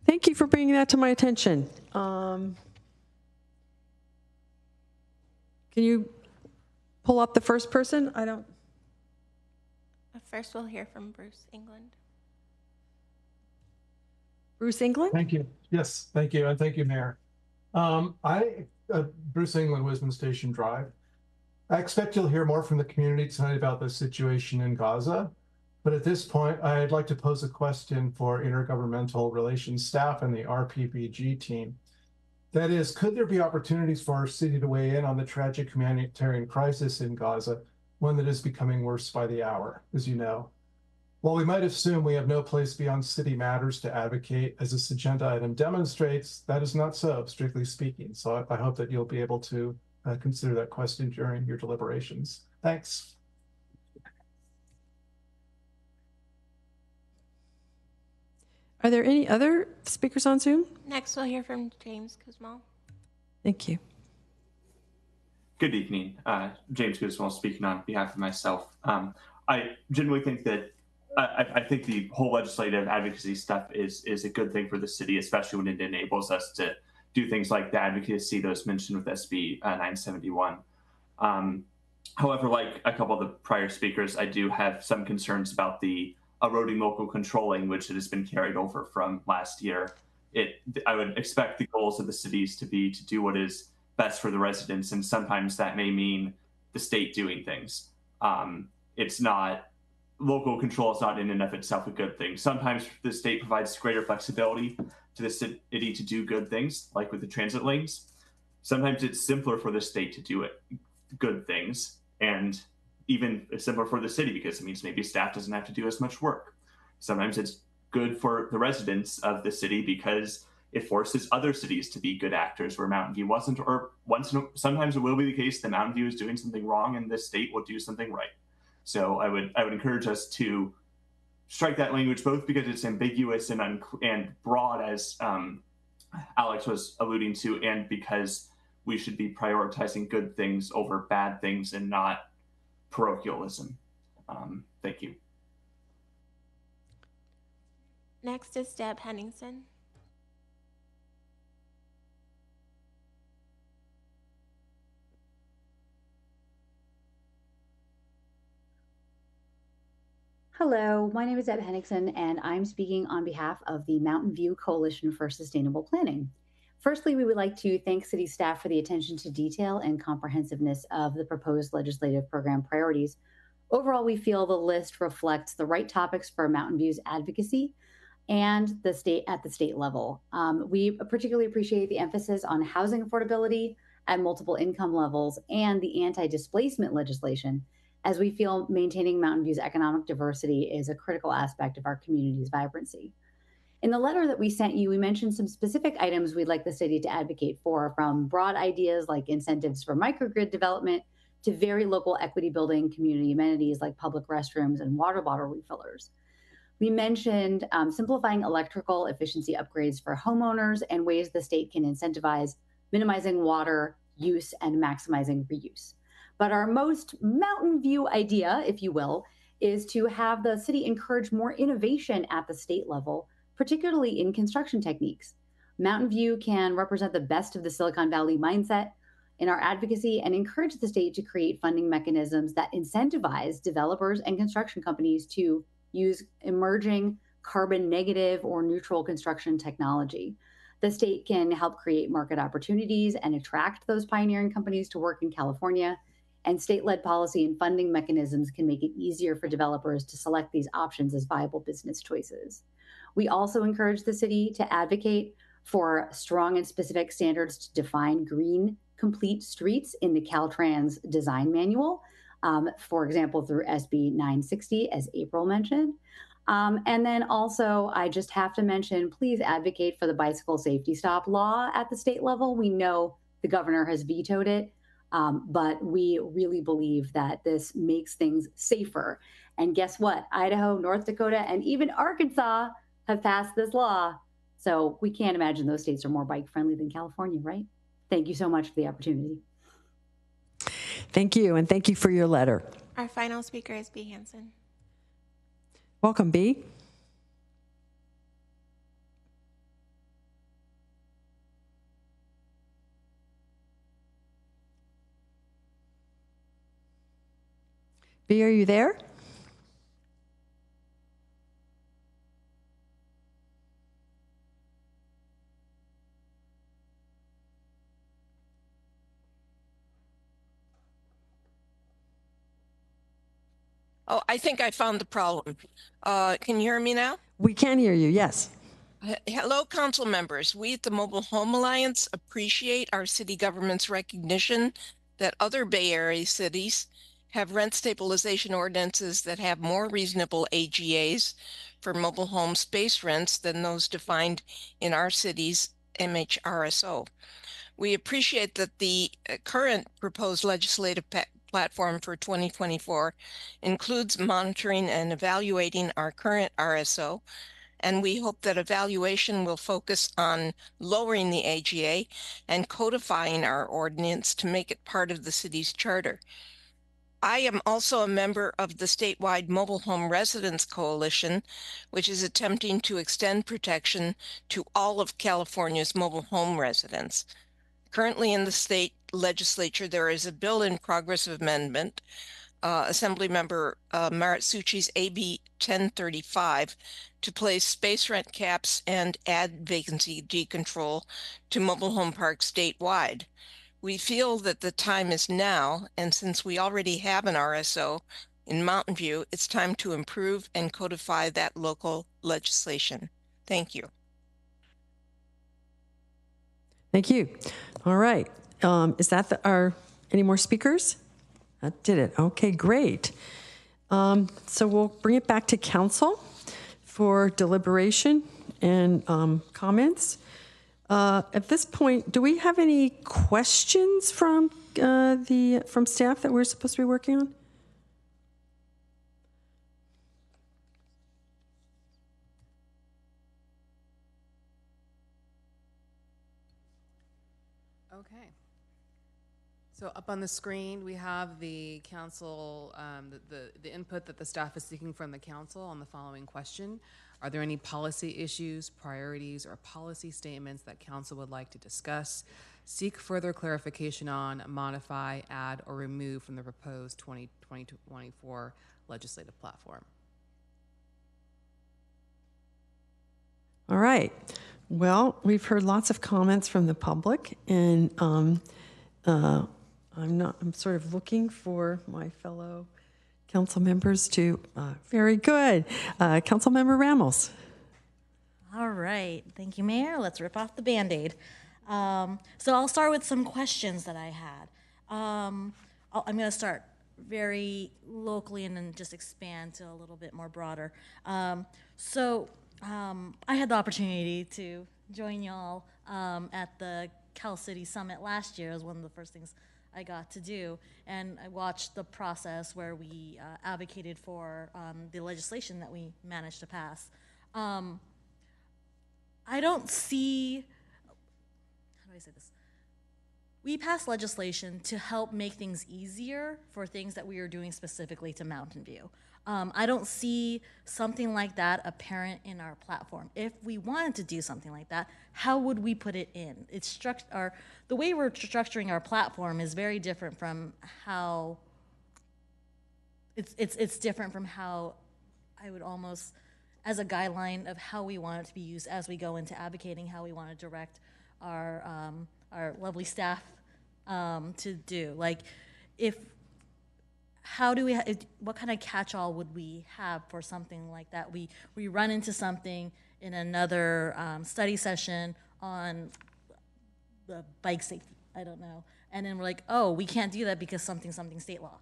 Thank you for bringing that to my attention. Can you pull up the first person?
First, we'll hear from Bruce England.
Bruce England?
Thank you. Yes, thank you. And thank you, Mayor. Bruce England, Wisdom Station Drive. I expect you'll hear more from the community tonight about the situation in Gaza. But at this point, I'd like to pose a question for intergovernmental relations staff and the RPPG team. That is, could there be opportunities for our city to weigh in on the tragic humanitarian crisis in Gaza, one that is becoming worse by the hour, as you know? While we might assume we have no place beyond city matters to advocate, as this agenda item demonstrates, that is not so, strictly speaking. So I hope that you'll be able to consider that question during your deliberations. Thanks.
Are there any other speakers on Zoom?
Next, we'll hear from James Guzman.
Thank you.
Good evening. James Guzman speaking on behalf of myself. I genuinely think that I think the whole legislative advocacy stuff is a good thing for the city, especially when it enables us to do things like the advocacy that was mentioned with SB 971. However, like a couple of the prior speakers, I do have some concerns about the eroding local control language that has been carried over from last year. I would expect the goals of the cities to be to do what is best for the residents, and sometimes that may mean the state doing things. Local control is not in and of itself a good thing. Sometimes the state provides greater flexibility to the city to do good things, like with the transit lanes. Sometimes it's simpler for the state to do good things, and even it's simpler for the city because it means maybe staff doesn't have to do as much work. Sometimes it's good for the residents of the city because it forces other cities to be good actors where Mountain View wasn't, or sometimes it will be the case that Mountain View is doing something wrong and this state will do something right. So I would encourage us to strike that language, both because it's ambiguous and broad, as Alex was alluding to, and because we should be prioritizing good things over bad things and not parochialism. Thank you.
Next is Deb Henningsen.
Hello, my name is Deb Henningsen, and I'm speaking on behalf of the Mountain View Coalition for Sustainable Planning. Firstly, we would like to thank City staff for the attention to detail and comprehensiveness of the proposed legislative program priorities. Overall, we feel the list reflects the right topics for Mountain View's advocacy and the state at the state level. We particularly appreciate the emphasis on housing affordability at multiple income levels and the anti-displacement legislation, as we feel maintaining Mountain View's economic diversity is a critical aspect of our community's vibrancy. In the letter that we sent you, we mentioned some specific items we'd like the city to advocate for, from broad ideas like incentives for microgrid development to very local equity building community amenities like public restrooms and water bottle refillers. We mentioned simplifying electrical efficiency upgrades for homeowners and ways the state can incentivize minimizing water use and maximizing reuse. But our most Mountain View idea, if you will, is to have the city encourage more innovation at the state level, particularly in construction techniques. Mountain View can represent the best of the Silicon Valley mindset in our advocacy and encourage the state to create funding mechanisms that incentivize developers and construction companies to use emerging carbon negative or neutral construction technology. The state can help create market opportunities and attract those pioneering companies to work in California. And state-led policy and funding mechanisms can make it easier for developers to select these options as viable business choices. We also encourage the city to advocate for strong and specific standards to define green, complete streets in the Caltrans design manual, for example, through SB 960, as April mentioned. And then also, I just have to mention, please advocate for the bicycle safety stop law at the state level. We know the governor has vetoed it, but we really believe that this makes things safer. And guess what? Idaho, North Dakota, and even Arkansas have passed this law. So we can't imagine those states are more bike friendly than California, right? Thank you so much for the opportunity.
Thank you, and thank you for your letter.
Our final speaker is B. Hansen.
Welcome, B. B, are you there?
Oh, I think I found the problem. Can you hear me now?
We can hear you, yes.
Hello, council members. We at the Mobile Home Alliance appreciate our city government's recognition that other Bay Area cities have rent stabilization ordinances that have more reasonable AGAs for mobile home space rents than those defined in our city's MHRSO. We appreciate that the current proposed legislative platform for 2024 includes monitoring and evaluating our current RSO, and we hope that evaluation will focus on lowering the AGA and codifying our ordinance to make it part of the city's charter. I am also a member of the statewide Mobile Home Residents Coalition, which is attempting to extend protection to all of California's mobile home residents. Currently in the state legislature, there is a bill in progress of amendment, Assemblymember Maratsuchi's AB 1035, to place space rent caps and add vacancy decontrol to mobile home parks statewide. We feel that the time is now, and since we already have an RSO in Mountain View, it's time to improve and codify that local legislation. Thank you.
Thank you. All right. Is that any more speakers? That did it. Okay, great. So we'll bring it back to council for deliberation and comments. At this point, do we have any questions from staff that we're supposed to be working on?
Okay. So up on the screen, we have the council, the input that the staff is seeking from the council on the following question. Are there any policy issues, priorities, or policy statements that council would like to discuss, seek further clarification on, modify, add, or remove from the proposed 2024 legislative platform?
All right. Well, we've heard lots of comments from the public, and I'm sort of looking for my fellow council members to, very good. Council Member Ramos.
All right, thank you, Mayor. Let's rip off the Band-Aid. So I'll start with some questions that I had. I'm gonna start very locally and then just expand to a little bit more broader. I had the opportunity to join y'all at the Cal City Summit last year. It was one of the first things I got to do, and I watched the process where we advocated for the legislation that we managed to pass. I don't see, how do I say this? We passed legislation to help make things easier for things that we are doing specifically to Mountain View. I don't see something like that apparent in our platform. If we wanted to do something like that, how would we put it in? The way we're structuring our platform is very different from how, it's different from how I would almost, as a guideline of how we want it to be used as we go into advocating, how we want to direct our lovely staff to do. Like, what kind of catch-all would we have for something like that? We run into something in another study session on the bike safety, I don't know, and then we're like, oh, we can't do that because something state law.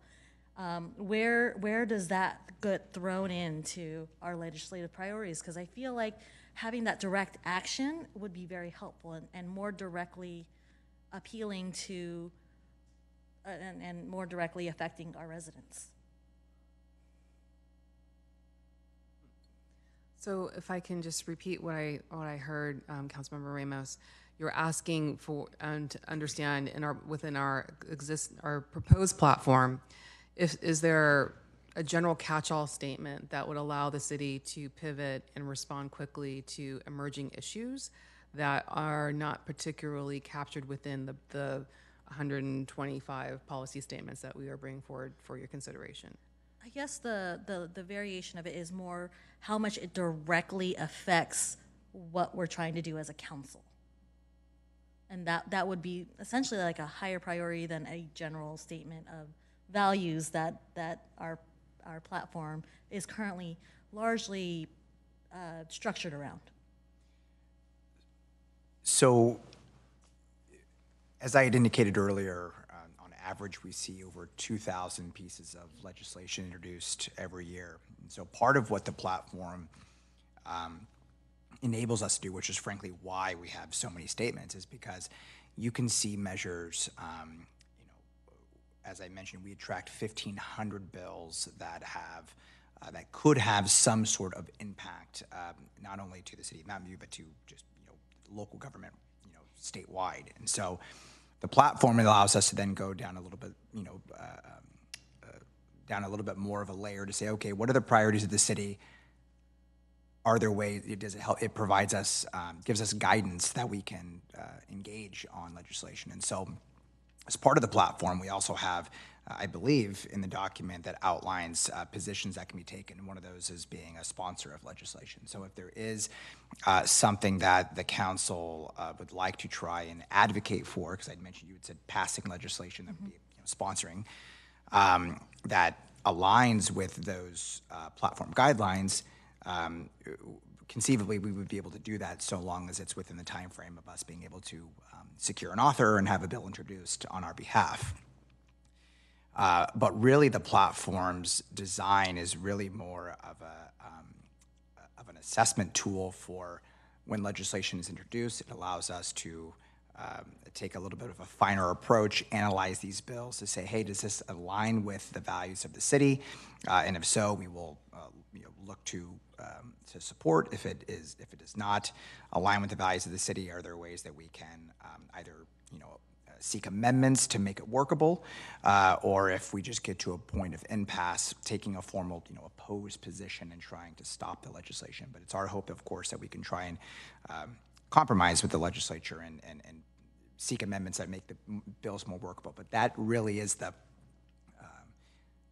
Where does that get thrown into our legislative priorities? Because I feel like having that direct action would be very helpful and more directly appealing to and more directly affecting our residents.
So if I can just repeat what I heard, Councilmember Ramos, you're asking for to understand within our proposed platform, is there a general catch-all statement that would allow the city to pivot and respond quickly to emerging issues that are not particularly captured within the 125 policy statements that we are bringing forward for your consideration?
I guess the variation of it is more how much it directly affects what we're trying to do as a council. And that would be essentially like a higher priority than a general statement of values that our platform is currently largely structured around.
So, as I had indicated earlier, on average, we see over 2,000 pieces of legislation introduced every year. And so part of what the platform enables us to do, which is frankly why we have so many statements, is because you can see measures, as I mentioned, we attract 1,500 bills that have that could have some sort of impact, not only to the city of Mountain View, but to just local government, statewide. And so the platform allows us to then go down a little bit, down a little bit more of a layer to say, okay, what are the priorities of the city? Are there ways, does it help? It provides us, gives us guidance that we can engage on legislation. And so as part of the platform, we also have, I believe, in the document that outlines positions that can be taken. One of those is being a sponsor of legislation. So if there is something that the council would like to try and advocate for, because I'd mentioned you had said passing legislation that would be sponsoring, that aligns with those platform guidelines, conceivably we would be able to do that so long as it's within the time frame of us being able to secure an author and have a bill introduced on our behalf. But really the platform's design is really more of an assessment tool for when legislation is introduced. It allows us to take a little bit of a finer approach, analyze these bills to say, hey, does this align with the values of the city? And if so, we will look to support. If it does not align with the values of the city, are there ways that we can either seek amendments to make it workable, or if we just get to a point of impasse, taking a formal opposed position and trying to stop the legislation. But it's our hope, of course, that we can try and compromise with the legislature and seek amendments that make the bills more workable. But that really is the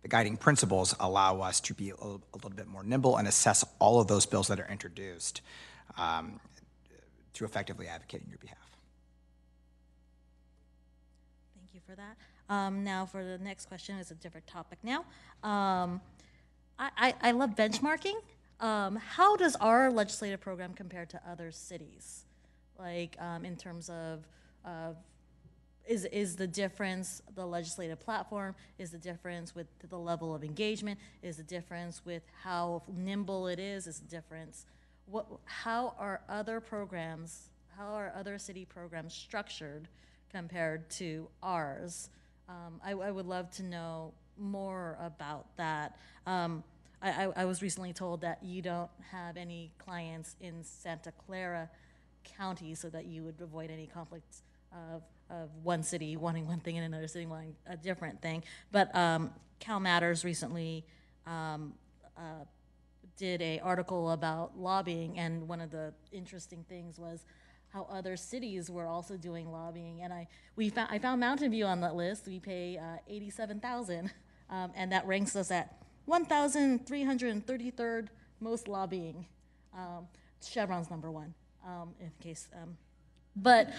guiding principles allow us to be a little bit more nimble and assess all of those bills that are introduced to effectively advocate on your behalf.
Thank you for that. Now for the next question, it's a different topic now. I love benchmarking. How does our legislative program compare to other cities? Like in terms of is the difference the legislative platform? Is the difference with the level of engagement? Is the difference with how nimble it is? Is the difference? How are other programs, how are other city programs structured compared to ours? I would love to know more about that. I was recently told that you don't have any clients in Santa Clara County, so that you would avoid any conflicts of one city wanting one thing and another city wanting a different thing. But Cal Matters recently did an article about lobbying, and one of the interesting things was how other cities were also doing lobbying. And I found Mountain View on that list. We pay $87,000, and that ranks us at 1,333rd most lobbying. Chevron's number one, in case. But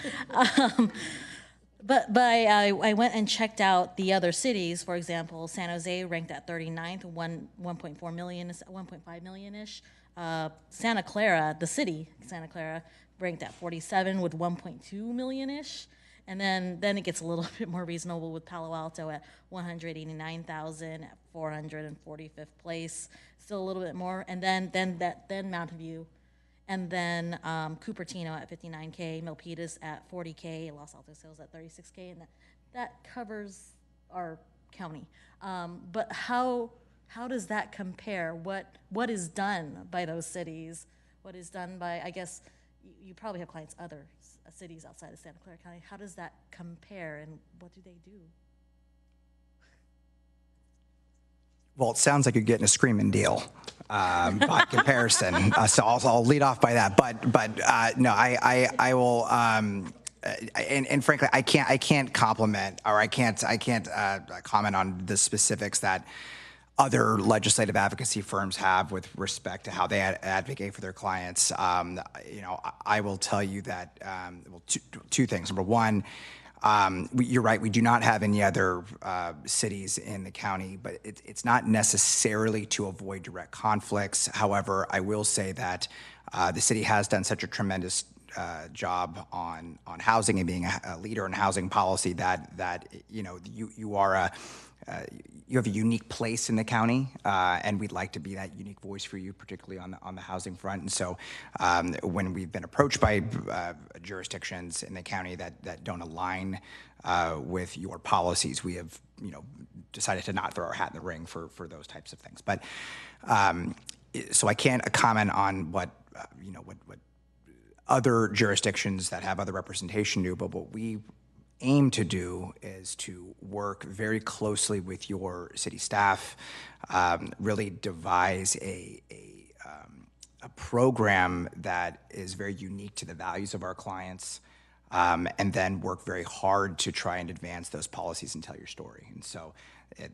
I went and checked out the other cities. For example, San Jose ranked at 39th, 1.4 million, 1.5 million-ish. Santa Clara, the city, Santa Clara, ranked at 47 with 1.2 million-ish. And then it gets a little bit more reasonable with Palo Alto at 189,000 at 445th place, still a little bit more. And then Mountain View, and then Cupertino at 59K, Milpitas at 40K, Los Altos Hills at 36K, and that covers our county. But how does that compare? What is done by those cities? What is done by, I guess, you probably have clients other cities outside of Santa Clara County. How does that compare, and what do they do?
Well, it sounds like you're getting a screaming deal by comparison. So I'll lead off by that. But no, I will. And frankly, I can't compliment, or I can't comment on the specifics that other legislative advocacy firms have with respect to how they advocate for their clients. I will tell you that two things. Number one, you're right, we do not have any other cities in the county, but it's not necessarily to avoid direct conflicts. However, I will say that the city has done such a tremendous job on housing and being a leader in housing policy that you have a unique place in the county, and we'd like to be that unique voice for you, particularly on the housing front. And so when we've been approached by jurisdictions in the county that don't align with your policies, we have decided to not throw our hat in the ring for those types of things. But so I can't comment on what other jurisdictions that have other representation do, but what we aim to do is to work very closely with your city staff, really devise a program that is very unique to the values of our clients, and then work very hard to try and advance those policies and tell your story. And so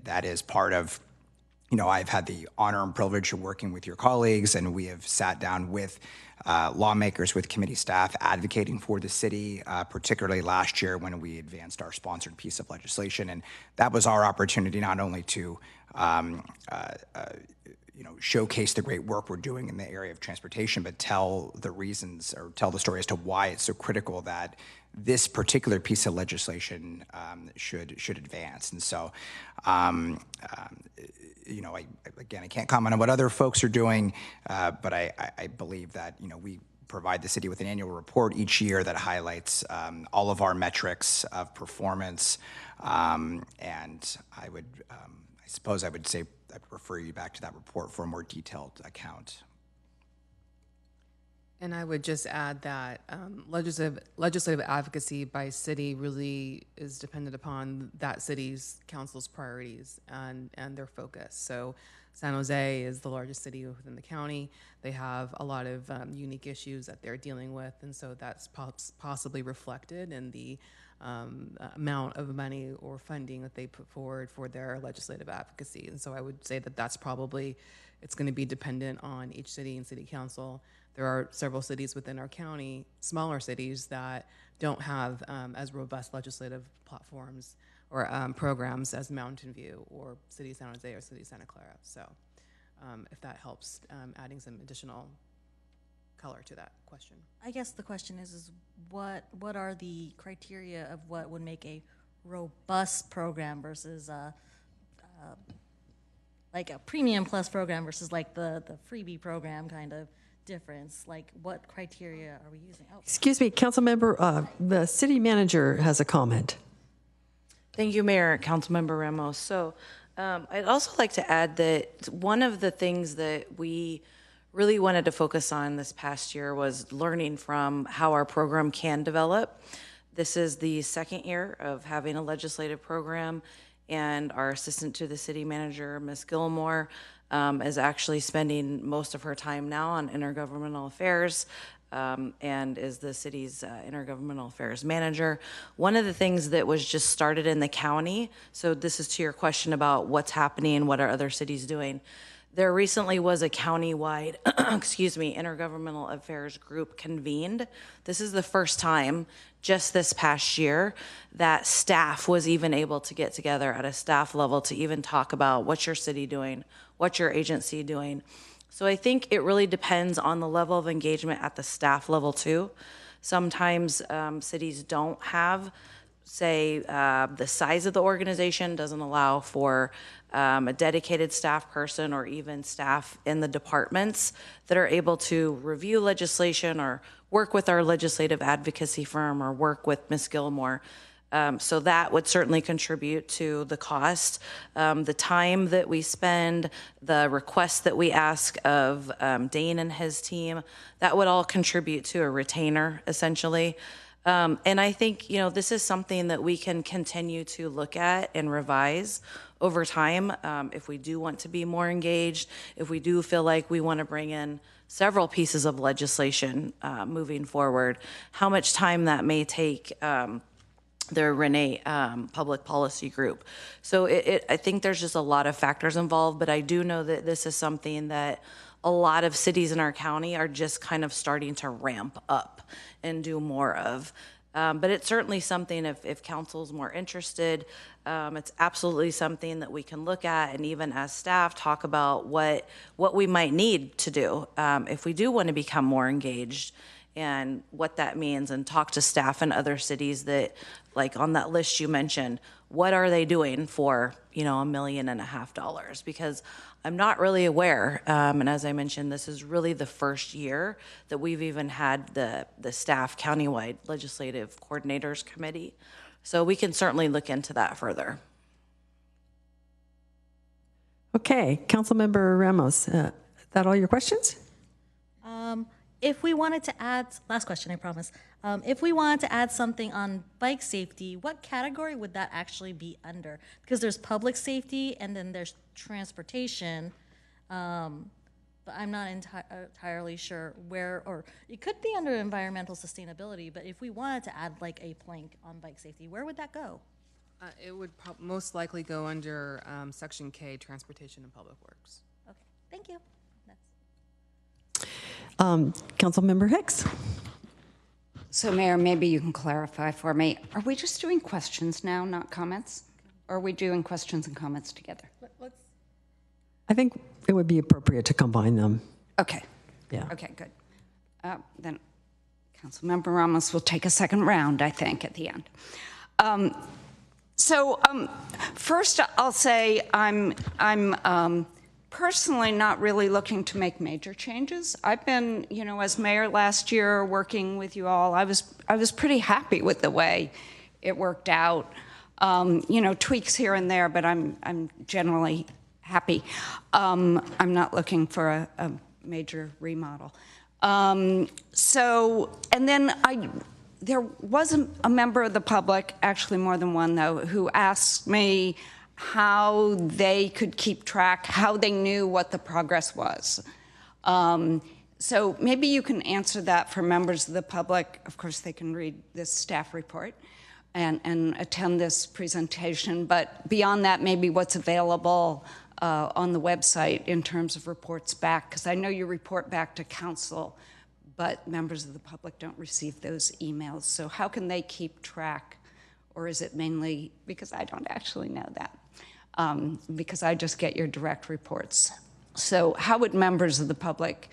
that is part of I've had the honor and privilege of working with your colleagues, and we have sat down with lawmakers, with committee staff, advocating for the city, particularly last year when we advanced our sponsored piece of legislation. And that was our opportunity not only to showcase the great work we're doing in the area of transportation, but tell the reasons or tell the story as to why it's so critical that this particular piece of legislation should advance. And so, I can't comment on what other folks are doing, but I believe that, we provide the city with an annual report each year that highlights all of our metrics of performance. And I suppose I would say I'd refer you back to that report for a more detailed account.
And I would just add that legislative advocacy by city really is dependent upon that city's council's priorities and their focus. So San Jose is the largest city within the county. They have a lot of unique issues that they're dealing with, and so that's possibly reflected in the amount of money or funding that they put forward for their legislative advocacy. And so I would say that that's probably, it's going to be dependent on each city and city council. There are several cities within our county, smaller cities, that don't have as robust legislative platforms or programs as Mountain View or City of San Jose or City of Santa Clara. So if that helps, adding some additional color to that question.
I guess the question is what are the criteria of what would make a robust program versus like a premium plus program versus like the freebie program kind of difference? Like, what criteria are we using? Oh.
Excuse me, council member, the city manager has a comment.
Thank you, Mayor, Councilmember Ramos. So I'd also like to add that one of the things that we really wanted to focus on this past year was learning from how our program can develop. This is the second year of having a legislative program, and our assistant to the city manager, Ms. Gilmore, is actually spending most of her time now on intergovernmental affairs and is the city's intergovernmental affairs manager. One of the things that was just started in the county, so this is to your question about what's happening, what are other cities doing. There recently was a countywide, intergovernmental affairs group convened. This is the first time just this past year that staff was even able to get together at a staff level to even talk about what's your city doing, what's your agency doing. So I think it really depends on the level of engagement at the staff level too. Sometimes cities don't have, say, the size of the organization doesn't allow for a dedicated staff person or even staff in the departments that are able to review legislation or work with our legislative advocacy firm or work with Ms. Gilmore. So that would certainly contribute to the cost. The time that we spend, the requests that we ask of Dane and his team, that would all contribute to a retainer, essentially. And I think, this is something that we can continue to look at and revise over time if we do want to be more engaged, if we do feel like we want to bring in several pieces of legislation moving forward, how much time that may take the Renee Public Policy Group. So I think there's just a lot of factors involved, but I do know that this is something that a lot of cities in our county are just kind of starting to ramp up and do more of. But it's certainly something, if council's more interested, it's absolutely something that we can look at, and even as staff talk about what we might need to do if we do want to become more engaged and what that means, and talk to staff in other cities that, like on that list you mentioned, what are they doing for, $1.5 million? Because I'm not really aware, and as I mentioned, this is really the first year that we've even had the staff countywide legislative coordinators committee. So we can certainly look into that further.
Okay, Councilmember Ramos, is that all your questions?
If we wanted to add, last question, I promise. If we wanted to add something on bike safety, what category would that actually be under? Because there's public safety and then there's transportation, but I'm not entirely sure where, or it could be under environmental sustainability, but if we wanted to add like a plank on bike safety, where would that go?
It would most likely go under Section K, Transportation and Public Works.
Okay, thank you.
Councilmember Hicks.
So, Mayor, maybe you can clarify for me. Are we just doing questions now, not comments? Or are we doing questions and comments together?
I think it would be appropriate to combine them.
Okay.
Yeah.
Okay, good. Then Councilmember Ramos will take a second round, I think, at the end. First, I'll say I'm personally not really looking to make major changes. I've been, as mayor last year, working with you all. I was pretty happy with the way it worked out. Tweaks here and there, but I'm generally happy. I'm not looking for a major remodel. There was a member of the public, actually more than one though, who asked me how they could keep track, how they knew what the progress was. So maybe you can answer that for members of the public. Of course, they can read this staff report and attend this presentation, but beyond that, maybe what's available on the website in terms of reports back, because I know you report back to council, but members of the public don't receive those emails. So how can they keep track? Or is it mainly, because I don't actually know that, because I just get your direct reports. So how would members of the public,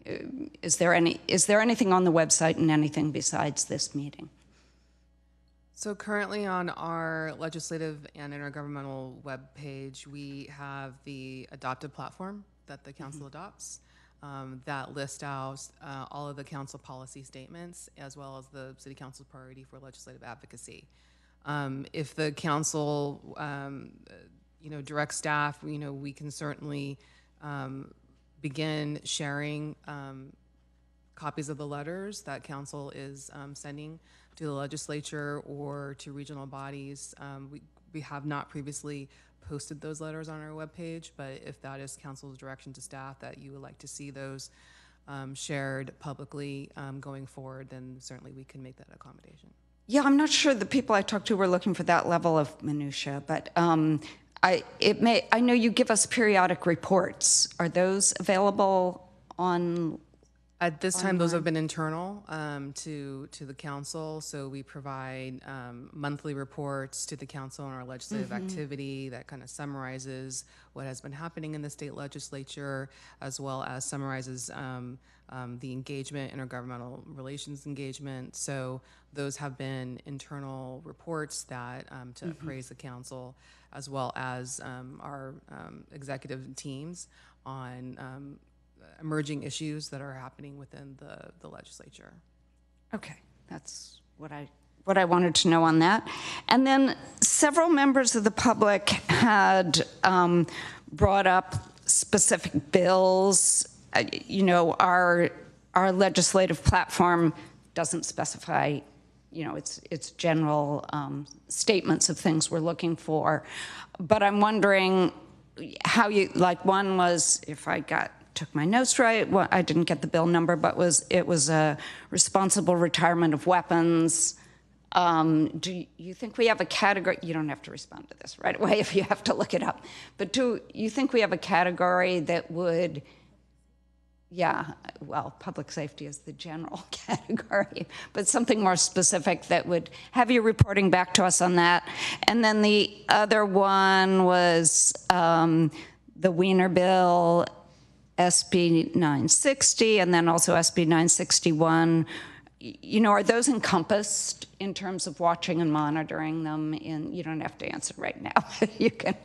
is there anything on the website and anything besides this meeting?
So currently on our legislative and intergovernmental webpage, we have the adopted platform that the council adopts. That lists out all of the council policy statements as well as the city council priority for legislative advocacy. If the council, direct staff, we can certainly begin sharing copies of the letters that council is sending to the legislature or to regional bodies. We have not previously posted those letters on our webpage, but if that is council's direction to staff that you would like to see those shared publicly going forward, then certainly we can make that accommodation.
Yeah, I'm not sure the people I talked to were looking for that level of minutia, but I know you give us periodic reports. Are those available on?
At this time, those have been internal to the council. So we provide monthly reports to the council on our legislative activity that kind of summarizes what has been happening in the state legislature, as well as summarizes the engagement, intergovernmental relations engagement. So those have been internal reports that to appraise the council, as well as our executive teams on emerging issues that are happening within the legislature.
Okay, that's what I wanted to know on that. And then several members of the public had brought up specific bills. Our legislative platform doesn't specify, it's general statements of things we're looking for. But I'm wondering how one was, if I took my notes right, well, I didn't get the bill number, but it was a responsible retirement of weapons. Do you think we have a category? You don't have to respond to this right away if you have to look it up. But do you think we have a category that would, public safety is the general category, but something more specific that would have you reporting back to us on that? And then the other one was the Wiener bill, SB 960, and then also SB 961. Are those encompassed in terms of watching and monitoring them? You don't have to answer right now. You can.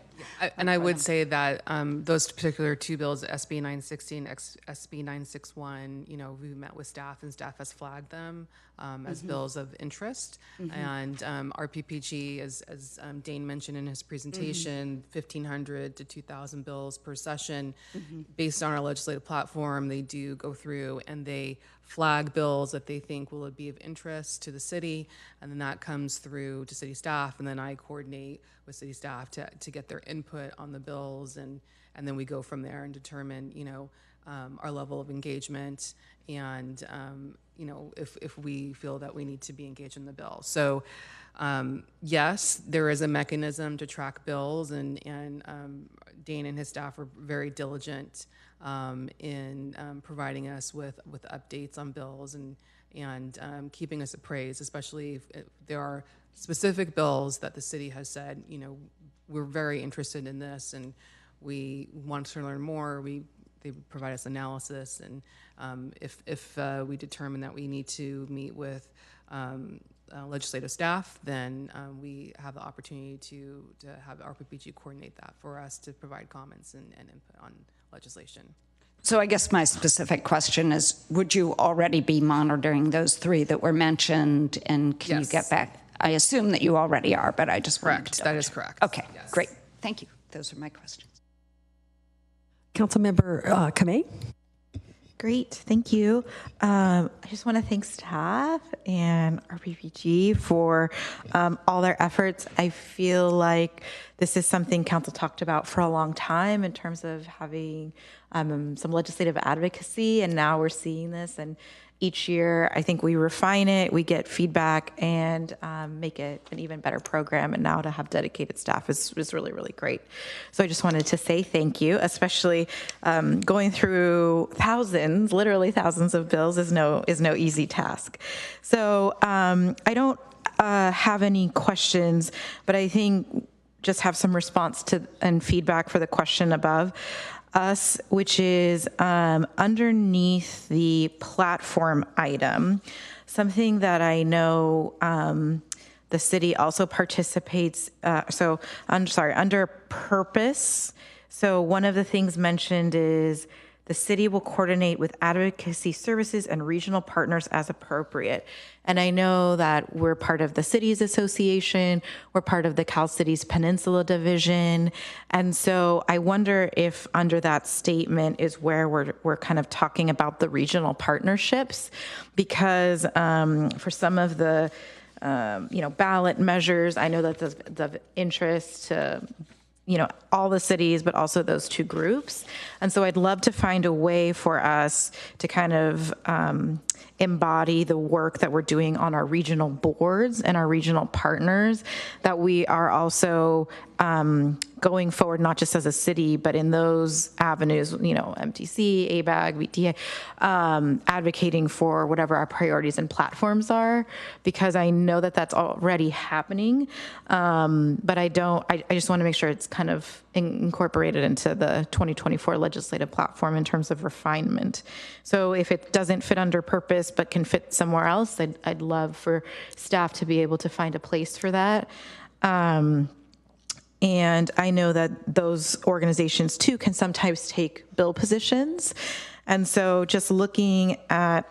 And I would say that those particular two bills, SB 960 and SB 961, we met with staff and staff has flagged them as bills of interest. And our PPG, as Dane mentioned in his presentation, 1,500 to 2,000 bills per session. Based on our legislative platform, they do go through and they flag bills that they think will be of interest to the city, and then that comes through to city staff, and then I coordinate with city staff to get their input on the bills, and then we go from there and determine, our level of engagement, and if we feel that we need to be engaged in the bill. So yes, there is a mechanism to track bills, and Dane and his staff are very diligent in providing us with updates on bills and keeping us appraised, especially if there are specific bills that the city has said, we're very interested in this and we want to learn more. They provide us analysis, and if we determine that we need to meet with legislative staff, then we have the opportunity to have RPPG coordinate that for us to provide comments and input on legislation.
So I guess my specific question is, would you already be monitoring those three that were mentioned, and can you get back? I assume that you already are, but I just wanted to
that is correct.
Okay, great. Thank you. Those are my questions.
Councilmember Kamei.
Great, thank you. I just want to thank staff and RPPG for all their efforts. I feel like this is something council talked about for a long time in terms of having some legislative advocacy, and now we're seeing this. And each year, I think we refine it, we get feedback, and make it an even better program. And now to have dedicated staff is really, really great. So I just wanted to say thank you, especially going through thousands, literally thousands of bills is no easy task. So I don't have any questions, but I think just have some response to and feedback for the question above us, which is underneath the platform item, something that I know the city also participates, under purpose. So one of the things mentioned is the city will coordinate with advocacy services and regional partners as appropriate. And I know that we're part of the Cities Association, we're part of the Cal Cities Peninsula Division. And so I wonder if under that statement is where we're kind of talking about the regional partnerships, because for some of the ballot measures, I know that the interest to all the cities, but also those two groups. And so I'd love to find a way for us to kind of embody the work that we're doing on our regional boards and our regional partners, that we are also going forward, not just as a city, but in those avenues, MTC, ABAG, VTA, advocating for whatever our priorities and platforms are, because I know that that's already happening. But I just want to make sure it's kind of incorporated into the 2024 legislative platform in terms of refinement. So if it doesn't fit under purpose, but can fit somewhere else, I'd love for staff to be able to find a place for that. And I know that those organizations too can sometimes take bill positions. And so just looking at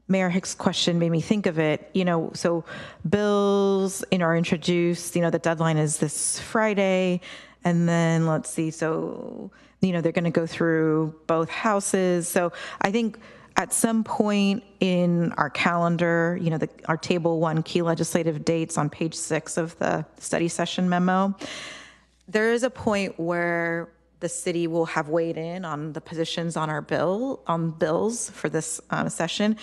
Mayor Hicks' question made me think of it, so bills, are introduced, the deadline is this Friday. And then let's see, so, they're going to go through both houses. So I think at some point in our calendar, our table 1 key legislative dates on page 6 of the study session memo, there is a point where the city will have weighed in on the positions on bills for this session.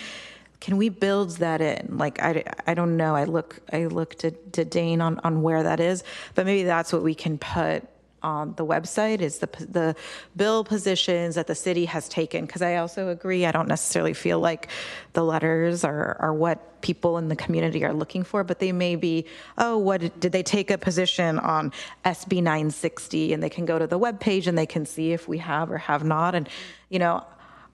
Can we build that in? I don't know. I looked to Dane on where that is, but maybe that's what we can put on the website, is the bill positions that the city has taken. Because I also agree, I don't necessarily feel like the letters are what people in the community are looking for, but they may be, did they take a position on SB 960? And they can go to the webpage and they can see if we have or have not. And,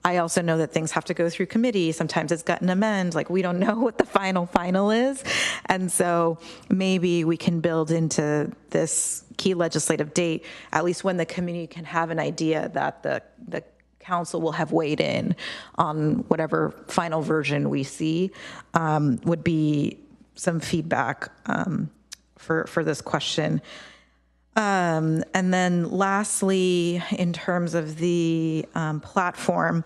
I also know that things have to go through committee. Sometimes it's gut and amend. We don't know what the final is. And so maybe we can build into this key legislative date, at least when the community can have an idea that the council will have weighed in on whatever final version we see, would be some feedback for this question. And then lastly, in terms of the platform,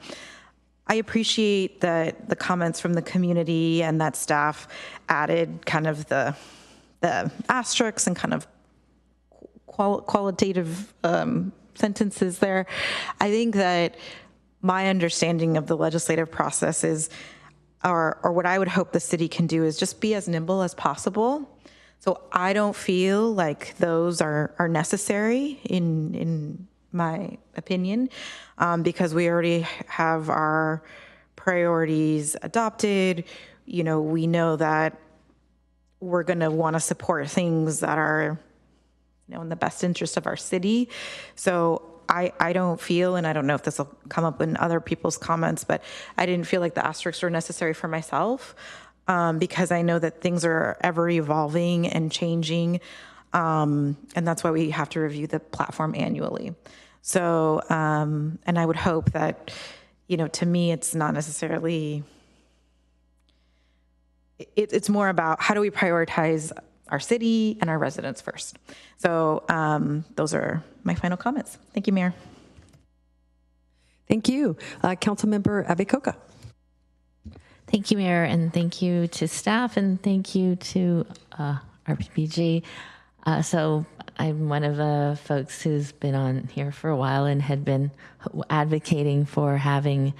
I appreciate that the comments from the community and that staff added kind of the asterisks and kind of qualitative sentences there. I think that my understanding of the legislative process is, or what I would hope the city can do is just be as nimble as possible. So I don't feel like those are necessary in my opinion, because we already have our priorities adopted. You know, we know that we're going to want to support things that are, you know, in the best interest of our city. So I don't feel, and I don't know if this will come up in other people's comments, but I didn't feel like the asterisks were necessary for myself, because I know that things are ever evolving and changing. And that's why we have to review the platform annually. So, and I would hope that, you know, to me, it's not necessarily, it's more about how do we prioritize our city and our residents first. So those are my final comments. Thank you, Mayor.
Thank you. Councilmember Abikoka.
Thank you, Mayor, and thank you to staff, and thank you to RPPG. So I'm one of the folks who's been on here for a while and had been advocating for having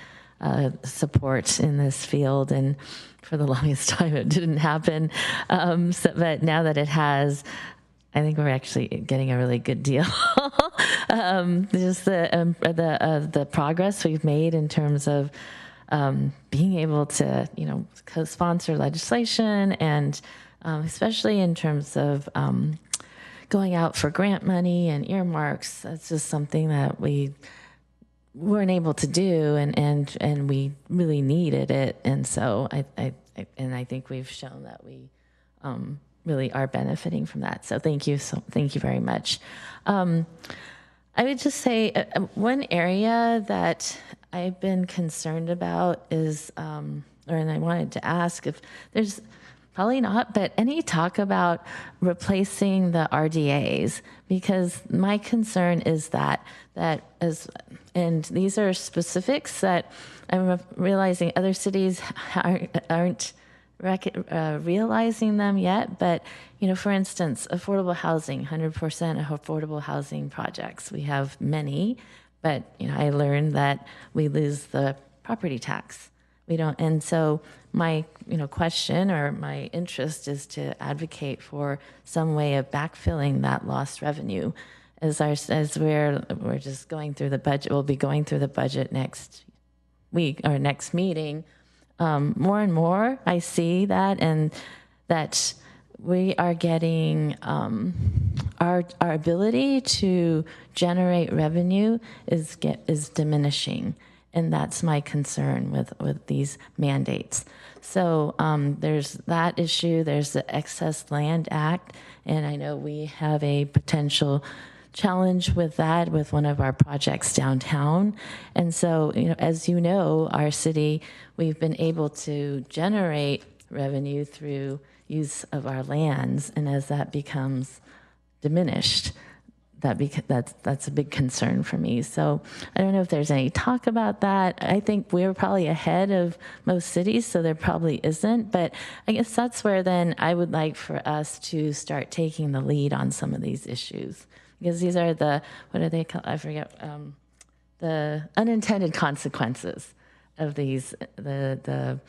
support in this field, and for the longest time it didn't happen. But now that it has, I think we're actually getting a really good deal. Just the progress we've made in terms of being able to, you know, co-sponsor legislation, and especially in terms of going out for grant money and earmarks. That's just something that we weren't able to do, and we really needed it. And so I think we've shown that we really are benefiting from that. So thank you. So thank you very much. I would just say one area that I've been concerned about is, and I wanted to ask if there's probably not, but any talk about replacing the RDAs, because my concern is that and these are specifics that I'm realizing other cities aren't realizing them yet. But, you know, for instance, affordable housing, 100% affordable housing projects. We have many, but, you know, I learned that we lose the property tax. We don't, and so my, you know, question or my interest is to advocate for some way of backfilling that lost revenue. As we're just going through the budget, we'll be going through the budget next week or next meeting. More and more I see that, and that we are getting our ability to generate revenue is diminishing, and that's my concern with these mandates. So there's that issue. There's the Excess Land Act, and I know we have a potential challenge with that with one of our projects downtown. And so, you know, as you know, our city, we've been able to generate revenue through use of our lands, and as that becomes diminished, that's a big concern for me. So I don't know if there's any talk about that. I think we're probably ahead of most cities, so there probably isn't. But I guess that's where then I would like for us to start taking the lead on some of these issues. Because these are the, what are they called? I forget, the unintended consequences of these, the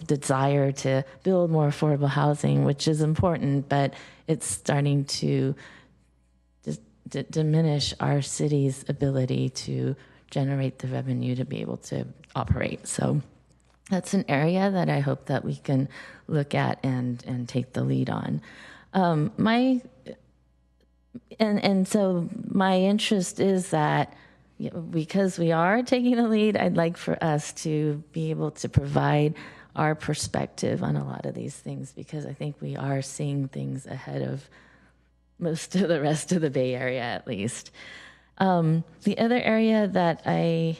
desire to build more affordable housing, which is important, but it's starting to diminish our city's ability to generate the revenue to be able to operate. So that's an area that I hope that we can look at and take the lead on. So my interest is that, you know, because we are taking the lead, I'd like for us to be able to provide our perspective on a lot of these things, because I think we are seeing things ahead of most of the rest of the Bay Area, at least. The other area that I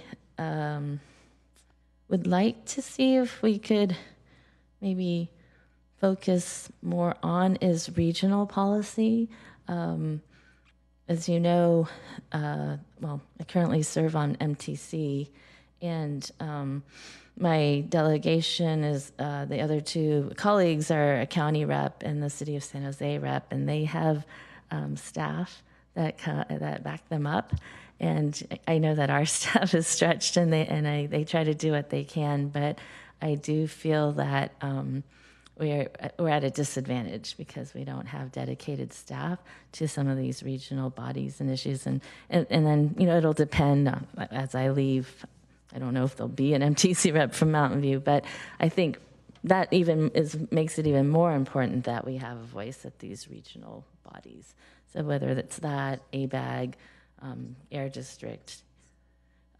would like to see if we could maybe focus more on is regional policy. As you know, well, I currently serve on MTC, and my delegation is, the other two colleagues are a county rep and the city of San Jose rep, and they have staff that back them up. And I know that our staff is stretched, and they try to do what they can, but I do feel that we're at a disadvantage because we don't have dedicated staff to some of these regional bodies and issues, and then it'll depend on, as I leave. I don't know if there'll be an MTC rep from Mountain View, but I think that makes it even more important that we have a voice at these regional bodies. So whether it's that, ABAG, Air District,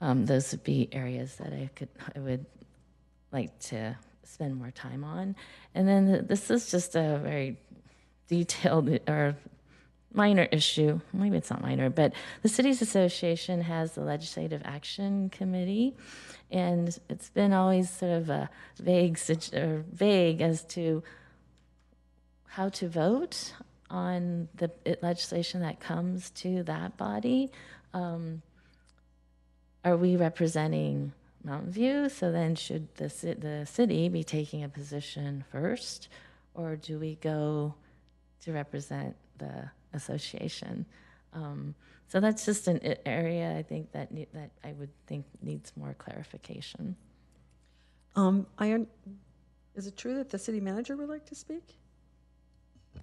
those would be areas that I would like to spend more time on. And then this is just a very detailed or minor issue. Maybe it's not minor, but the Cities Association has the Legislative Action Committee, and it's been always sort of a vague as to how to vote on the legislation that comes to that body. Are we representing Mountain View? So then should the city be taking a position first, or do we go to represent the association? So that's just an area I think that I would think needs more clarification.
Is it true that the city manager would like to speak?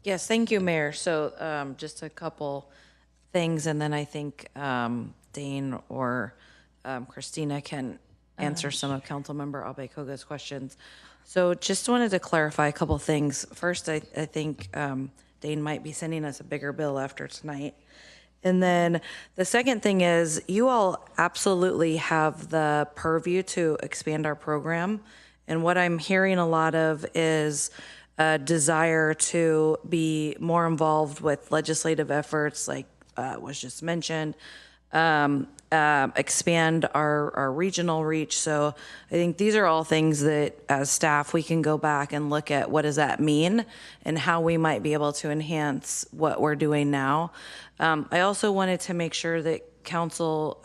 Yes, thank you, Mayor. So just a couple things, and then I think Dane or Christina can answer some of Councilmember Abekoga's questions. So just wanted to clarify a couple things. First, I think Dane might be sending us a bigger bill after tonight. And then the second thing is you all absolutely have the purview to expand our program. And what I'm hearing a lot of is a desire to be more involved with legislative efforts, like was just mentioned, expand our regional reach. So I think these are all things that as staff we can go back and look at what does that mean and how we might be able to enhance what we're doing now. I also wanted to make sure that council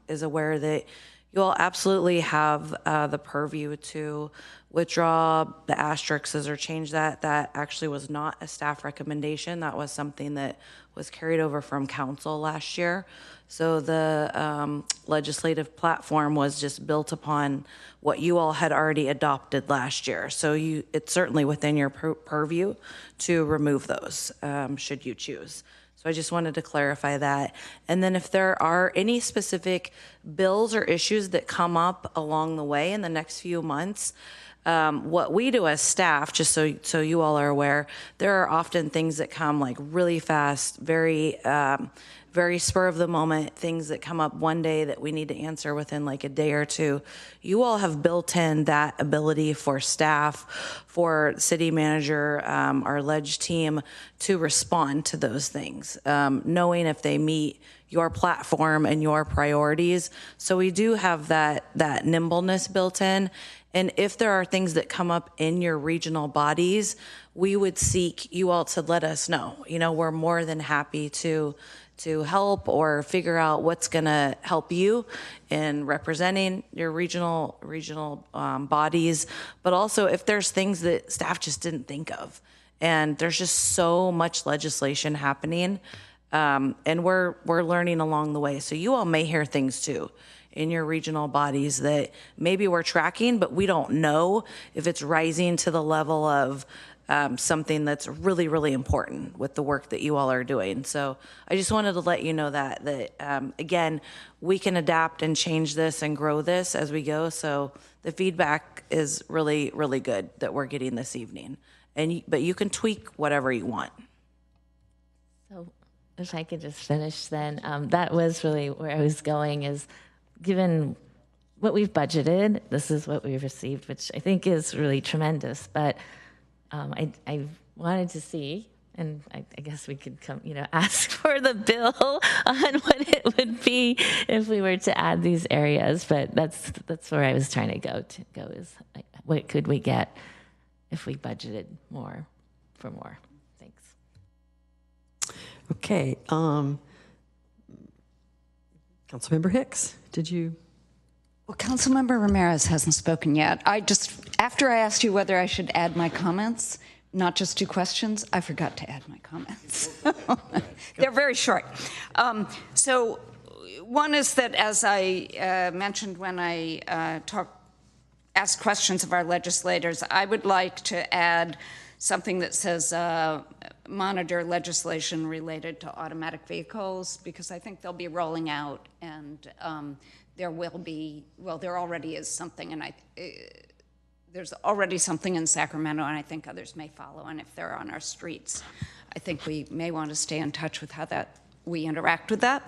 is aware that you all absolutely have the purview to withdraw the asterisks or change that. That actually was not a staff recommendation. That was something that was carried over from council last year. So the legislative platform was just built upon what you all had already adopted last year. So it's certainly within your purview to remove those, should you choose. So I just wanted to clarify that. And then if there are any specific bills or issues that come up along the way in the next few months, what we do as staff, just so you all are aware, there are often things that come like really fast, very spur of the moment, things that come up one day that we need to answer within like a day or two. You all have built in that ability for staff, for city manager, our ledge team to respond to those things, knowing if they meet your platform and your priorities. So we do have that nimbleness built in. And if there are things that come up in your regional bodies, we would seek you all to let us know. You know, we're more than happy to help or figure out what's going to help you in representing your regional bodies. But also if there's things that staff just didn't think of, and there's just so much legislation happening, and we're learning along the way. So you all may hear things too in your regional bodies that maybe we're tracking, but we don't know if it's rising to the level of something that's really, really important with the work that you all are doing. So I just wanted to let you know that again, we can adapt and change this and grow this as we go. So the feedback is really, really good that we're getting this evening. But you can tweak whatever you want.
So if I could just finish then, that was really where I was going, is given what we've budgeted, this is what we've received, which I think is really tremendous. But I wanted to see, and I guess we could come, ask for the bill on what it would be if we were to add these areas. But that's where I was trying to go is what could we get if we budgeted more for more. Thanks.
Okay. Councilmember Hicks, did you?
Well, Councilmember Ramirez hasn't spoken yet. After I asked you whether I should add my comments, not just 2 questions. I forgot to add my comments. They're very short. So one is that, as I mentioned when I asked questions of our legislators, I would like to add something that says monitor legislation related to automatic vehicles, because I think they'll be rolling out, and there will be, well, there already is something, and there's already something in Sacramento, and I think others may follow, and if they're on our streets, I think we may want to stay in touch with how we interact with that.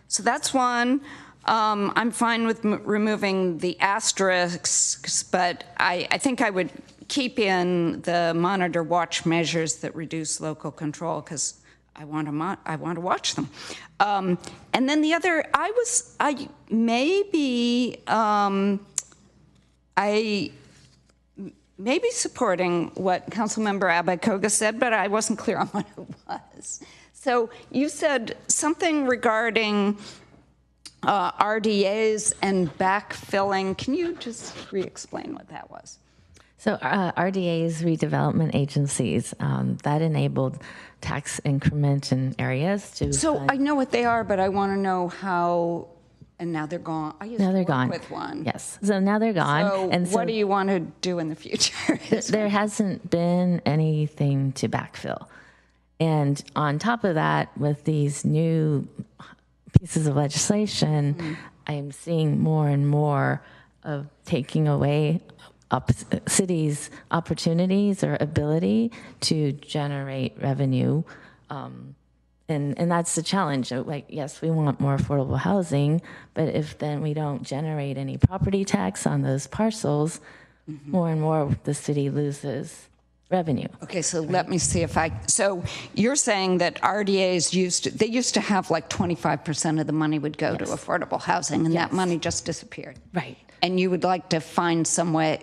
So that's one. I'm fine with removing the asterisks, but I think I would keep in the monitor watch measures that reduce local control, because I want to watch them. And then the other, I may be supporting what Councilmember Abakoga said, but I wasn't clear on what it was. So you said something regarding RDAs and backfilling. Can you just re-explain what that was?
So RDAs, redevelopment agencies, that enabled tax increment in areas to.
So I know what they are, but I want to know how. And now they're gone. I used
now
to
they're
work
gone.
with one.
Yes. So now they're gone.
So
and
what do you want to do in the future?
There hasn't been anything to backfill. And on top of that, with these new pieces of legislation, I'm seeing more and more of taking away cities' opportunities or ability to generate revenue. And that's the challenge. Like, yes, we want more affordable housing, but if then we don't generate any property tax on those parcels, more and more the city loses revenue.
Okay, so let me see if so you're saying that RDAs used to have like 25% of the money would go to affordable housing, and that money just disappeared.
Right.
And you would like to find some way,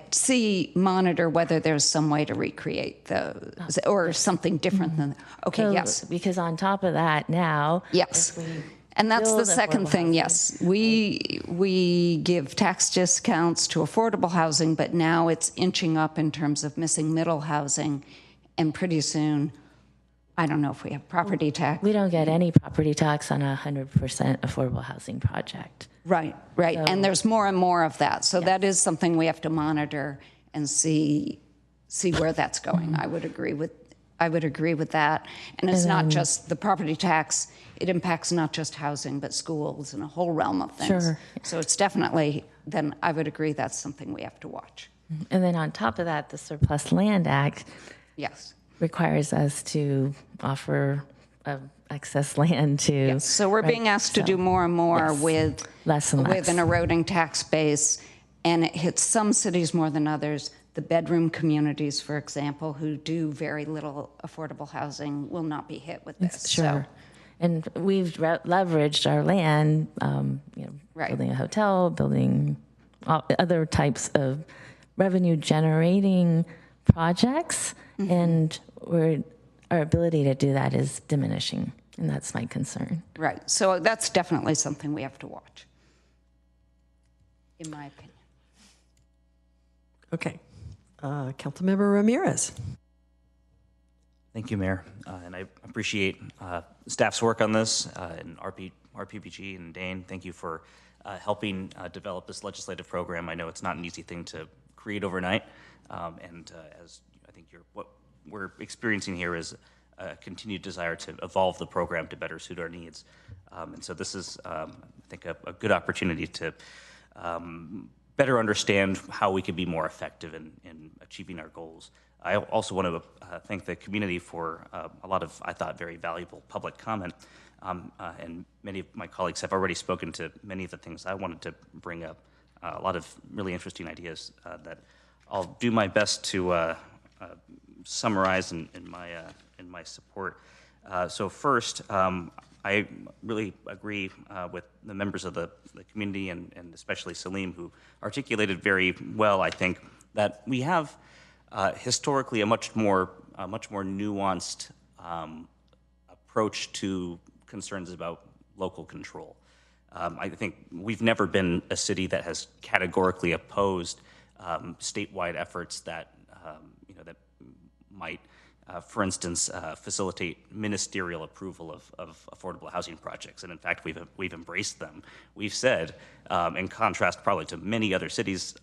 monitor whether there's some way to recreate those, or something different than, okay,
So,
yes.
Because on top of that now.
Yes. And that's the second thing, yes. We give tax discounts to affordable housing, but now it's inching up in terms of missing middle housing, and pretty soon, I don't know if we have property tax.
We don't get any property tax on a 100% affordable housing project.
Right.
So,
and there's more and more of that. So that is something we have to monitor and see where that's going. I would agree with that. And it's not just the property tax. It impacts not just housing, but schools and a whole realm of things.
Sure.
So it's definitely, then I would agree that's something we have to watch.
And then on top of that, the Surplus Land Act requires us to offer excess land to.
Yes. So we're being asked to do more and more with
less and less.
With an eroding tax base, and it hits some cities more than others. The bedroom communities, for example, who do very little affordable housing, will not be hit with this.
Sure. And we've leveraged our land, building a hotel, building other types of revenue generating projects, and our ability to do that is diminishing, and that's my concern.
Right. So that's definitely something we have to watch, in my opinion.
Okay. Councilmember Ramirez.
Thank you, Mayor. And I appreciate staff's work on this, and RPPG and Dane, thank you for helping develop this legislative program. I know it's not an easy thing to create overnight, and as I think what we're experiencing here is a continued desire to evolve the program to better suit our needs. And so this is, I think, a good opportunity to better understand how we can be more effective in achieving our goals. I also want to thank the community for a lot of, I thought, very valuable public comment. And many of my colleagues have already spoken to many of the things I wanted to bring up. A lot of really interesting ideas that I'll do my best to summarize in my support. So first, I really agree with the members of the community and especially Salim, who articulated very well, I think, that we have historically a much more nuanced approach to concerns about local control. I think we've never been a city that has categorically opposed statewide efforts that that might for instance, facilitate ministerial approval of affordable housing projects. And in fact, we've embraced them. We've said, in contrast probably to many other cities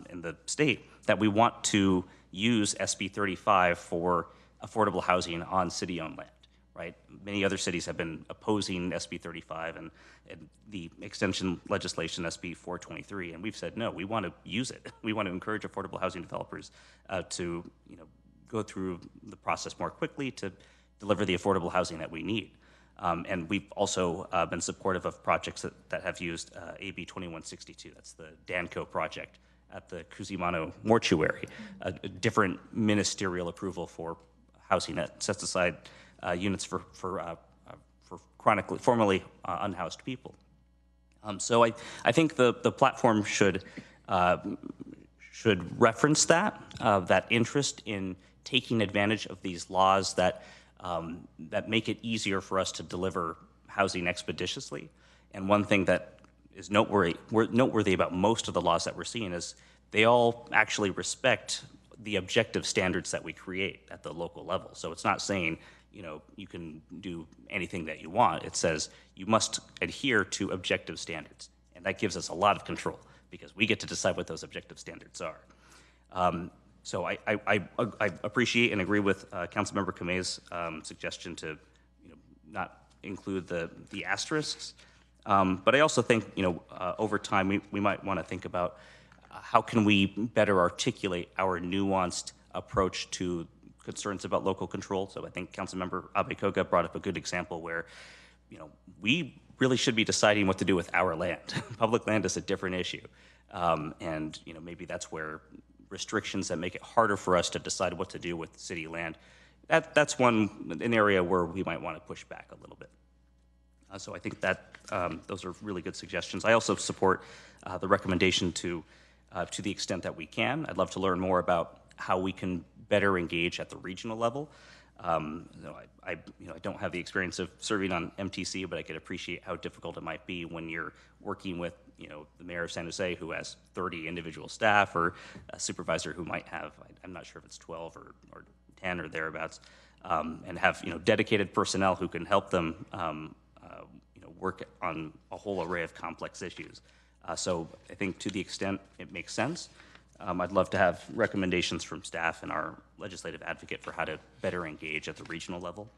in the state, that we want to use SB 35 for affordable housing on city-owned land, right? Many other cities have been opposing SB 35 and the extension legislation, SB 423, and we've said, no, we want to use it. We want to encourage affordable housing developers to go through the process more quickly to deliver the affordable housing that we need. And we've also been supportive of projects that have used AB 2162. That's the Danco project at the Cusimano mortuary, a different ministerial approval for housing that sets aside units for chronically, formerly unhoused people. So I think the platform should reference that interest in taking advantage of these laws that make it easier for us to deliver housing expeditiously. And one thing that is noteworthy about most of the laws that we're seeing is they all actually respect the objective standards that we create at the local level. So it's not saying, you can do anything that you want. It says you must adhere to objective standards. And that gives us a lot of control because we get to decide what those objective standards are. So I appreciate and agree with Councilmember Kamei's suggestion to not include the asterisks. But I also think over time we might want to think about how can we better articulate our nuanced approach to concerns about local control. So I think Councilmember Abekoga brought up a good example where we really should be deciding what to do with our land. Public land is a different issue. And maybe that's where restrictions that make it harder for us to decide what to do with city land, that's an area where we might want to push back a little bit. So I think that those are really good suggestions. I also support the recommendation to the extent that we can. I'd love to learn more about how we can better engage at the regional level. I don't have the experience of serving on MTC, but I could appreciate how difficult it might be when you're working with the mayor of San Jose, who has 30 individual staff, or a supervisor who might have, I'm not sure if it's 12 or 10 or thereabouts, and have dedicated personnel who can help them work on a whole array of complex issues. So I think to the extent it makes sense, I'd love to have recommendations from staff and our legislative advocate for how to better engage at the regional level.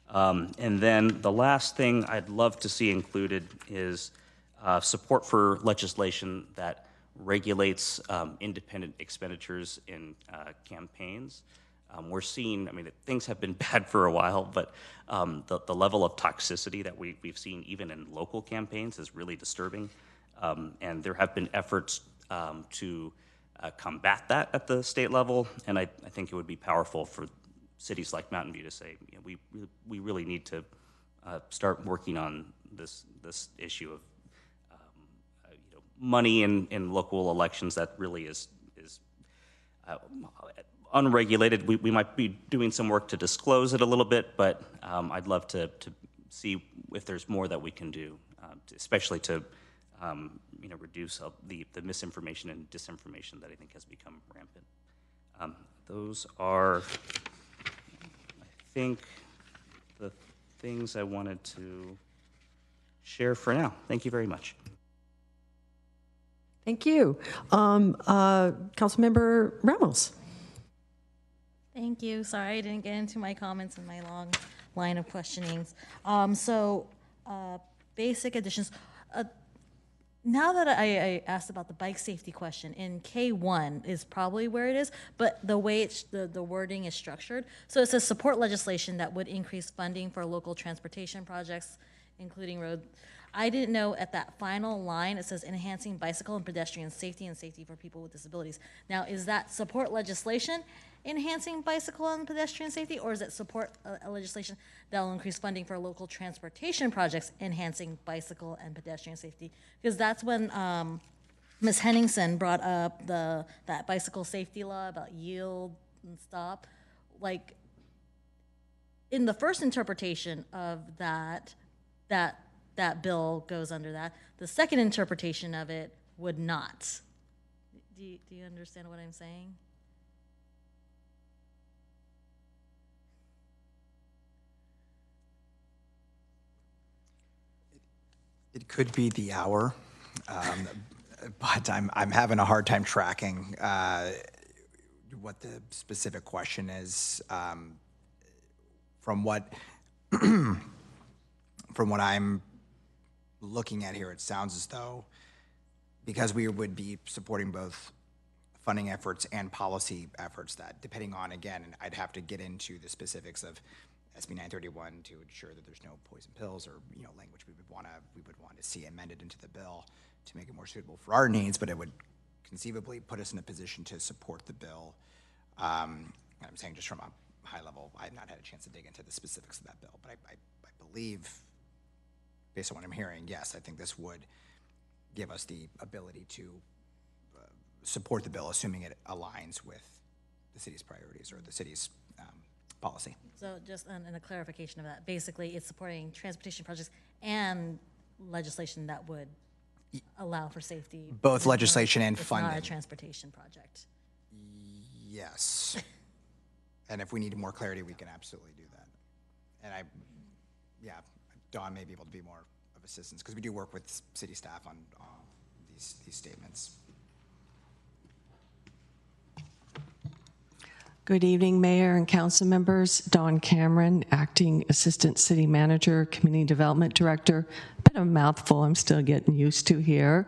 And then the last thing I'd love to see included is support for legislation that regulates independent expenditures in campaigns. We're seeing, things have been bad for a while, but the level of toxicity that we've seen even in local campaigns is really disturbing. And there have been efforts to combat that at the state level, and I think it would be powerful for cities like Mountain View to say, we really need to start working on this issue of money in local elections that really is unregulated. We might be doing some work to disclose it a little bit, but I'd love to see if there's more that we can do, especially to reduce the misinformation and disinformation that I think has become rampant. Those are, I think, the things I wanted to share for now. Thank you very much.
Thank you. Councilmember Ramos.
Thank you. Sorry I didn't get into my comments in my long line of questionings. Basic additions. Now that I asked about the bike safety question, in K1 is probably where it is, but the way the wording is structured. So it says support legislation that would increase funding for local transportation projects, including road. I didn't know at that final line, it says enhancing bicycle and pedestrian safety and safety for people with disabilities. Now, is that support legislation enhancing bicycle and pedestrian safety, or is it support a legislation that will increase funding for local transportation projects enhancing bicycle and pedestrian safety? Because that's when Ms. Henningsen brought up that bicycle safety law about yield and stop. Like, in the first interpretation of that bill goes under that. The second interpretation of it would not. Do you understand what I'm saying?
It could be the hour, but I'm having a hard time tracking what the specific question is. From what I'm looking at here, it sounds as though because we would be supporting both funding efforts and policy efforts, that depending on, again, and I'd have to get into the specifics of SB 931 to ensure that there's no poison pills or language we would want to see amended into the bill to make it more suitable for our needs, but it would conceivably put us in a position to support the bill. I'm saying just from a high level, I have not had a chance to dig into the specifics of that bill, but I believe, based on what I'm hearing, yes, I think this would give us the ability to support the bill, assuming it aligns with the city's priorities or the city's policy.
So just in a clarification of that, basically it's supporting transportation projects and legislation that would allow for safety.
Both legislation and funding.
It's not a transportation project.
Yes. And if we need more clarity, we can absolutely do that. And Dawn may be able to be more of assistance because we do work with city staff on these statements.
Good evening, Mayor and Council members. Dawn Cameron, Acting Assistant City Manager, Community Development Director. Bit of a mouthful I'm still getting used to here.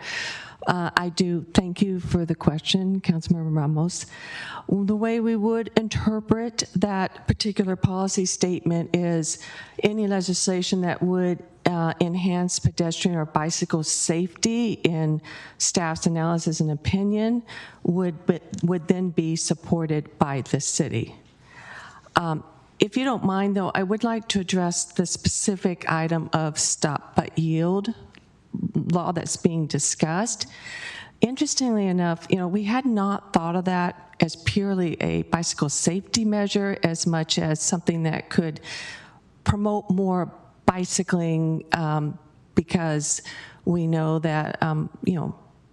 I do thank you for the question, Councilmember Ramos. The way we would interpret that particular policy statement is any legislation that would enhance pedestrian or bicycle safety in staff's analysis and opinion would then be supported by the city. If you don't mind, though, I would like to address the specific item of stop but yield law that's being discussed. Interestingly enough, we had not thought of that as purely a bicycle safety measure as much as something that could promote more bicycling because we know that,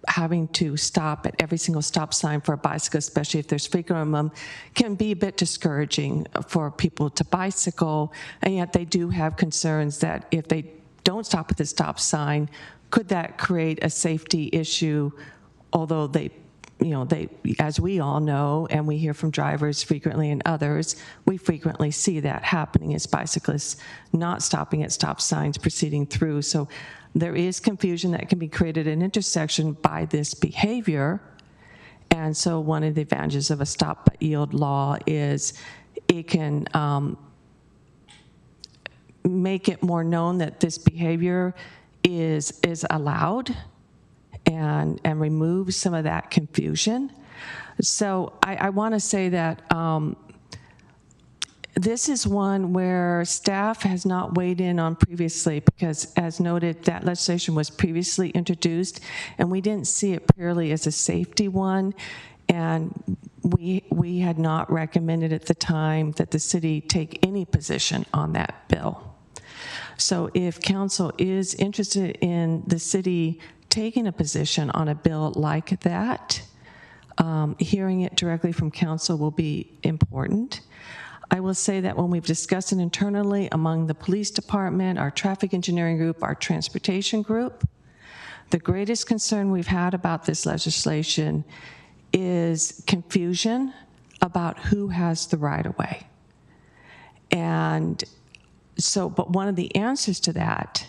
having to stop at every single stop sign for a bicycle, especially if there's frequent of them, can be a bit discouraging for people to bicycle, and yet they do have concerns that if they don't stop at the stop sign, could that create a safety issue, although they, as we all know, and we hear from drivers frequently and others, we frequently see that happening as bicyclists not stopping at stop signs, proceeding through. So there is confusion that can be created at an intersection by this behavior. And so one of the advantages of a stop but yield law is it can make it more known that this behavior is allowed and remove some of that confusion. So I want to say that this is one where staff has not weighed in on previously because, as noted, that legislation was previously introduced and we didn't see it purely as a safety one, and we had not recommended at the time that the city take any position on that bill. So if council is interested in the city taking a position on a bill like that, hearing it directly from council will be important. I will say that when we've discussed it internally among the police department, our traffic engineering group, our transportation group, the greatest concern we've had about this legislation is confusion about who has the right of way. And so, but one of the answers to that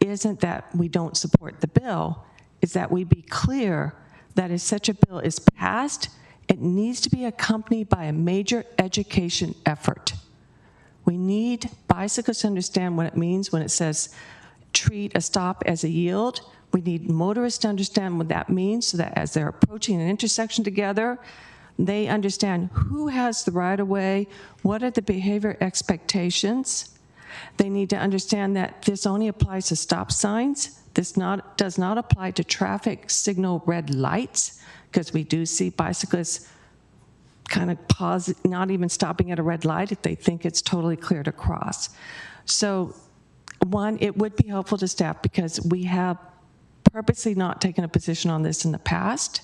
isn't that we don't support the bill, is that we be clear that if such a bill is passed, it needs to be accompanied by a major education effort. We need bicyclists to understand what it means when it says treat a stop as a yield. We need motorists to understand what that means so that as they're approaching an intersection together, they understand who has the right of way, what are the behavior expectations. They need to understand that this only applies to stop signs. This does not apply to traffic signal red lights, because we do see bicyclists kind of pause, not even stopping at a red light if they think it's totally clear to cross. So one, it would be helpful to staff because we have purposely not taken a position on this in the past,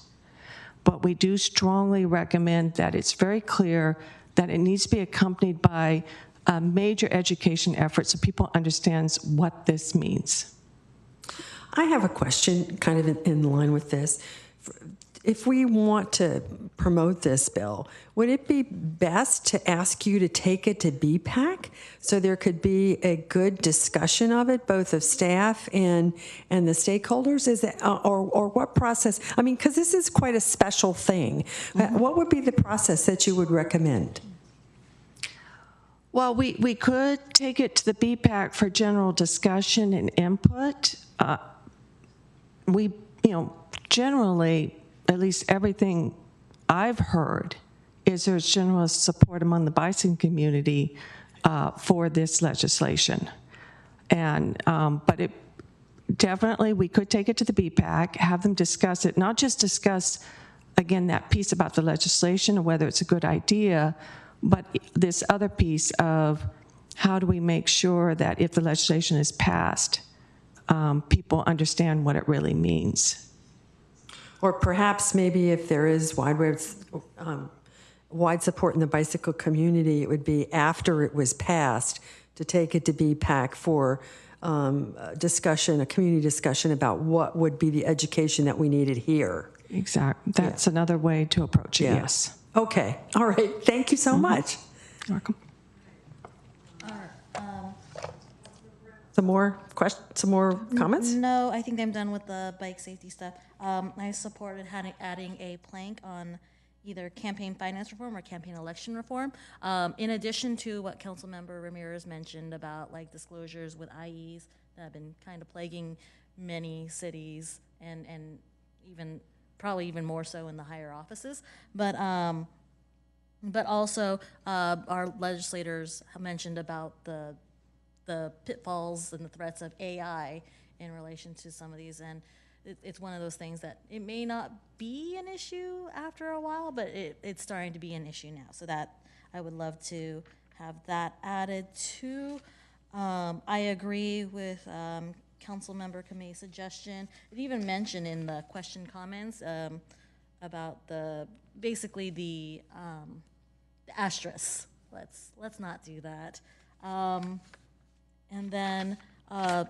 but we do strongly recommend that it's very clear that it needs to be accompanied by a major education effort so people understand what this means.
I have a question kind of in line with this. If we want to promote this bill, would it be best to ask you to take it to BPAC so there could be a good discussion of it, both of staff and the stakeholders? Is it, or what process? I mean, because this is quite a special thing. What would be the process that you would recommend?
Well, we could take it to the BPAC for general discussion and input. Generally, at least everything I've heard is there's general support among the bicycling community for this legislation. And, but it definitely, we could take it to the BPAC, have them discuss it, not just discuss, again, that piece about the legislation or whether it's a good idea, but this other piece of how do we make sure that if the legislation is passed, people understand what it really means.
Or perhaps maybe if there is wide support in the bicycle community, it would be after it was passed to take it to BPAC for discussion, a community discussion about what would be the education that we needed here.
Exactly. That's another way to approach it, yes.
Okay. All right. Thank you so much.
You're welcome.
Some more questions? Some more comments?
No, I think I'm done with the bike safety stuff. I supported adding a plank on either campaign finance reform or campaign election reform. In addition to what Councilmember Ramirez mentioned about like disclosures with IEs that have been kind of plaguing many cities and even probably even more so in the higher offices. But also our legislators have mentioned about the pitfalls and the threats of AI in relation to some of these, and it's one of those things that it may not be an issue after a while, but it's starting to be an issue now. So that I would love to have that added to. I agree with Councilmember Kamei's suggestion. It even mentioned in the question comments about basically the asterisk. Let's not do that. And then on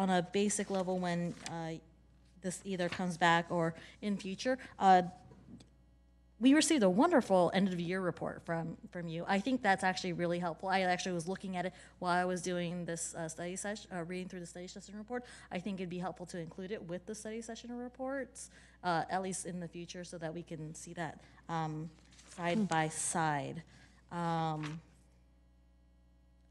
a basic level, when this either comes back or in future, we received a wonderful end of year report from you. I think that's actually really helpful. I actually was looking at it while I was doing this study session, reading through the study session report. I think it'd be helpful to include it with the study session reports, at least in the future, so that we can see that side by side.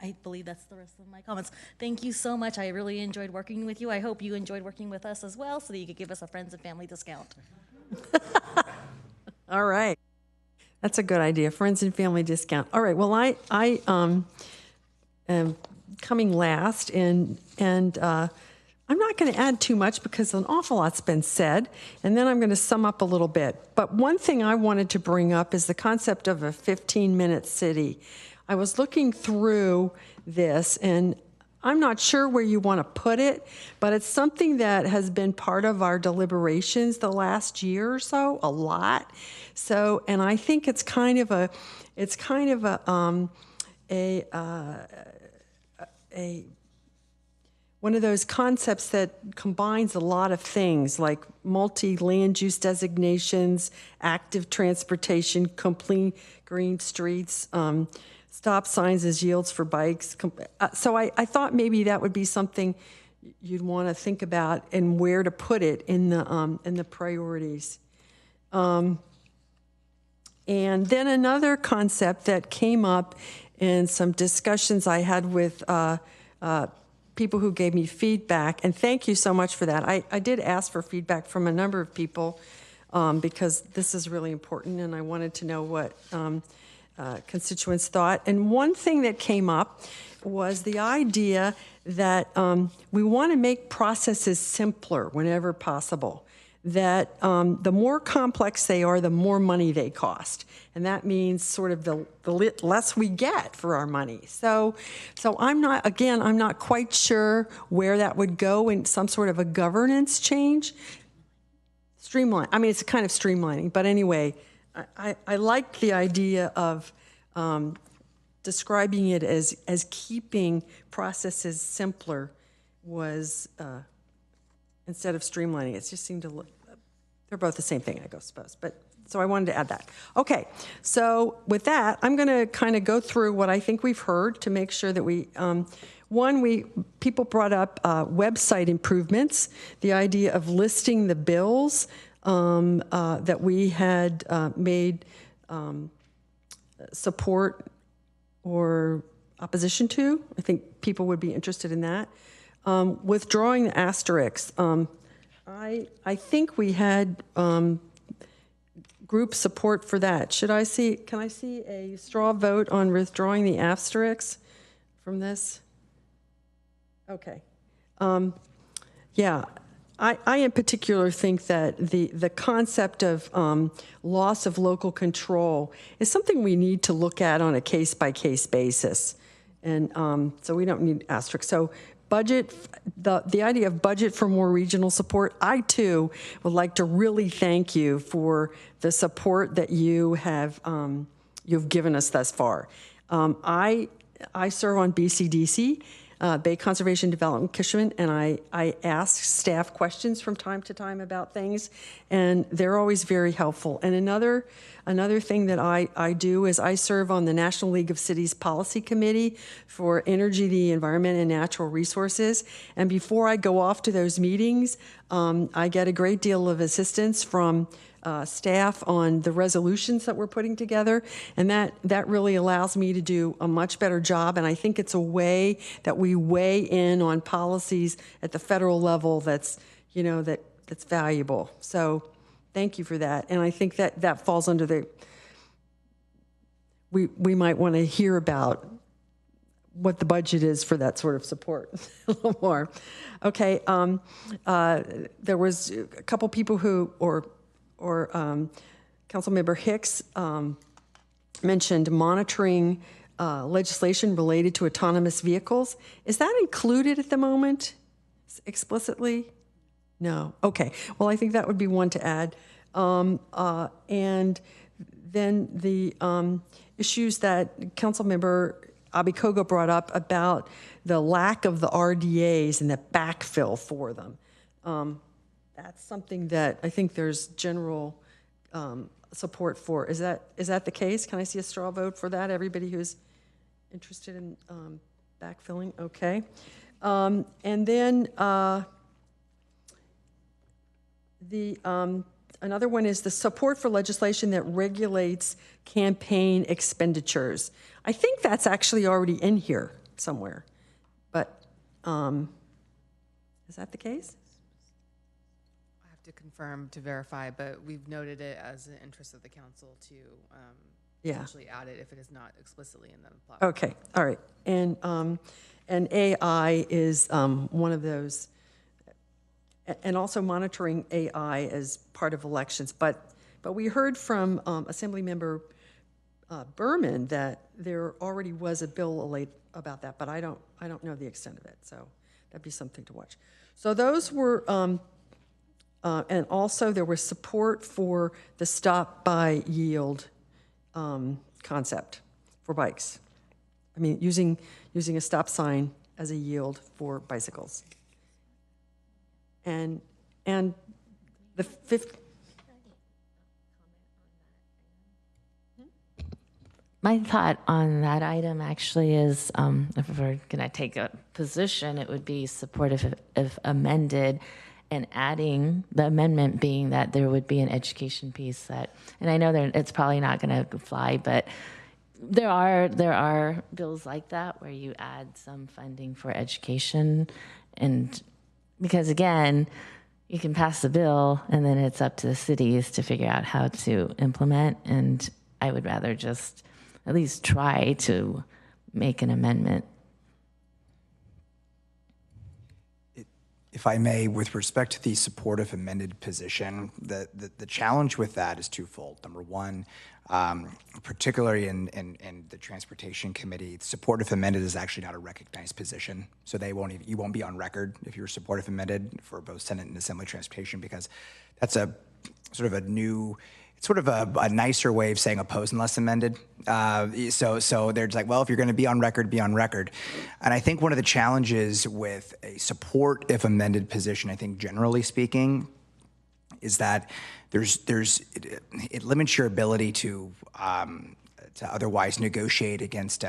I believe that's the rest of my comments. Thank you so much. I really enjoyed working with you. I hope you enjoyed working with us as well, so that you could give us a friends and family discount.
All right. That's a good idea. Friends and family discount. All right. Well, I am coming last, and I'm not going to add too much because an awful lot's been said, and then I'm going to sum up a little bit. But one thing I wanted to bring up is the concept of a 15-minute city. I was looking through this, and I'm not sure where you want to put it, but it's something that has been part of our deliberations the last year or so, a lot. So, and I think it's kind of a one of those concepts that combines a lot of things like multi-land use designations, active transportation, complete green streets, stop signs as yields for bikes. So I thought maybe that would be something you'd want to think about and where to put it in the priorities. And then another concept that came up in some discussions I had with people who gave me feedback, and thank you so much for that. I did ask for feedback from a number of people because this is really important, and I wanted to know what constituents thought. And one thing that came up was the idea that we want to make processes simpler whenever possible, that the more complex they are, the more money they cost. And that means sort of the less we get for our money. So I'm not quite sure where that would go in some sort of a governance change. Streamline, I mean, it's kind of streamlining, but anyway, I like the idea of describing it as keeping processes simpler was instead of streamlining. It just seemed to look, they're both the same thing, I suppose. But so I wanted to add that. Okay, so with that, I'm going to kind of go through what I think we've heard to make sure that we, people brought up website improvements, the idea of listing the bills that we had made support or opposition to. I think people would be interested in that. Withdrawing the asterisks. I think we had group support for that. Can I see a straw vote on withdrawing the asterisks from this? Okay. Yeah. I in particular think that the concept of loss of local control is something we need to look at on a case-by-case basis. And so we don't need asterisks. So budget, the idea of budget for more regional support, I too would like to really thank you for the support that you have you've given us thus far. I serve on BCDC, Bay Conservation Development Commission, and I ask staff questions from time to time about things, and they're always very helpful. And another thing that I do is I serve on the National League of Cities Policy Committee for Energy, the Environment, and Natural Resources. And before I go off to those meetings, I get a great deal of assistance from staff on the resolutions that we're putting together, and that really allows me to do a much better job. And I think it's a way that we weigh in on policies at the federal level that's valuable. So thank you for that. And I think that falls under the, we might want to hear about what the budget is for that sort of support a little more. Okay, there was a couple people who, or Councilmember Hicks mentioned monitoring legislation related to autonomous vehicles. Is that included at the moment explicitly? No. Okay. Well, I think that would be one to add. And then the issues that Councilmember Abikoga brought up about the lack of the RDAs and the backfill for them. That's something that I think there's general support for. Is that the case? Can I see a straw vote for that? Everybody who's interested in backfilling? Okay. And then another one is the support for legislation that regulates campaign expenditures. I think that's actually already in here somewhere, but is that the case?
To confirm, to verify, but we've noted it as an interest of the council to essentially add it if it is not explicitly in the platform.
Okay, all right. And AI is one of those, and also monitoring AI as part of elections. But we heard from Assemblymember Berman that there already was a bill about that, but I don't know the extent of it. So that'd be something to watch. So those were. And also there was support for the stop by yield concept for bikes. I mean, using a stop sign as a yield for bicycles. And the fifth.
My thought on that item actually is, if we're going to take a position, it would be supportive if amended, and adding the amendment being that there would be an education piece that, and I know it's probably not going to fly, but there are bills like that where you add some funding for education, and because again, you can pass the bill and then it's up to the cities to figure out how to implement, and I would rather just at least try to make an amendment.
If I may, with respect to the supportive amended position, the challenge with that is twofold. Number one, particularly in the Transportation Committee, supportive amended is actually not a recognized position. So you won't be on record if you're supportive amended for both Senate and Assembly Transportation, because that's a sort of a new, sort of a nicer way of saying oppose unless amended. So they're just like, well, if you're going to be on record, be on record. And I think one of the challenges with a support if amended position, I think generally speaking, is that it limits your ability to otherwise negotiate against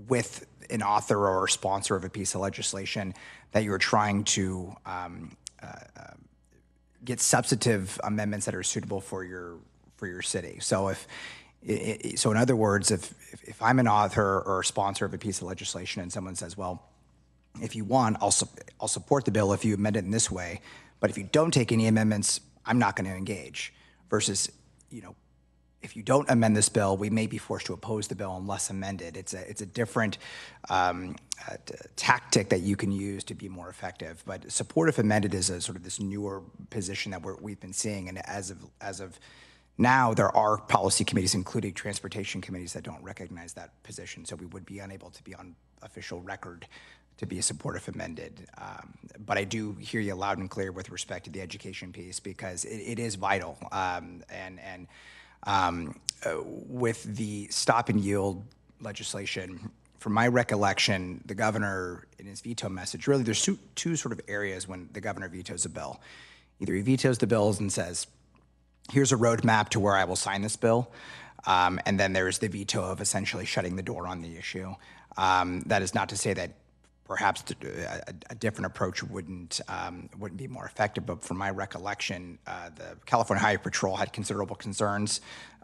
with an author or sponsor of a piece of legislation that you're trying to get substantive amendments that are suitable for your city. So so in other words, if I'm an author or a sponsor of a piece of legislation and someone says, well, if you want, I'll support the bill if you amend it in this way, but if you don't take any amendments, I'm not going to engage. Versus, if you don't amend this bill, we may be forced to oppose the bill unless amended. It's a different tactic that you can use to be more effective. But support if amended is a sort of this newer position that we've been seeing, and as of now, there are policy committees, including transportation committees, that don't recognize that position. So we would be unable to be on official record to be a support if amended. But I do hear you loud and clear with respect to the education piece, because it is vital. With the stop and yield legislation, from my recollection, the governor in his veto message, really there's two sort of areas when the governor vetoes a bill. Either he vetoes the bills and says, here's a roadmap to where I will sign this bill. And then there's the veto of essentially shutting the door on the issue. That is not to say that perhaps a different approach wouldn't be more effective, but from my recollection, the California Highway Patrol had considerable concerns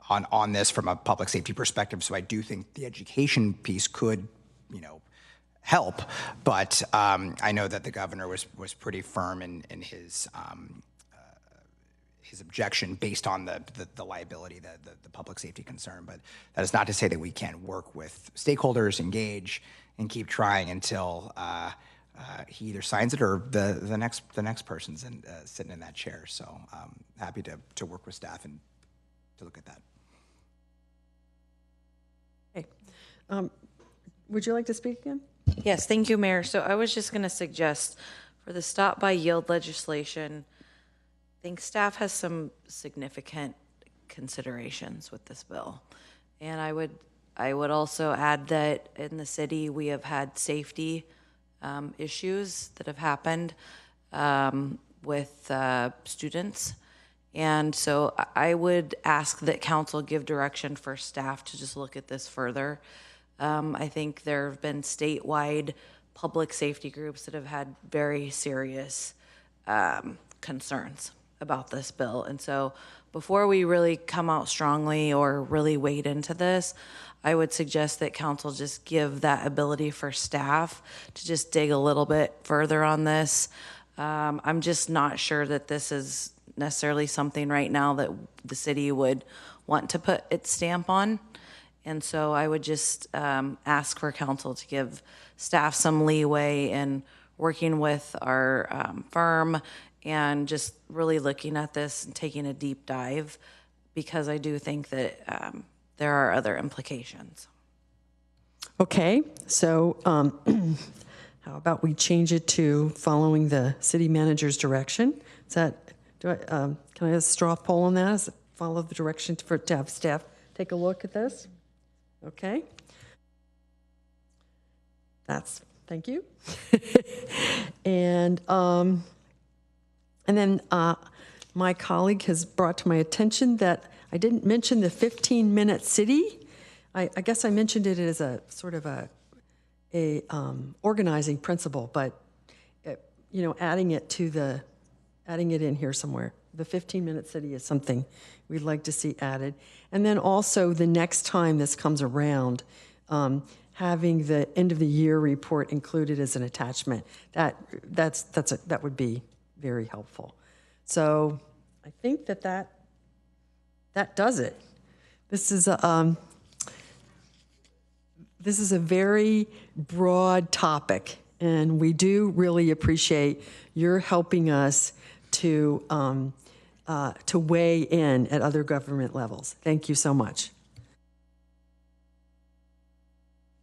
on this from a public safety perspective. So I do think the education piece could, help. But I know that the governor was pretty firm in his objection based on the liability, the public safety concern. But that is not to say that we can't work with stakeholders, engage, and keep trying until he either signs it or the next person's sitting in that chair. So happy to work with staff and to look at that.
Okay. Would you like to speak again?
Yes, thank you, Mayor. So I was just going to suggest for the stop by yield legislation, I think staff has some significant considerations with this bill. And I would also add that in the city, we have had safety issues that have happened with students. And so I would ask that council give direction for staff to just look at this further. I think there have been statewide public safety groups that have had very serious concerns about this bill. And so before we really come out strongly or really wade into this, I would suggest that council just give that ability for staff to just dig a little bit further on this. I'm just not sure that this is necessarily something right now that the city would want to put its stamp on. And so I would just ask for council to give staff some leeway in working with our firm and just really looking at this and taking a deep dive, because I do think that there are other implications.
Okay, so how about we change it to following the city manager's direction? Is that, can I have a straw poll on that? Is it follow the direction to have staff take a look at this? Okay. Thank you. And then my colleague has brought to my attention that I didn't mention the 15-minute city. I guess I mentioned it as a sort of a organizing principle, but adding it in here somewhere. The 15-minute city is something we'd like to see added. And then also the next time this comes around, having the end of the year report included as an attachment. That would be very helpful. So I think that does it. This is a very broad topic, and we do really appreciate your helping us to weigh in at other government levels. Thank you so much.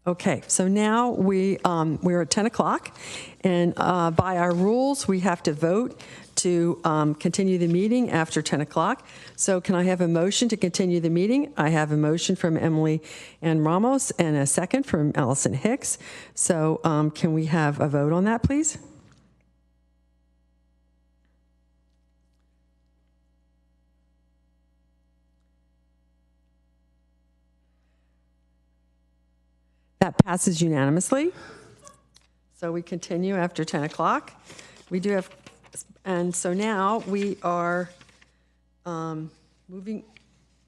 Okay, so now we're at 10 o'clock, and by our rules, we have to vote to continue the meeting after 10 o'clock. So can I have a motion to continue the meeting? I have a motion from Emily Ann Ramos and a second from Allison Hicks. So can we have a vote on that, please? That passes unanimously. So we continue after 10 o'clock. We do have, and so now we are moving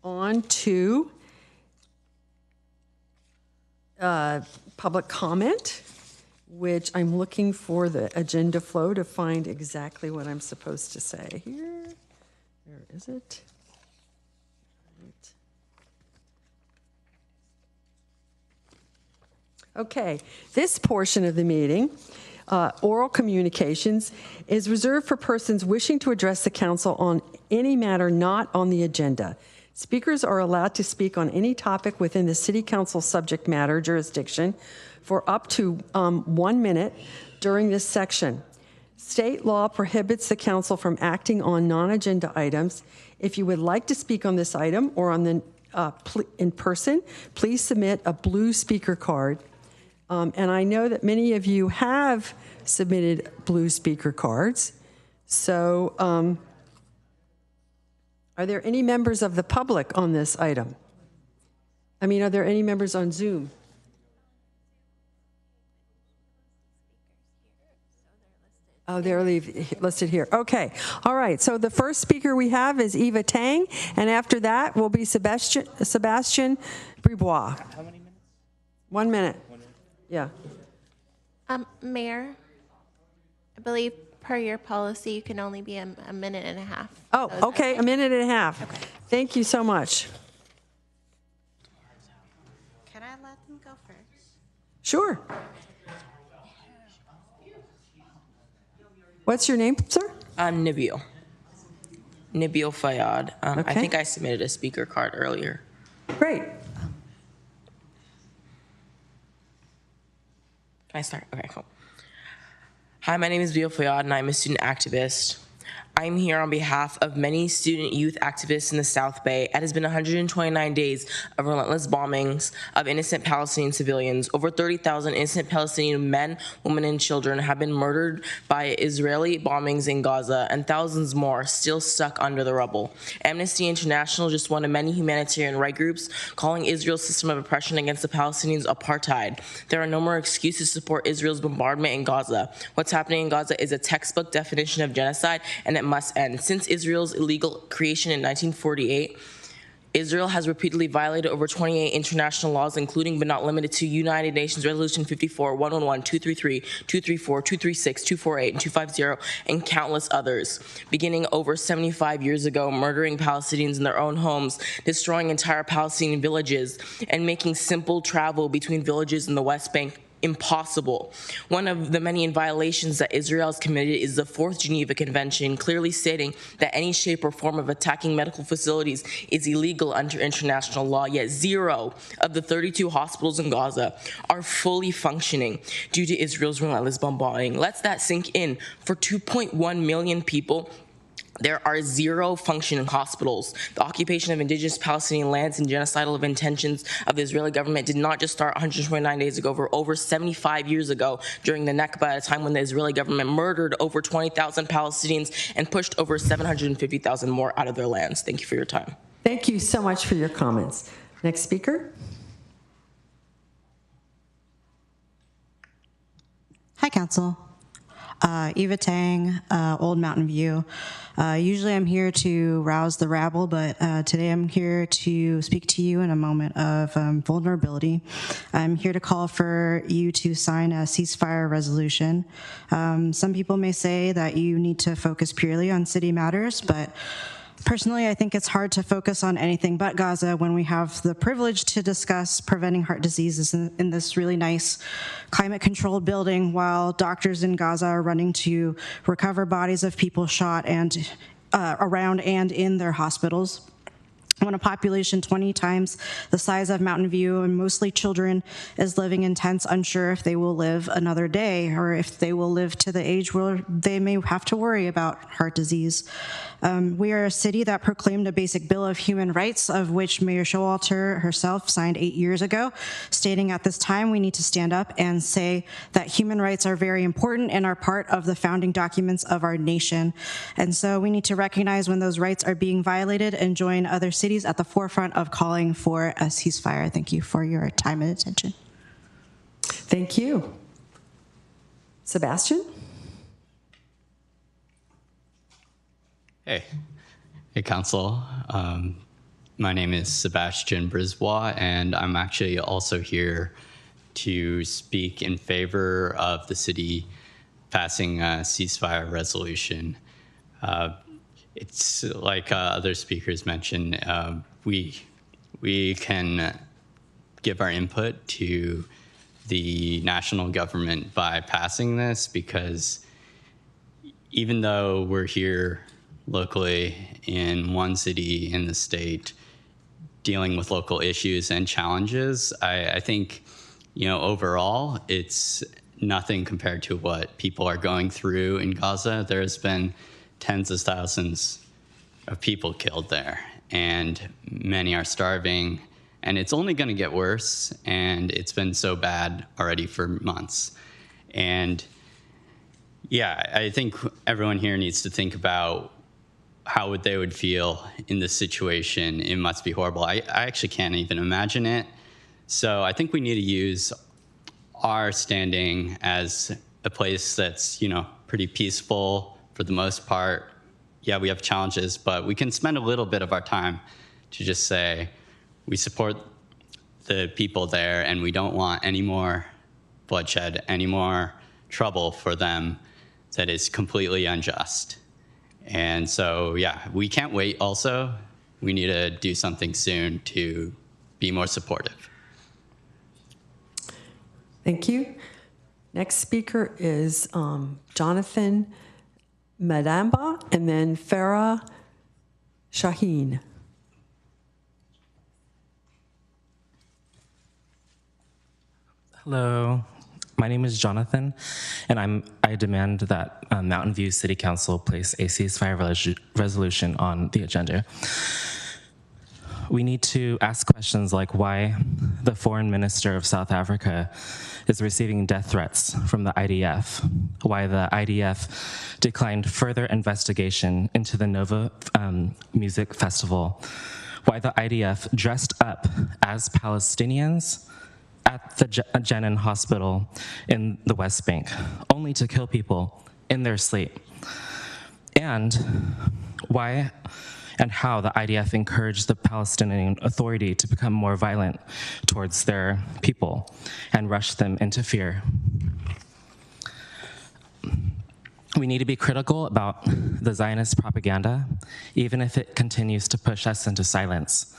on to public comment, which I'm looking for the agenda flow to find exactly what I'm supposed to say here. Where is it? Okay, this portion of the meeting, oral communications, is reserved for persons wishing to address the council on any matter not on the agenda. Speakers are allowed to speak on any topic within the City Council subject matter jurisdiction for up to 1 minute during this section. State law prohibits the council from acting on non-agenda items. If you would like to speak on this item or on the in person, please submit a blue speaker card. And I know that many of you have submitted blue speaker cards. So are there any members of the public on this item? I mean, are there any members on Zoom? Oh, they're listed here. Okay. All right. So the first speaker we have is Eva Tang, and after that will be Sebastian Bribois. How many minutes? 1 minute. 1 minute. Yeah.
Mayor, I believe per your policy, you can only be a minute and a half.
Oh,
so
okay. A minute and a half. Okay. Thank you so much.
Can I let them go first?
Sure. What's your name, sir?
I'm Nabil Fayyad.
Okay.
I think I submitted a speaker card earlier.
Great.
Can I start? Okay, cool. Hi, my name is Nabil Fayyad, and I'm a student activist. I'm here on behalf of many student youth activists in the South Bay. It has been 129 days of relentless bombings of innocent Palestinian civilians. Over 30,000 innocent Palestinian men, women, and children have been murdered by Israeli bombings in Gaza, and thousands more still stuck under the rubble. Amnesty International, just one of many humanitarian rights groups, calling Israel's system of oppression against the Palestinians apartheid. There are no more excuses to support Israel's bombardment in Gaza. What's happening in Gaza is a textbook definition of genocide, and it must end. Since Israel's illegal creation in 1948, Israel has repeatedly violated over 28 international laws, including but not limited to United Nations Resolution 54, 111, 233, 234, 236, 248, and 250, and countless others, beginning over 75 years ago, murdering Palestinians in their own homes, destroying entire Palestinian villages, and making simple travel between villages in the West Bank impossible. One of the many violations that Israel has committed is the 4th Geneva Convention, clearly stating that any shape or form of attacking medical facilities is illegal under international law, yet 0 of the 32 hospitals in Gaza are fully functioning due to Israel's relentless bombarding. Let that sink in. For 2.1 million people, there are 0 functioning hospitals. The occupation of indigenous Palestinian lands and genocidal intentions of the Israeli government did not just start 129 days ago, but over 75 years ago during the Nakba, at a time when the Israeli government murdered over 20,000 Palestinians and pushed over 750,000 more out of their lands. Thank you for your time.
Thank you so much for your comments. Next speaker.
Hi, Council. Eva Tang, Old Mountain View. Usually I'm here to rouse the rabble, but today I'm here to speak to you in a moment of vulnerability. I'm here to call for you to sign a ceasefire resolution. Some people may say that you need to focus purely on city matters, but personally, I think it's hard to focus on anything but Gaza when we have the privilege to discuss preventing heart diseases in this really nice climate-controlled building while doctors in Gaza are running to recover bodies of people shot and around and in their hospitals. when a population 20 times the size of Mountain View and mostly children is living in tents, unsure if they will live another day or if they will live to the age where they may have to worry about heart disease. We are a city that proclaimed a basic Bill of Human Rights, of which Mayor Showalter herself signed 8 years ago, stating at this time we need to stand up and say that human rights are very important and are part of the founding documents of our nation. And so we need to recognize when those rights are being violated and join other cities at the forefront of calling for a ceasefire. Thank you for your time and attention.
Thank you. Sebastian?
Hey, Council. My name is Sebastian Brisbois, and I'm actually also here to speak in favor of the city passing a ceasefire resolution. It's like other speakers mentioned, we can give our input to the national government by passing this, because even though we're here locally in one city in the state dealing with local issues and challenges, I think, overall, it's nothing compared to what people are going through in Gaza. There's been tens of thousands of people killed there, and many are starving, and it's only going to get worse, and it's been so bad already for months. And yeah, I think everyone here needs to think about how they would feel in this situation. It must be horrible. I actually can't even imagine it. So I think we need to use our standing as a place that's, pretty peaceful for the most part. Yeah, we have challenges, but we can spend a little bit of our time to just say we support the people there and we don't want any more bloodshed, any more trouble for them that is completely unjust. And so, yeah, we can't wait also. We need to do something soon to be more supportive.
Thank you. Next speaker is Jonathan Madamba, and then Farah Shaheen.
Hello, my name is Jonathan, and I demand that Mountain View City Council place a ceasefire resolution on the agenda. We need to ask questions like why the foreign minister of South Africa is receiving death threats from the IDF, why the IDF declined further investigation into the Nova Music Festival, why the IDF dressed up as Palestinians at the Jenin Hospital in the West Bank, only to kill people in their sleep, and why and how the IDF encouraged the Palestinian Authority to become more violent towards their people and rush them into fear. We need to be critical about the Zionist propaganda, even if it continues to push us into silence,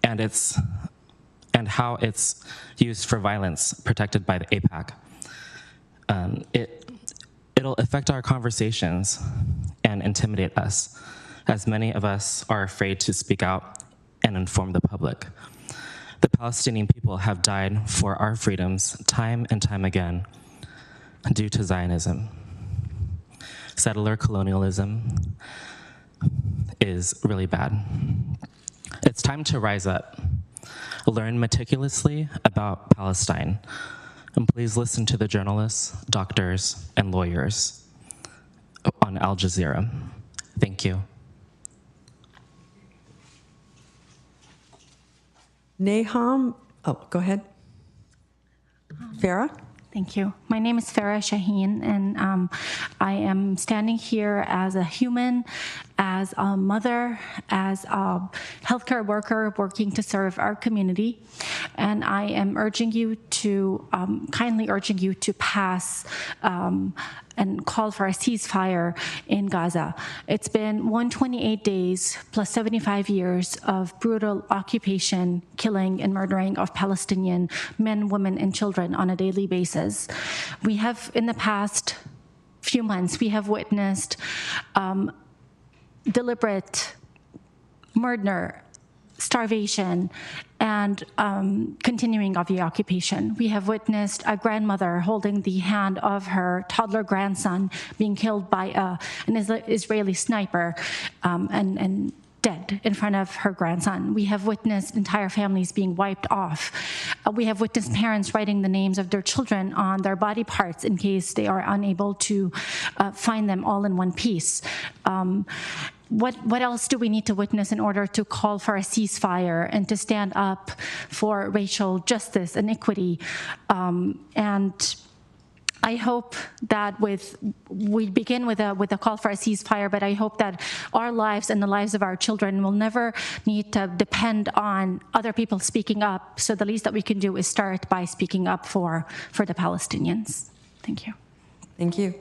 and how it's used for violence protected by the APAC. It'll affect our conversations and intimidate us, as many of us are afraid to speak out and inform the public. The Palestinian people have died for our freedoms time and time again due to Zionism. Settler colonialism is really bad. It's time to rise up, learn meticulously about Palestine, and please listen to the journalists, doctors, and lawyers on Al Jazeera. Thank you.
Nahum, go ahead. Farah?
Thank you. My name is Farah Shaheen, and I am standing here as a human, as a mother, as a healthcare worker working to serve our community. And I am urging you to, kindly urging you to pass and call for a ceasefire in Gaza. It's been 128 days plus 75 years of brutal occupation, killing, and murdering of Palestinian men, women, and children on a daily basis. We have, in the past few months, we have witnessed deliberate murder, starvation, and continuing of the occupation. We have witnessed a grandmother holding the hand of her toddler grandson being killed by an Israeli sniper and dead in front of her grandson. We have witnessed entire families being wiped off. We have witnessed parents writing the names of their children on their body parts in case they are unable to find them all in one piece. What else do we need to witness in order to call for a ceasefire and to stand up for racial justice and equity? And I hope that we begin with a call for a ceasefire, but I hope that our lives and the lives of our children will never need to depend on other people speaking up. So the least that we can do is start by speaking up for the Palestinians. Thank you.
Thank you.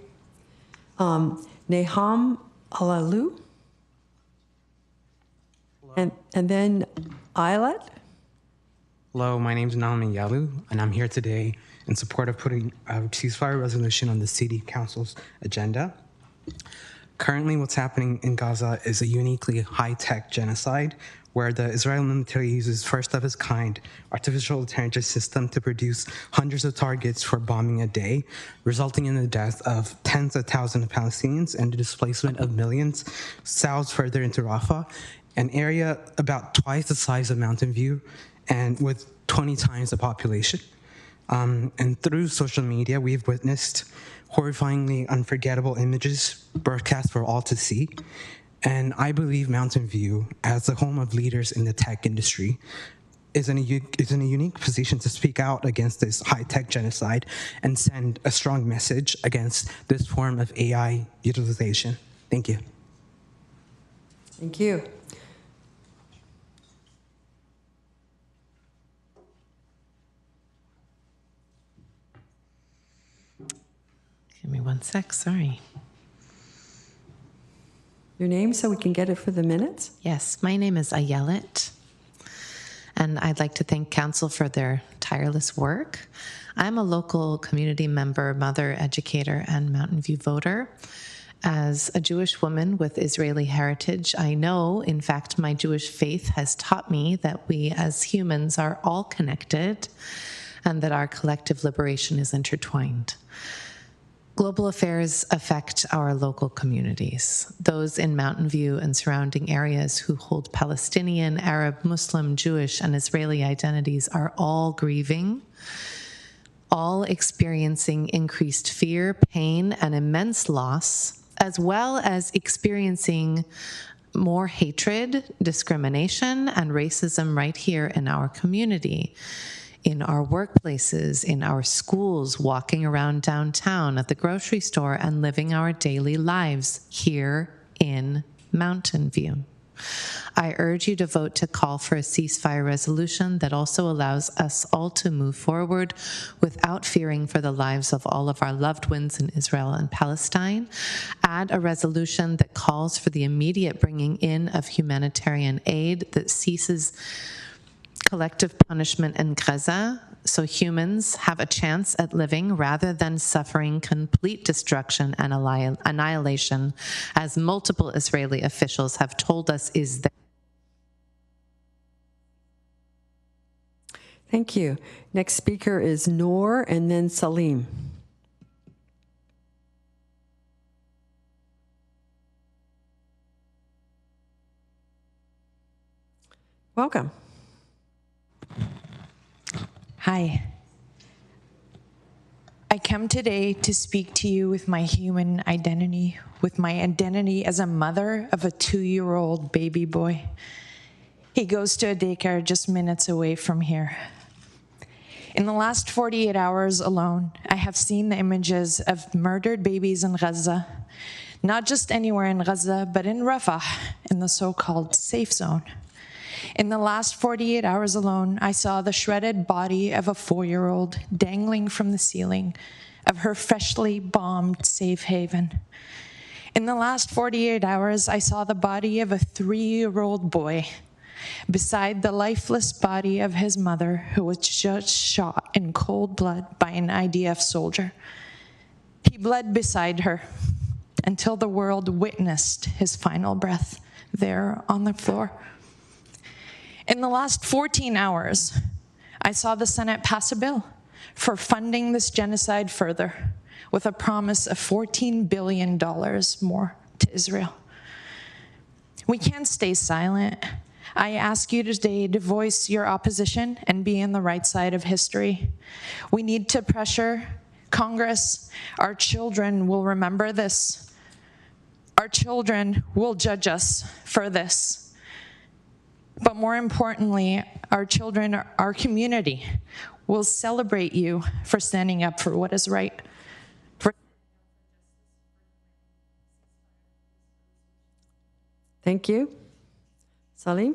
Naham Alalu. And then Islet.
Hello, my name is Naham Yalu, and I'm here today in support of putting a ceasefire resolution on the City Council's agenda. Currently, what's happening in Gaza is a uniquely high-tech genocide where the Israeli military uses first of its kind artificial intelligence system to produce hundreds of targets for bombing a day, resulting in the death of tens of thousands of Palestinians and the displacement of millions south further into Rafah, an area about twice the size of Mountain View and with 20 times the population. And through social media, we've witnessed horrifyingly unforgettable images broadcast for all to see. And I believe Mountain View, as the home of leaders in the tech industry, is in a unique position to speak out against this high-tech genocide and send a strong message against this form of AI utilization. Thank you.
Thank you.
Give me 1 sec, sorry.
Your name so we can get it for the minutes?
Yes, my name is Ayelet, and I'd like to thank Council for their tireless work. I'm a local community member, mother, educator, and Mountain View voter. As a Jewish woman with Israeli heritage, I know, in fact, my Jewish faith has taught me that we as humans are all connected and that our collective liberation is intertwined. Global affairs affect our local communities, those in Mountain View and surrounding areas who hold Palestinian, Arab, Muslim, Jewish, and Israeli identities are all grieving, all experiencing increased fear, pain, and immense loss, as well as experiencing more hatred, discrimination, and racism right here in our community, in our workplaces, in our schools, walking around downtown, at the grocery store, and living our daily lives here in Mountain View. I urge you to vote to call for a ceasefire resolution that also allows us all to move forward without fearing for the lives of all of our loved ones in Israel and Palestine. Add a resolution that calls for the immediate bringing in of humanitarian aid that ceases collective punishment in Gaza, so humans have a chance at living rather than suffering complete destruction and annihilation, as multiple Israeli officials have told us is there.
Thank you. Next speaker is Noor and then Salim. Welcome.
Hi. I come today to speak to you with my human identity, with my identity as a mother of a 2-year-old baby boy. He goes to a daycare just minutes away from here. In the last 48 hours alone, I have seen the images of murdered babies in Gaza, not just anywhere in Gaza, but in Rafah, in the so-called safe zone. In the last 48 hours alone, I saw the shredded body of a 4-year-old dangling from the ceiling of her freshly bombed safe haven. In the last 48 hours, I saw the body of a 3-year-old boy beside the lifeless body of his mother, who was just shot in cold blood by an IDF soldier. He bled beside her until the world witnessed his final breath there on the floor. In the last 14 hours, I saw the Senate pass a bill for funding this genocide further with a promise of $14 billion more to Israel. We can't stay silent. I ask you today to voice your opposition and be on the right side of history. We need to pressure Congress. Our children will remember this. Our children will judge us for this. But more importantly, our children, our community, will celebrate you for standing up for what is right.
Thank you. Salim?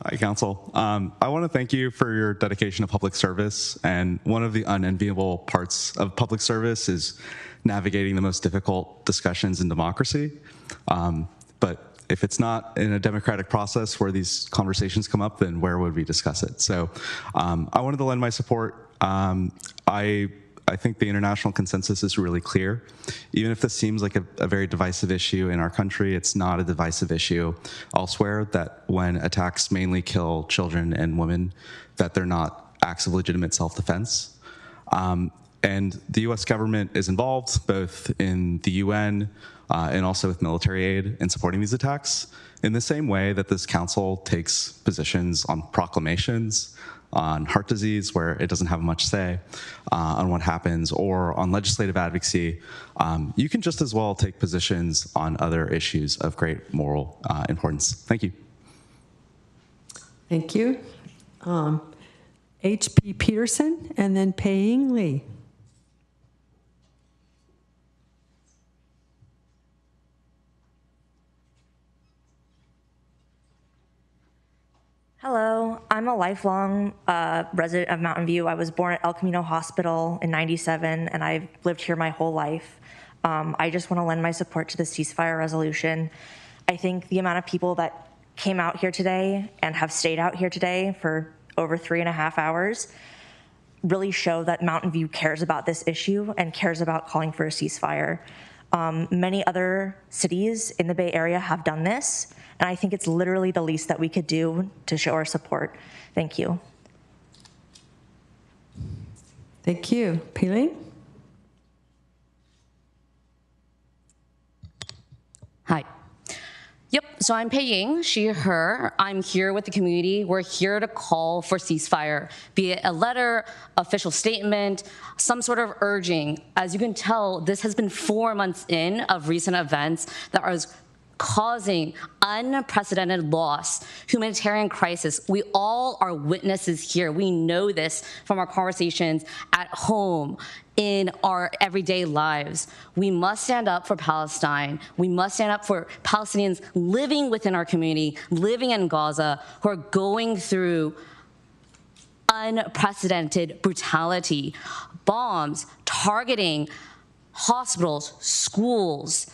Hi, Council. I want to thank you for your dedication to public service. And one of the unenviable parts of public service is navigating the most difficult discussions in democracy. But if it's not in a democratic process where these conversations come up, then where would we discuss it? So I wanted to lend my support. I think the international consensus is really clear. Even if this seems like a very divisive issue in our country, it's not a divisive issue elsewhere, that when attacks mainly kill children and women, that they're not acts of legitimate self-defense. And the US government is involved both in the UN and also with military aid in supporting these attacks, in the same way that this council takes positions on proclamations, on heart disease, where it doesn't have much say on what happens, or on legislative advocacy. You can just as well take positions on other issues of great moral importance. Thank you.
Thank you. H.P. Peterson, and then Pei-Ying Lee.
Hello, I'm a lifelong resident of Mountain View. I was born at El Camino Hospital in '97, and I've lived here my whole life. I just want to lend my support to the ceasefire resolution. I think the amount of people that came out here today and have stayed out here today for over 3.5 hours really show that Mountain View cares about this issue and cares about calling for a ceasefire. Many other cities in the Bay Area have done this, and I think it's literally the least that we could do to show our support. Thank you.
Thank you. Pei-Ling?
Hi. Yep, so I'm Pei-Ying, she, her. I'm here with the community. We're here to call for ceasefire, be it a letter, official statement, some sort of urging. As you can tell, this has been 4 months in of recent events that are causing unprecedented loss, humanitarian crisis. We all are witnesses here. We know this from our conversations at home, in our everyday lives. We must stand up for Palestine. We must stand up for Palestinians living within our community, living in Gaza, who are going through unprecedented brutality, bombs targeting hospitals, schools.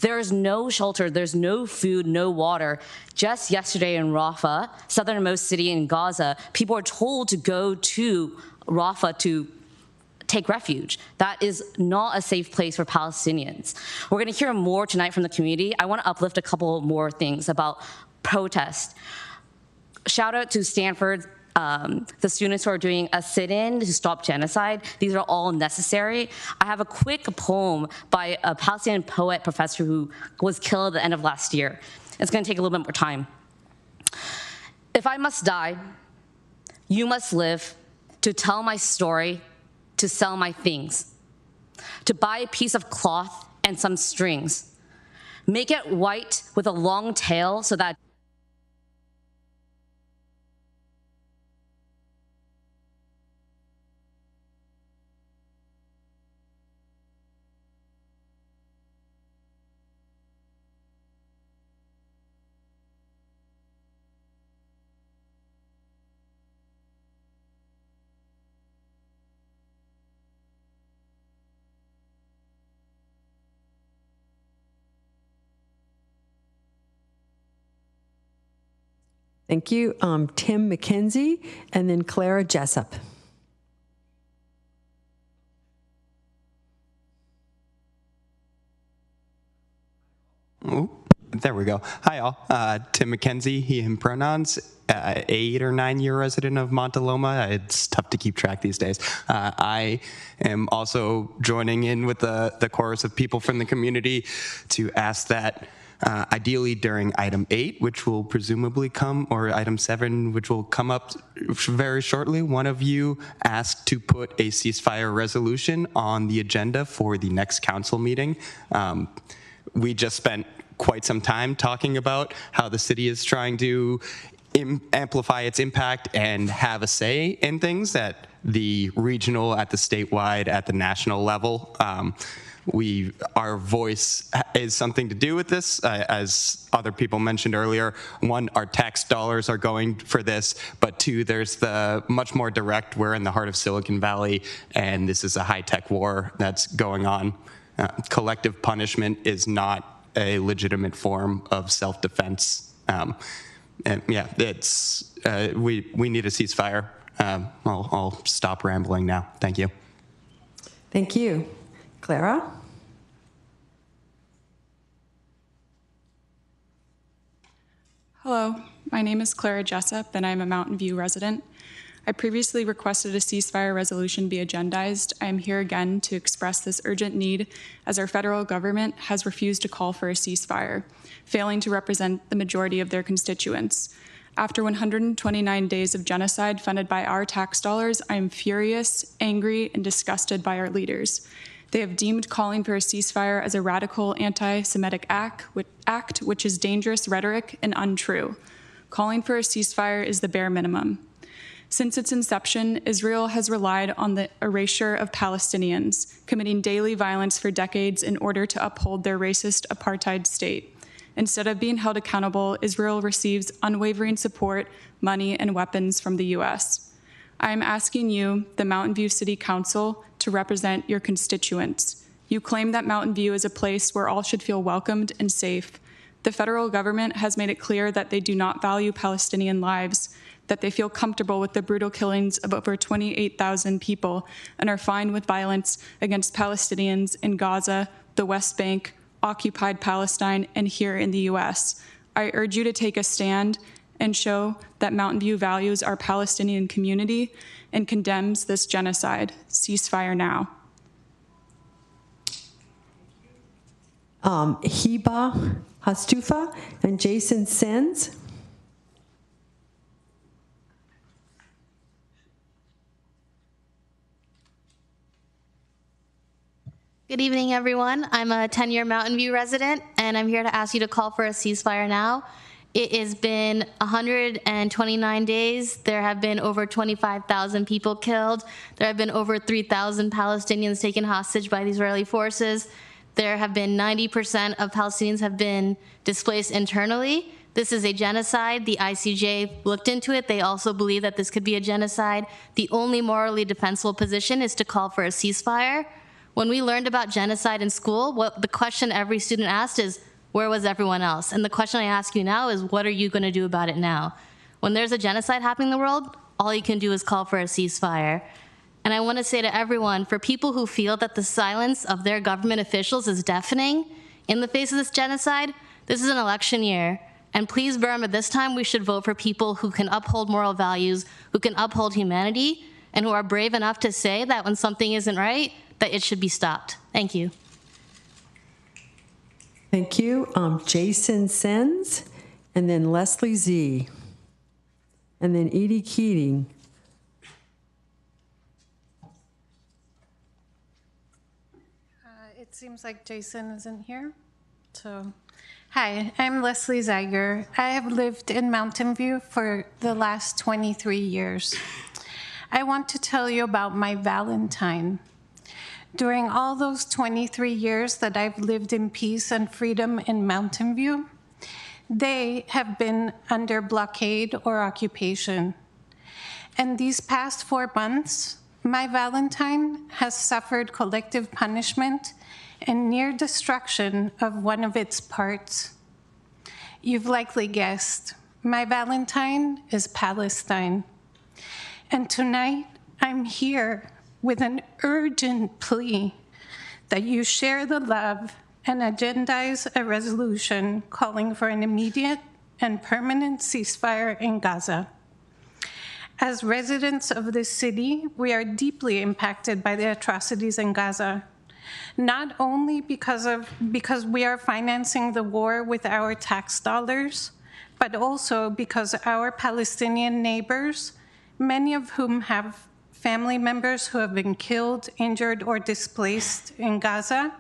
There's no shelter, there's no food, no water. Just yesterday in Rafah, southernmost city in Gaza, people are told to go to Rafah to take refuge. That is not a safe place for Palestinians. We're gonna hear more tonight from the community. I wanna uplift a couple more things about protest. Shout out to Stanford, the students who are doing a sit-in to stop genocide. These are all necessary. I have a quick poem by a Palestinian poet professor who was killed at the end of last year. It's gonna take a little bit more time. If I must die, you must live to tell my story, to sell my things, to buy a piece of cloth and some strings. Make it white with a long tail so that
Thank you. Tim McKenzie, and then Clara Jessup.
There we go. Hi, all. Tim McKenzie, he, him pronouns. 8 or 9 year resident of Montaloma. It's tough to keep track these days. I am also joining in with the chorus of people from the community to ask that ideally during item 8, which will presumably come, or item 7, which will come up very shortly, one of you asked to put a ceasefire resolution on the agenda for the next council meeting. We just spent quite some time talking about how the city is trying to amplify its impact and have a say in things at the regional, at the statewide, at the national level. Our voice is something to do with this. As other people mentioned earlier, one, our tax dollars are going for this, but two, there's the much more direct, we're in the heart of Silicon Valley, and this is a high-tech war that's going on. Collective punishment is not a legitimate form of self-defense. And yeah, it's we need a ceasefire. I'll stop rambling now. Thank you.
Thank you. Clara?
Hello, my name is Clara Jessup, and I'm a Mountain View resident. I previously requested a ceasefire resolution be agendized. I am here again to express this urgent need as our federal government has refused to call for a ceasefire, failing to represent the majority of their constituents. After 129 days of genocide funded by our tax dollars, I am furious, angry, and disgusted by our leaders. They have deemed calling for a ceasefire as a radical anti-Semitic act, which is dangerous rhetoric and untrue. Calling for a ceasefire is the bare minimum. Since its inception, Israel has relied on the erasure of Palestinians, committing daily violence for decades in order to uphold their racist apartheid state. Instead of being held accountable, Israel receives unwavering support, money, and weapons from the U.S. I am asking you, the Mountain View City Council, to represent your constituents. You claim that Mountain View is a place where all should feel welcomed and safe. The federal government has made it clear that they do not value Palestinian lives, that they feel comfortable with the brutal killings of over 28,000 people and are fine with violence against Palestinians in Gaza, the West Bank, occupied Palestine, and here in the U.S. I urge you to take a stand and show that Mountain View values our Palestinian community and condemns this genocide. Ceasefire now.
Hiba Hastufa and Jason Sens.
Good evening, everyone. I'm a 10-year Mountain View resident, and I'm here to ask you to call for a ceasefire now. It has been 129 days. There have been over 25,000 people killed. There have been over 3,000 Palestinians taken hostage by the Israeli forces. There have been 90% of Palestinians have been displaced internally. This is a genocide. The ICJ looked into it. They also believe that this could be a genocide. The only morally defensible position is to call for a ceasefire. When we learned about genocide in school, the question every student asked is, where was everyone else? And the question I ask you now is, what are you going to do about it now? When there's a genocide happening in the world, all you can do is call for a ceasefire. And I want to say to everyone, for people who feel that the silence of their government officials is deafening in the face of this genocide, this is an election year. And please remember, this time we should vote for people who can uphold moral values, who can uphold humanity, and who are brave enough to say that when something isn't right, that it should be stopped. Thank you.
Thank you. Jason Sens, and then Leslie Z, and then Edie Keating.
It seems like Jason isn't here. So, hi, I'm Leslie Zeiger. I have lived in Mountain View for the last 23 years. I want to tell you about my Valentine. During all those 23 years that I've lived in peace and freedom in Mountain View, they have been under blockade or occupation. And these past 4 months, my Valentine has suffered collective punishment and near destruction of one of its parts. You've likely guessed, my Valentine is Palestine. And tonight, I'm here with an urgent plea that you share the love and agendize a resolution calling for an immediate and permanent ceasefire in Gaza. As residents of this city, we are deeply impacted by the atrocities in Gaza, not only because we are financing the war with our tax dollars, but also because our Palestinian neighbors, many of whom have family members who have been killed, injured, or displaced in Gaza,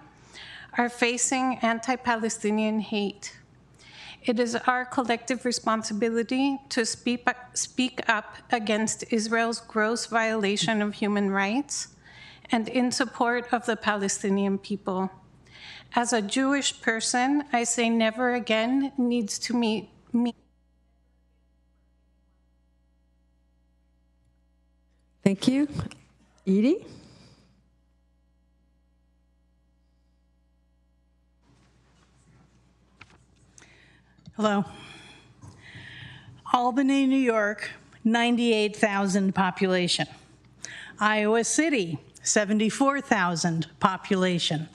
are facing anti-Palestinian hate. It is our collective responsibility to speak up against Israel's gross violation of human rights and in support of the Palestinian people. As a Jewish person, I say never again needs to mean.
Thank you. Edie?
Hello. Albany, New York, 98,000 population. Iowa City, 74,000 population.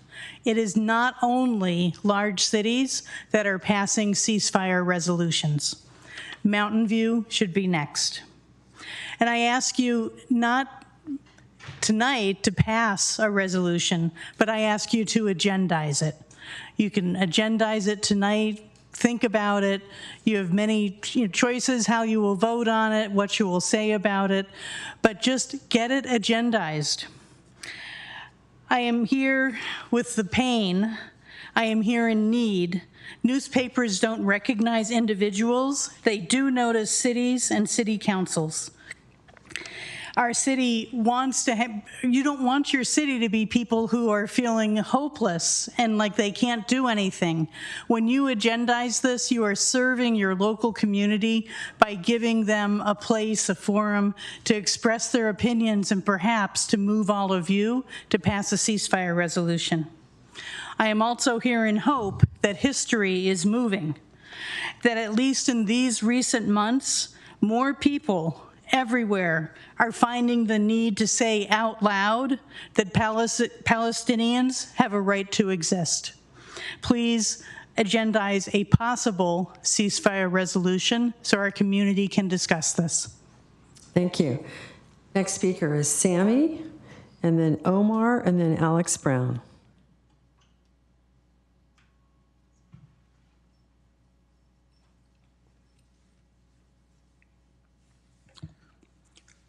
It is not only large cities that are passing ceasefire resolutions. Mountain View should be next. And I ask you not tonight to pass a resolution, but I ask you to agendize it. You can agendize it tonight, think about it. You have many choices how you will vote on it, what you will say about it, but just get it agendized. I am here with the pain. I am here in need. Newspapers don't recognize individuals. They do notice cities and city councils. Our city wants to have, you don't want your city to be people who are feeling hopeless and like they can't do anything. When you agendize this, you are serving your local community by giving them a place, a forum to express their opinions and perhaps to move all of you to pass a ceasefire resolution. I am also here in hope that history is moving, that at least in these recent months, more people everywhere are finding the need to say out loud that Palestinians have a right to exist. Please agendize a possible ceasefire resolution so our community can discuss this.
Thank you. Next speaker is Sammy, and then Omar, and then Alex Brown.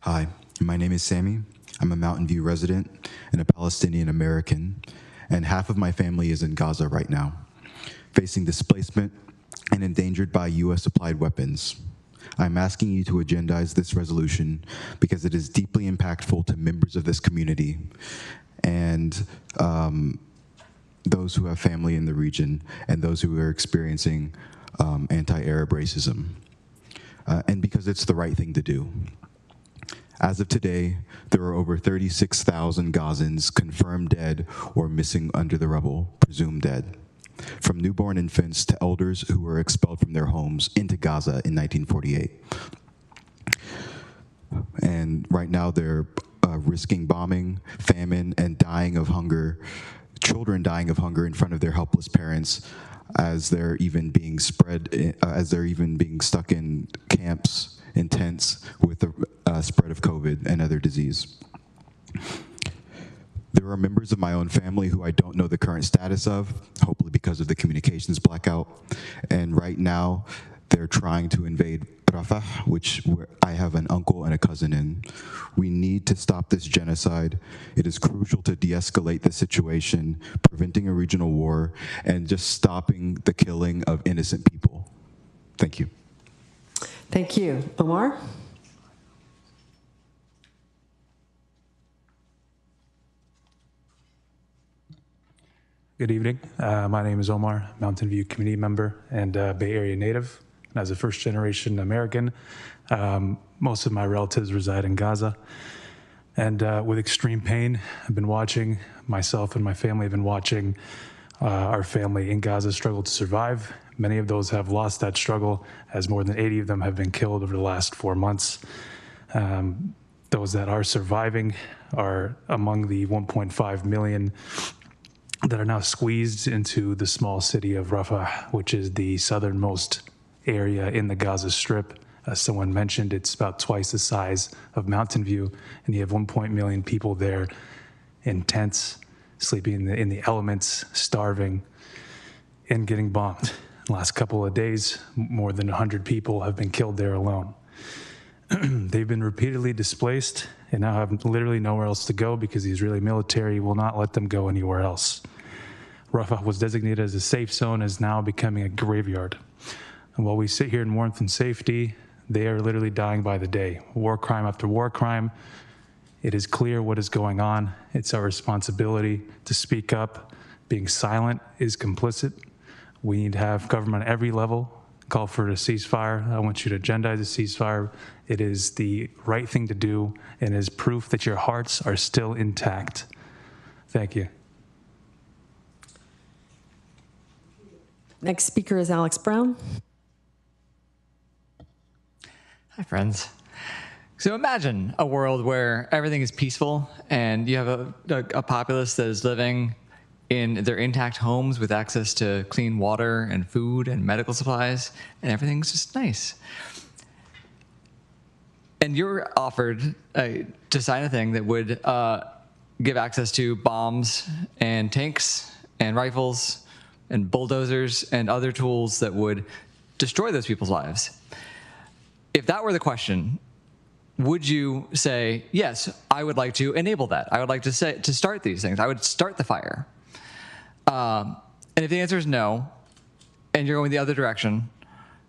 Hi, my name is Sammy. I'm a Mountain View resident and a Palestinian American, and half of my family is in Gaza right now, facing displacement and endangered by US-supplied weapons. I'm asking you to agendize this resolution because it is deeply impactful to members of this community and those who have family in the region and those who are experiencing anti-Arab racism, and because it's the right thing to do. As of today, there are over 36,000 Gazans confirmed dead or missing under the rubble, presumed dead, from newborn infants to elders who were expelled from their homes into Gaza in 1948. And right now they're risking bombing, famine, and dying of hunger, children dying of hunger in front of their helpless parents as they're even being stuck in camps, in tents with the spread of COVID and other disease. There are members of my own family who I don't know the current status of, hopefully because of the communications blackout. And right now, they're trying to invade Rafah, where I have an uncle and a cousin in. We need to stop this genocide. It is crucial to de-escalate the situation, preventing a regional war, and just stopping the killing of innocent people. Thank you.
Thank you. Omar?
Good evening. My name is Omar, Mountain View community member and Bay Area native. And as a first-generation American, most of my relatives reside in Gaza. And with extreme pain, I've been watching, myself and my family have been watching our family in Gaza struggle to survive. Many of those have lost that struggle, as more than 80 of them have been killed over the last 4 months. Those that are surviving are among the 1.5 million that are now squeezed into the small city of Rafah, which is the southernmost area in the Gaza Strip. As someone mentioned, it's about twice the size of Mountain View, and you have 1 million people there in tents, sleeping in the elements, starving, and getting bombed. The last couple of days, more than 100 people have been killed there alone. They've been repeatedly displaced and now have literally nowhere else to go because the Israeli military will not let them go anywhere else. Rafah was designated as a safe zone, is now becoming a graveyard. And while we sit here in warmth and safety, they are literally dying by the day. War crime after war crime. It is clear what is going on. It's our responsibility to speak up. Being silent is complicit. We need to have government at every level call for a ceasefire. I want you to agendize a ceasefire. It is the right thing to do and is proof that your hearts are still intact. Thank you.
Next speaker is Alex Brown.
Hi, friends. So imagine a world where everything is peaceful and you have a populace that is living in their intact homes with access to clean water and food and medical supplies, and everything's just nice. And you're offered to sign a thing that would give access to bombs and tanks and rifles and bulldozers and other tools that would destroy those people's lives. If that were the question, would you say, yes, I would like to enable that. I would like to start these things. I would start the fire. And if the answer is no, and you're going the other direction,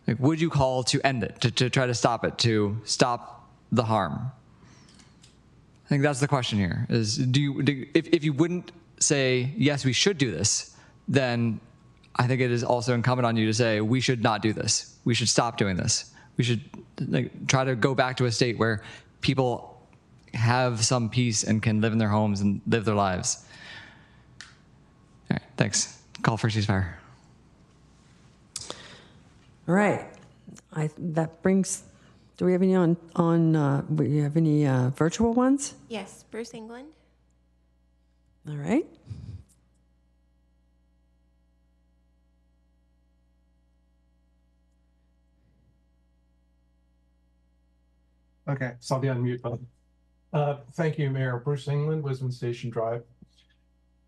like, would you call to end it, to try to stop it, to stop the harm? I think that's the question here, is if you wouldn't say, yes, we should do this, then I think it is also incumbent on you to say, we should not do this. We should stop doing this. We should try to go back to a state where people have some peace and can live in their homes and live their lives. All right, thanks. Call for ceasefire.
All right. That brings, do we have any we have any virtual ones?
Yes, Bruce England.
All right.
Okay, so I'll be on mute button. Thank you, Mayor. Bruce England, Wisdom Station Drive.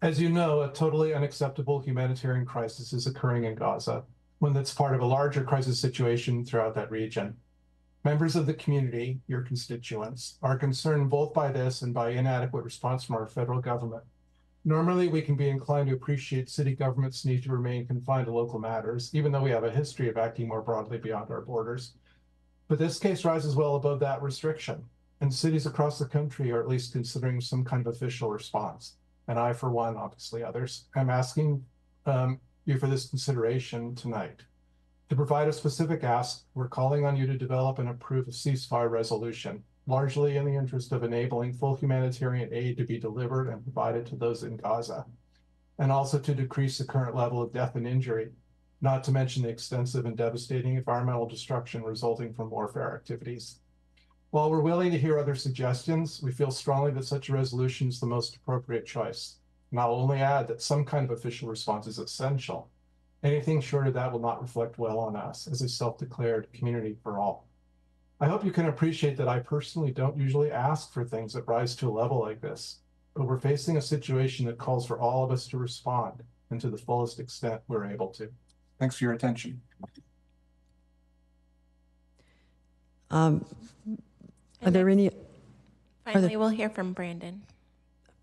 As you know, a totally unacceptable humanitarian crisis is occurring in Gaza, one that's part of a larger crisis situation throughout that region. Members of the community, your constituents, are concerned both by this and by inadequate response from our federal government. Normally, we can be inclined to appreciate city governments need to remain confined to local matters, even though we have a history of acting more broadly beyond our borders. But this case rises well above that restriction, and cities across the country are at least considering some kind of official response. And I, for one, obviously others, am asking you for this consideration tonight. To provide a specific ask, we're calling on you to develop and approve a ceasefire resolution, largely in the interest of enabling full humanitarian aid to be delivered and provided to those in Gaza, and also to decrease the current level of death and injury, not to mention the extensive and devastating environmental destruction resulting from warfare activities. While we're willing to hear other suggestions, we feel strongly that such a resolution is the most appropriate choice. And I'll only add that some kind of official response is essential. Anything short of that will not reflect well on us as a self-declared community for all. I hope you can appreciate that I personally don't usually ask for things that rise to a level like this, but we're facing a situation that calls for all of us to respond, and to the fullest extent we're able to. Thanks for your attention.
Are there any?
Finally, we'll hear from Brandon.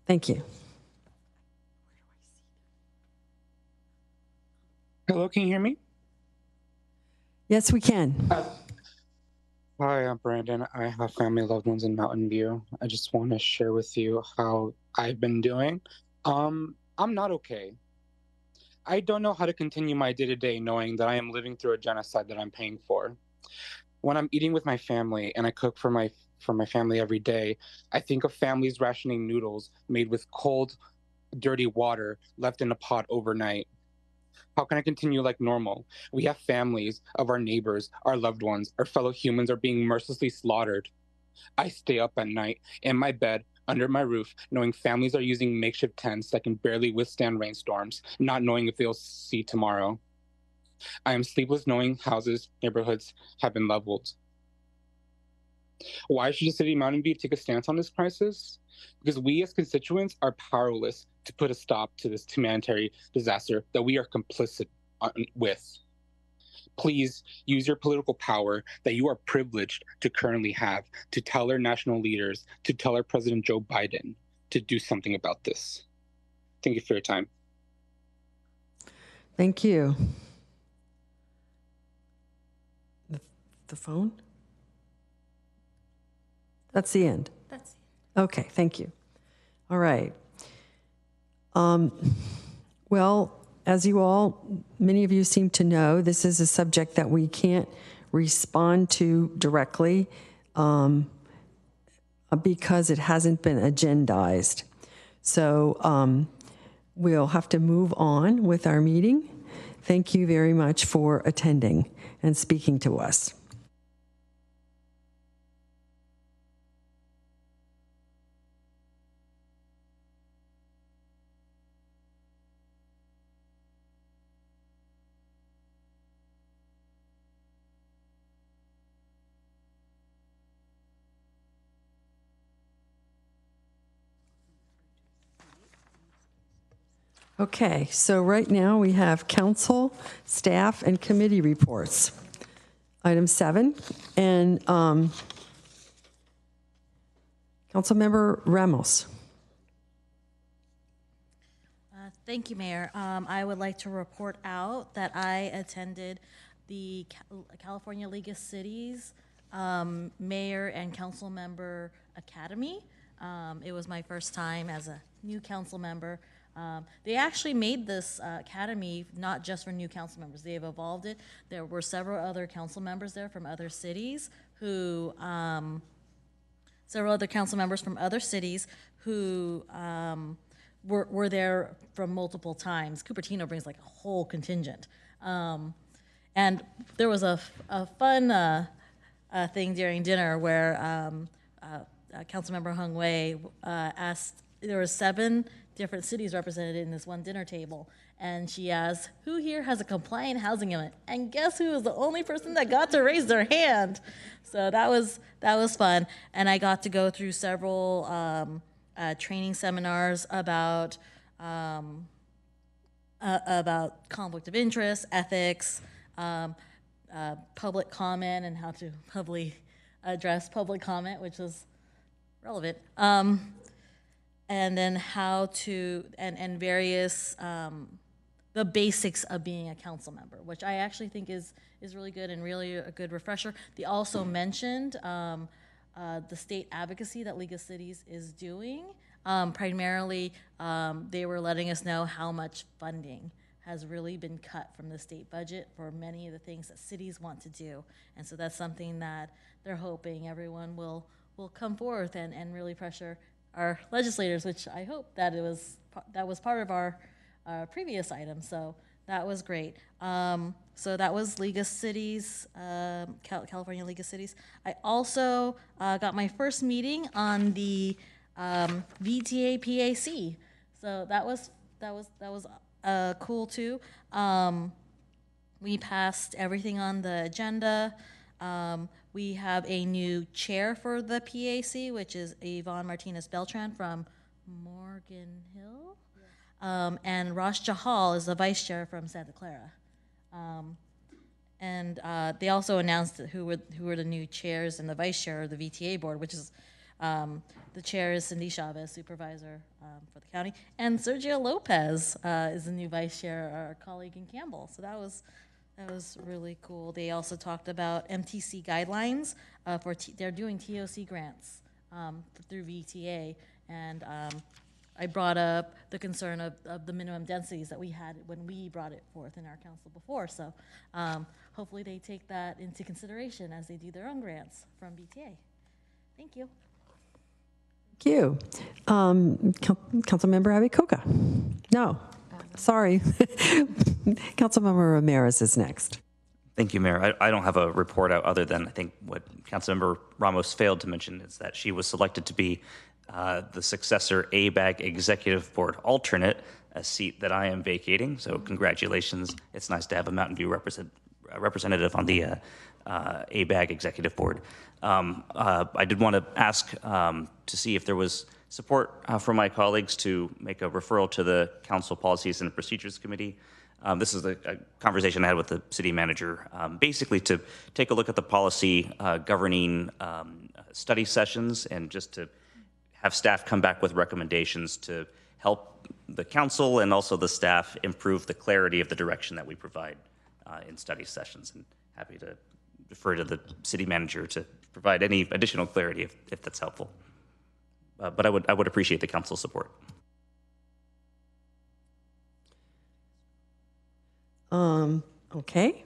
Thank you.
Hello, can you hear me?
Yes, we can.
Hi, I'm Brandon. I have family loved ones in Mountain View. I just want to share with you how I've been doing. I'm not okay. I don't know how to continue my day-to-day knowing that I am living through a genocide that I'm paying for. When I'm eating with my family and I cook for my family every day, I think of families rationing noodles made with cold, dirty water left in a pot overnight. How can I continue like normal? We have families of our neighbors, our loved ones, our fellow humans are being mercilessly slaughtered. I stay up at night in my bed under my roof, knowing families are using makeshift tents that can barely withstand rainstorms, not knowing if they'll see tomorrow. I am sleepless knowing houses, neighborhoods have been leveled. Why should the city of Mountain View take a stance on this crisis? Because we as constituents are powerless to put a stop to this humanitarian disaster that we are complicit with. Please use your political power that you are privileged to currently have to tell our national leaders, to tell our President Joe Biden to do something about this. Thank you for your time.
Thank you. The phone? That's the end.
That's
Okay, thank you. All right. Well, as you all, many of you seem to know, this is a subject that we can't respond to directly because it hasn't been agendized. So we'll have to move on with our meeting. Thank you very much for attending and speaking to us. Okay, so right now we have council, staff, and committee reports. Item 7, and Councilmember Ramos.
Thank you, Mayor. I would like to report out that I attended the California League of Cities Mayor and Council Member Academy. It was my first time as a new council member. They actually made this academy not just for new council members. They have evolved it. There were several other council members there from other cities who, were there from multiple times. Cupertino brings like a whole contingent. And there was a fun thing during dinner where Councilmember Hung Wei asked, there were 7 different cities represented in this one dinner table. And she asked, who here has a compliant housing unit? And guess who was the only person that got to raise their hand? So that was fun. And I got to go through several training seminars about conflict of interest, ethics, public comment, and how to publicly address public comment, which was relevant. And then how to, and various, the basics of being a council member, which I actually think is really good and really a good refresher. They also mentioned the state advocacy that League of Cities is doing. Primarily, they were letting us know how much funding has really been cut from the state budget for many of the things that cities want to do. And so that's something that they're hoping everyone will come forth and really pressure our legislators, which I hope that that was part of our previous item. So that was great. So that was League of Cities, California League of Cities. I also got my first meeting on the VTA PAC. So that was cool too. We passed everything on the agenda. We have a new chair for the PAC, which is Yvonne Martinez Beltran from Morgan Hill. And Rosh Jahal is the vice chair from Santa Clara. And they also announced who were the new chairs and the vice chair of the VTA board, which is the chair is Cindy Chavez, supervisor for the county, and Sergio Lopez is the new vice chair, our colleague in Campbell. So that was really cool. They also talked about MTC guidelines they're doing TOC grants through VTA, and I brought up the concern of the minimum densities that we had when we brought it forth in our council before. So hopefully they take that into consideration as they do their own grants from VTA. Thank you.
Thank you. Councilmember Abikoka. No, sorry. Councilmember Ramirez is next.
Thank you, Mayor. I don't have a report out other than I think what Councilmember Ramos failed to mention is that she was selected to be the successor ABAG Executive Board alternate, a seat that I am vacating. So congratulations. It's nice to have a Mountain View representative on the ABAG Executive Board. I did want to ask to see if there was support from my colleagues to make a referral to the Council Policies and Procedures Committee. This is a conversation I had with the city manager, basically to take a look at the policy governing study sessions and just to have staff come back with recommendations to help the council and also the staff improve the clarity of the direction that we provide in study sessions. And happy to defer to the city manager to provide any additional clarity if that's helpful. But I would appreciate the council's support.
Okay.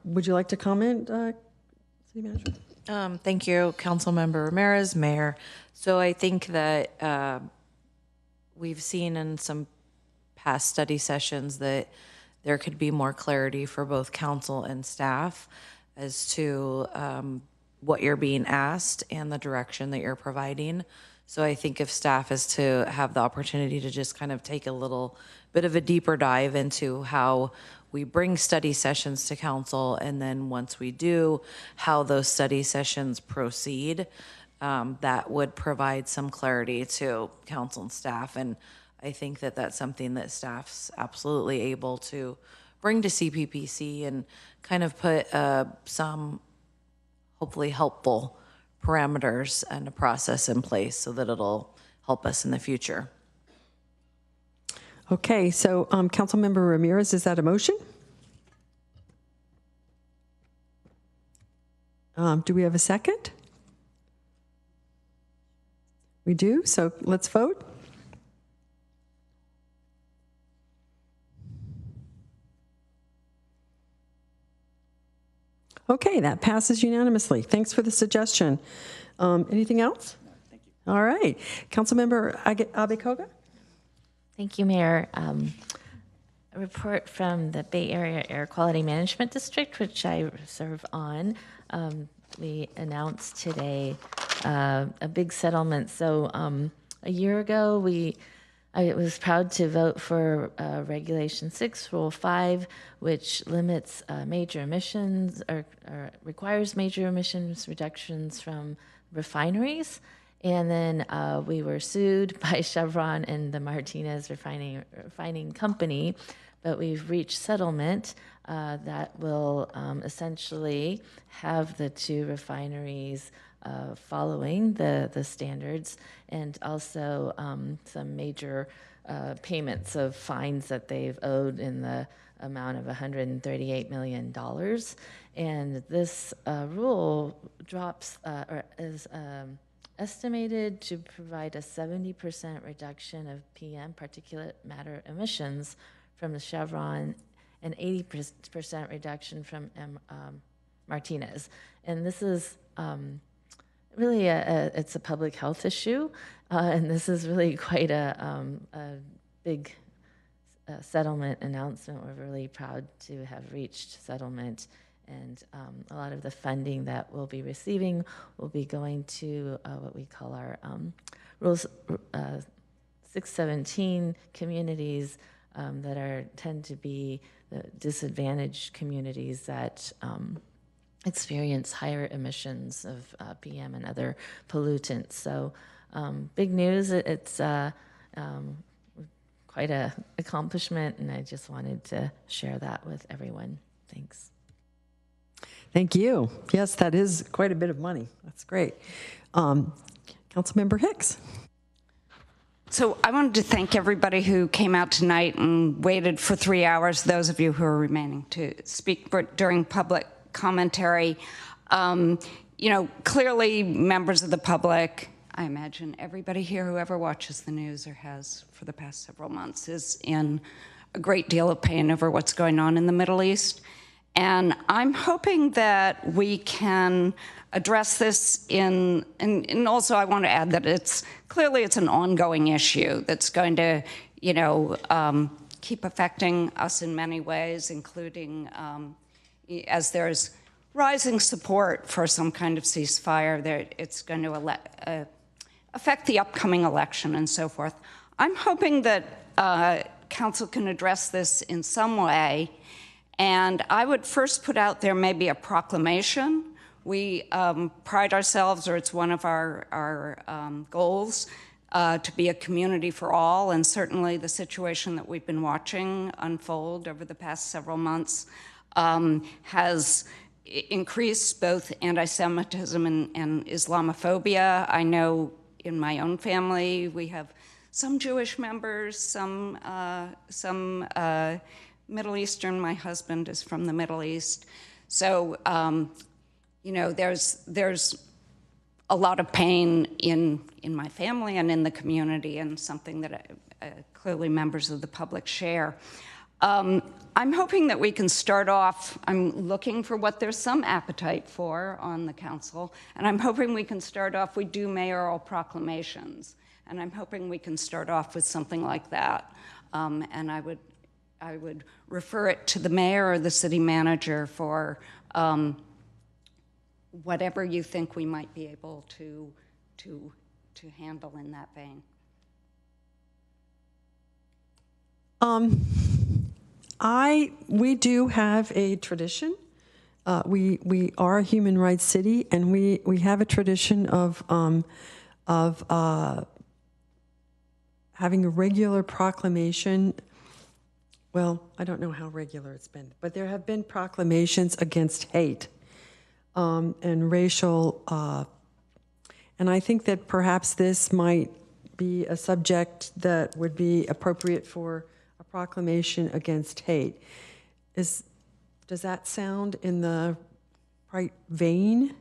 Would you like to comment, city manager?
Thank you, Councilmember Ramirez, Mayor. So I think that we've seen in some past study sessions that there could be more clarity for both council and staff as to what you're being asked and the direction that you're providing. So I think if staff is to have the opportunity to just kind of take a little bit of a deeper dive into how we bring study sessions to council, and then once we do, how those study sessions proceed, that would provide some clarity to council and staff. And I think that that's something that staff's absolutely able to bring to CPPC and kind of put some hopefully helpful parameters and a process in place so that it'll help us in the future.
Okay, so Councilmember Ramirez, is that a motion? Do we have a second? We do, so let's vote. Okay, that passes unanimously. Thanks for the suggestion. Anything else? No, thank you. All right, Councilmember Abekoga?
Thank you, Mayor. A report from the Bay Area Air Quality Management District, which I serve on. We announced today a big settlement. So a year ago, I was proud to vote for Regulation 6, Rule 5, which limits major emissions or requires major emissions reductions from refineries. And then we were sued by Chevron and the Martinez refining company, but we've reached settlement that will essentially have the two refineries following the standards, and also some major payments of fines that they've owed in the amount of $138 million. And this rule drops or is estimated to provide a 70% reduction of PM, particulate matter emissions, from the Chevron, and 80% reduction from Martinez. And this is really it's a public health issue, and this is really quite a big settlement announcement. We're really proud to have reached settlement, and a lot of the funding that we'll be receiving will be going to what we call our Rules 617 communities that tend to be the disadvantaged communities that experience higher emissions of PM and other pollutants. So big news. It's quite an accomplishment, and I just wanted to share that with everyone. Thanks.
Thank you. Yes, that is quite a bit of money. That's great. Councilmember Hicks.
So I wanted to thank everybody who came out tonight and waited for 3 hours, those of you who are remaining to speak during public commentary. You know, clearly members of the public, I imagine everybody here who ever watches the news or has for the past several months, is in a great deal of pain over what's going on in the Middle East. And I'm hoping that we can address this and also I want to add that it's an ongoing issue that's going to, you know, keep affecting us in many ways, including as there's rising support for some kind of ceasefire, it's going to affect the upcoming election and so forth. I'm hoping that council can address this in some way, and I would first put out there maybe a proclamation. We pride ourselves, or it's one of our goals, to be a community for all, and certainly the situation that we've been watching unfold over the past several months has increased both anti-Semitism and Islamophobia. I know in my own family we have some Jewish members, some Middle Eastern. My husband is from the Middle East. So, you know, there's a lot of pain in my family and in the community, and something that clearly members of the public share. I'm hoping that we can start off, I'm looking for what there's some appetite for on the council, and I'm hoping we can start off, we do mayoral proclamations, and I'm hoping we can start off with something like that. And I would refer it to the mayor or the city manager for whatever you think we might be able to handle in that vein.
We do have a tradition. We are a human rights city, and we have a tradition of having a regular proclamation. Well, I don't know how regular it's been, but there have been proclamations against hate and racial, and I think that perhaps this might be a subject that would be appropriate for a proclamation against hate. Does that sound in the right vein?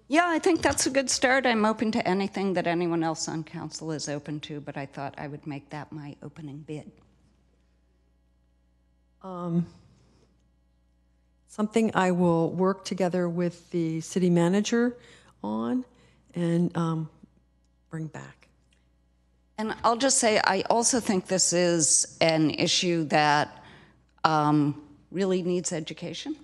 Yeah, I think that's a good start. I'm open to anything that anyone else on council is open to, but I thought I would make that my opening bid.
Something I will work together with the city manager on and bring back.
And I'll just say, I also think this is an issue that really needs education.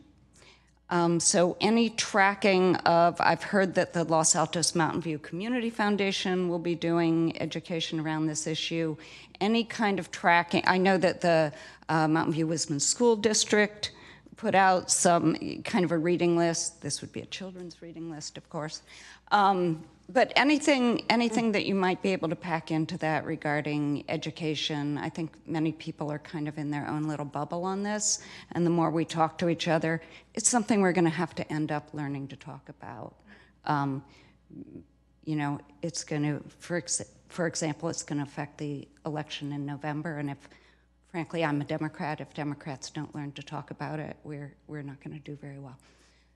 So any tracking of, I've heard that the Los Altos Mountain View Community Foundation will be doing education around this issue. Any kind of tracking, I know that the Mountain View Wisdom School District put out some kind of a reading list. This would be a children's reading list, of course. But anything that you might be able to pack into that regarding education, I think many people are kind of in their own little bubble on this, and the more we talk to each other, it's something we're going to have to end up learning to talk about. You know, it's going to, for example, it's going to affect the election in November, and if, frankly, I'm a Democrat, if Democrats don't learn to talk about it, we're not going to do very well.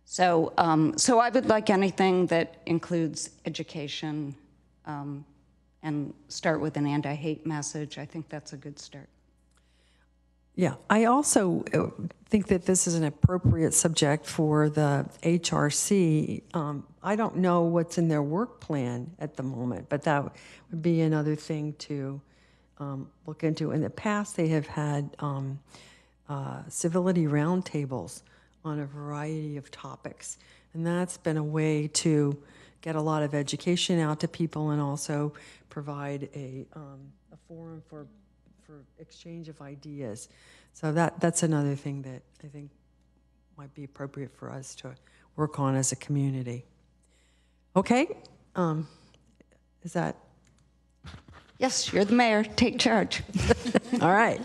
So, so I would like anything that includes education and start with an anti-hate message. I think that's a good start.
Yeah, I also think that this is an appropriate subject for the HRC. I don't know what's in their work plan at the moment, but that would be another thing to look into. In the past, they have had civility roundtables on a variety of topics. And that's been a way to get a lot of education out to people and also provide a forum for exchange of ideas. So that's another thing that I think might be appropriate for us to work on as a community. Okay, is that?
Yes, you're the mayor, take charge.
All right.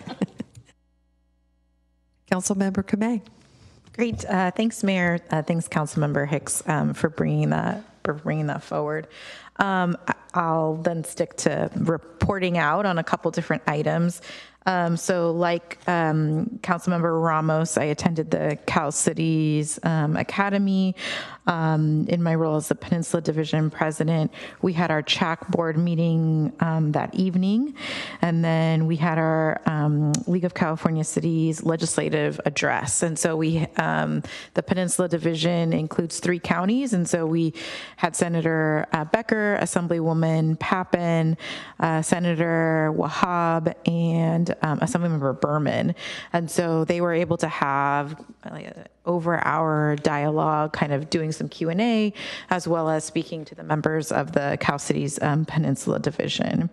Councilmember Kamei.
Great. Thanks, Mayor. Thanks, Councilmember Hicks, for bringing that forward. I'll then stick to reporting out on a couple different items. So like Councilmember Ramos, I attended the Cal Cities Academy in my role as the Peninsula Division President. We had our CHAC board meeting that evening, and then we had our League of California Cities legislative address. And so we, the Peninsula Division includes 3 counties, and so we had Senator Becker, Assemblywoman Pappen, Senator Wahab, and Assemblymember Berman. And so they were able to have over our dialogue, kind of doing some Q&A, as well as speaking to the members of the Cal Cities Peninsula Division.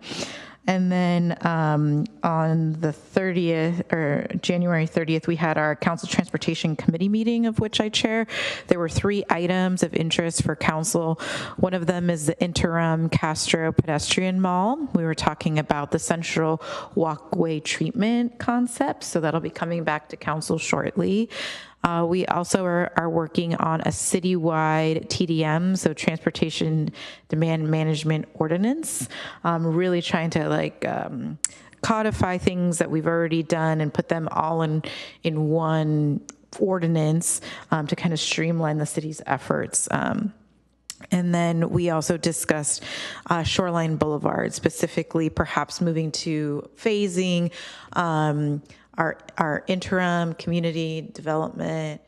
And then on the 30th, or January 30th, we had our Council Transportation Committee meeting, of which I chair. There were 3 items of interest for council. One of them is the interim Castro pedestrian mall. We were talking about the central walkway treatment concept, so that'll be coming back to council shortly. We also are working on a citywide TDM, so Transportation Demand Management Ordinance, really trying to codify things that we've already done and put them all in one ordinance to kind of streamline the city's efforts. And then we also discussed Shoreline Boulevard, specifically perhaps moving to phasing. Our interim community development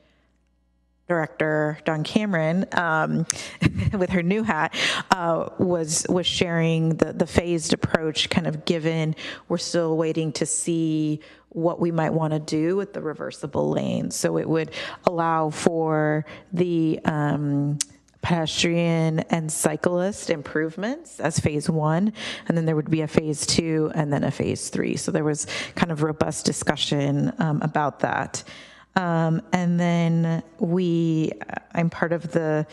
director, Dawn Cameron, with her new hat, was sharing the phased approach, kind of given we're still waiting to see what we might want to do with the reversible lanes. So it would allow for the pedestrian and cyclist improvements as phase 1, and then there would be a phase 2 and then a phase 3. So there was kind of robust discussion about that. And then I'm part of the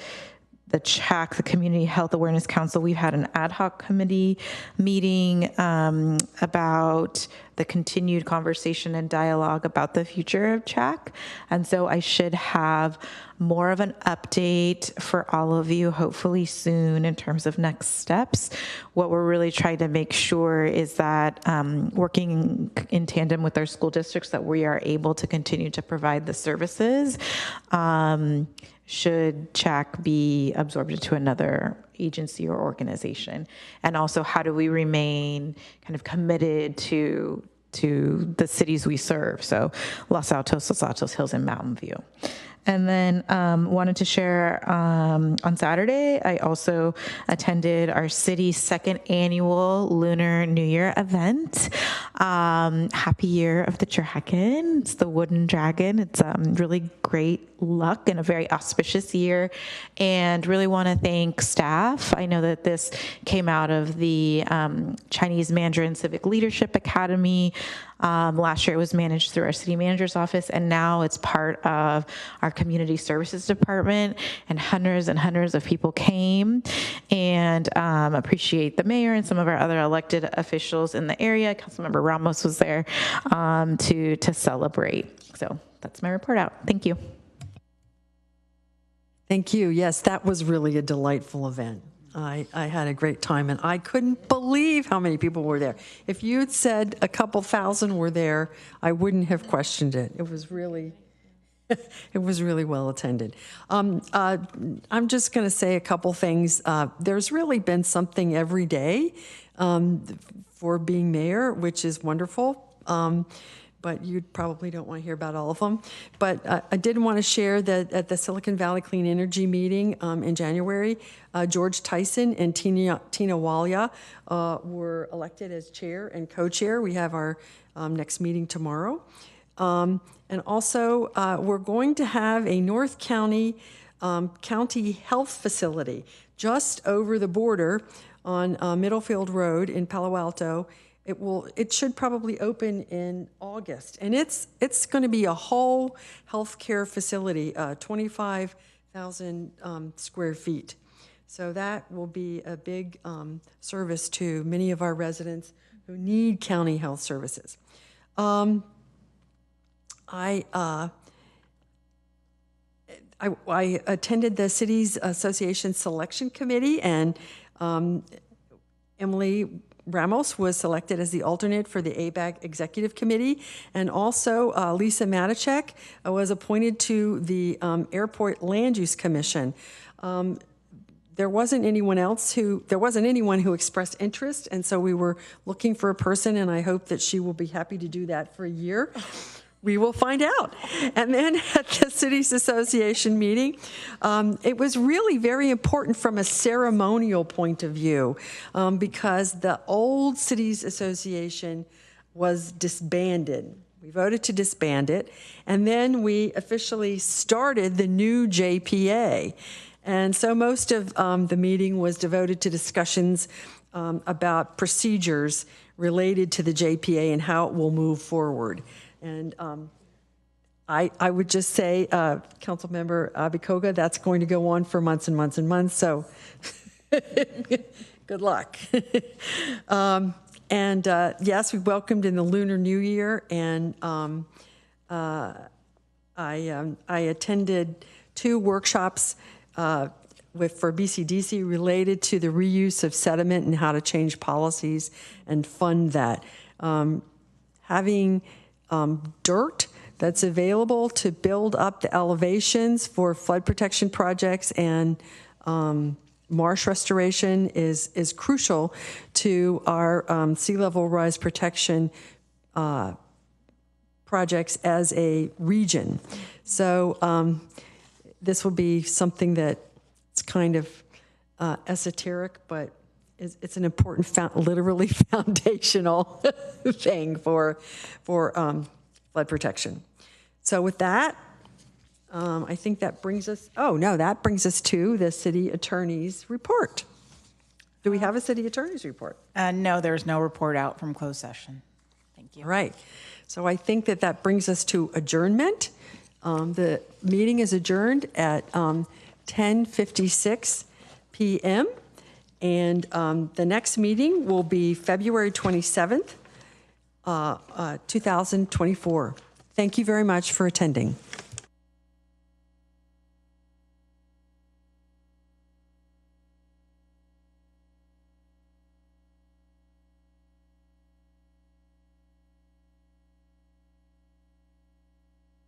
CHAC, the Community Health Awareness Council. We've had an ad hoc committee meeting about the continued conversation and dialogue about the future of CHAC. And so I should have more of an update for all of you, hopefully soon, in terms of next steps. What we're really trying to make sure is that working in tandem with our school districts, that we are able to continue to provide the services should CHAC be absorbed into another agency or organization. And also, how do we remain kind of committed to the cities we serve? So Los Altos Hills, and Mountain View. And then wanted to share on Saturday, I also attended our city's 2nd annual Lunar New Year event. Happy Year of the Dragon. It's the wooden dragon. It's really great luck and a very auspicious year, and really want to thank staff. I know that this came out of the Chinese Mandarin Civic Leadership Academy. Last year it was managed through our city manager's office, and now it's part of our community services department, and hundreds of people came, and appreciate the mayor and some of our other elected officials in the area. Councilmember Ramos was there to celebrate. So that's my report out. Thank you.
Thank you. Yes, that was really a delightful event. I had a great time, and I couldn't believe how many people were there. If you'd said a couple thousand were there, I wouldn't have questioned it. It was really well attended. I'm just going to say a couple things. There's really been something every day for being mayor, which is wonderful. But you probably don't want to hear about all of them. But I did want to share that at the Silicon Valley Clean Energy meeting in January, George Tyson and Tina Walia were elected as chair and co-chair. We have our next meeting tomorrow. And also, we're going to have a North County health facility just over the border on Middlefield Road in Palo Alto. It should probably open in August, and it's going to be a whole healthcare facility, 25,000 square feet. So that will be a big service to many of our residents who need county health services. I attended the Cities Association Selection Committee, and Emily Ramos was selected as the alternate for the ABAG Executive Committee, and also Lisa Matichek was appointed to the Airport Land Use Commission. There wasn't anyone who expressed interest, and so we were looking for a person, and I hope that she will be happy to do that for a year. We will find out. And then at the Cities Association meeting, it was really very important from a ceremonial point of view because the old Cities Association was disbanded. We voted to disband it, and then we officially started the new JPA. And so most of the meeting was devoted to discussions about procedures related to the JPA and how it will move forward. And I would just say, Councilmember Abikoga, that's going to go on for months and months and months, so good luck. Yes, we welcomed in the Lunar New Year, and I attended 2 workshops for BCDC related to the reuse of sediment and how to change policies and fund that. Having dirt that's available to build up the elevations for flood protection projects and marsh restoration is crucial to our sea level rise protection projects as a region. So this will be something that it's kind of esoteric, but it's an important, literally foundational thing for flood protection. So with that, I think that brings us, that brings us to the city attorney's report. Do we have a city attorney's report?
No, there's no report out from closed session. Thank you.
All right. So I think that brings us to adjournment. The meeting is adjourned at 10:56 p.m. And the next meeting will be February 27th, 2024. Thank you very much for attending.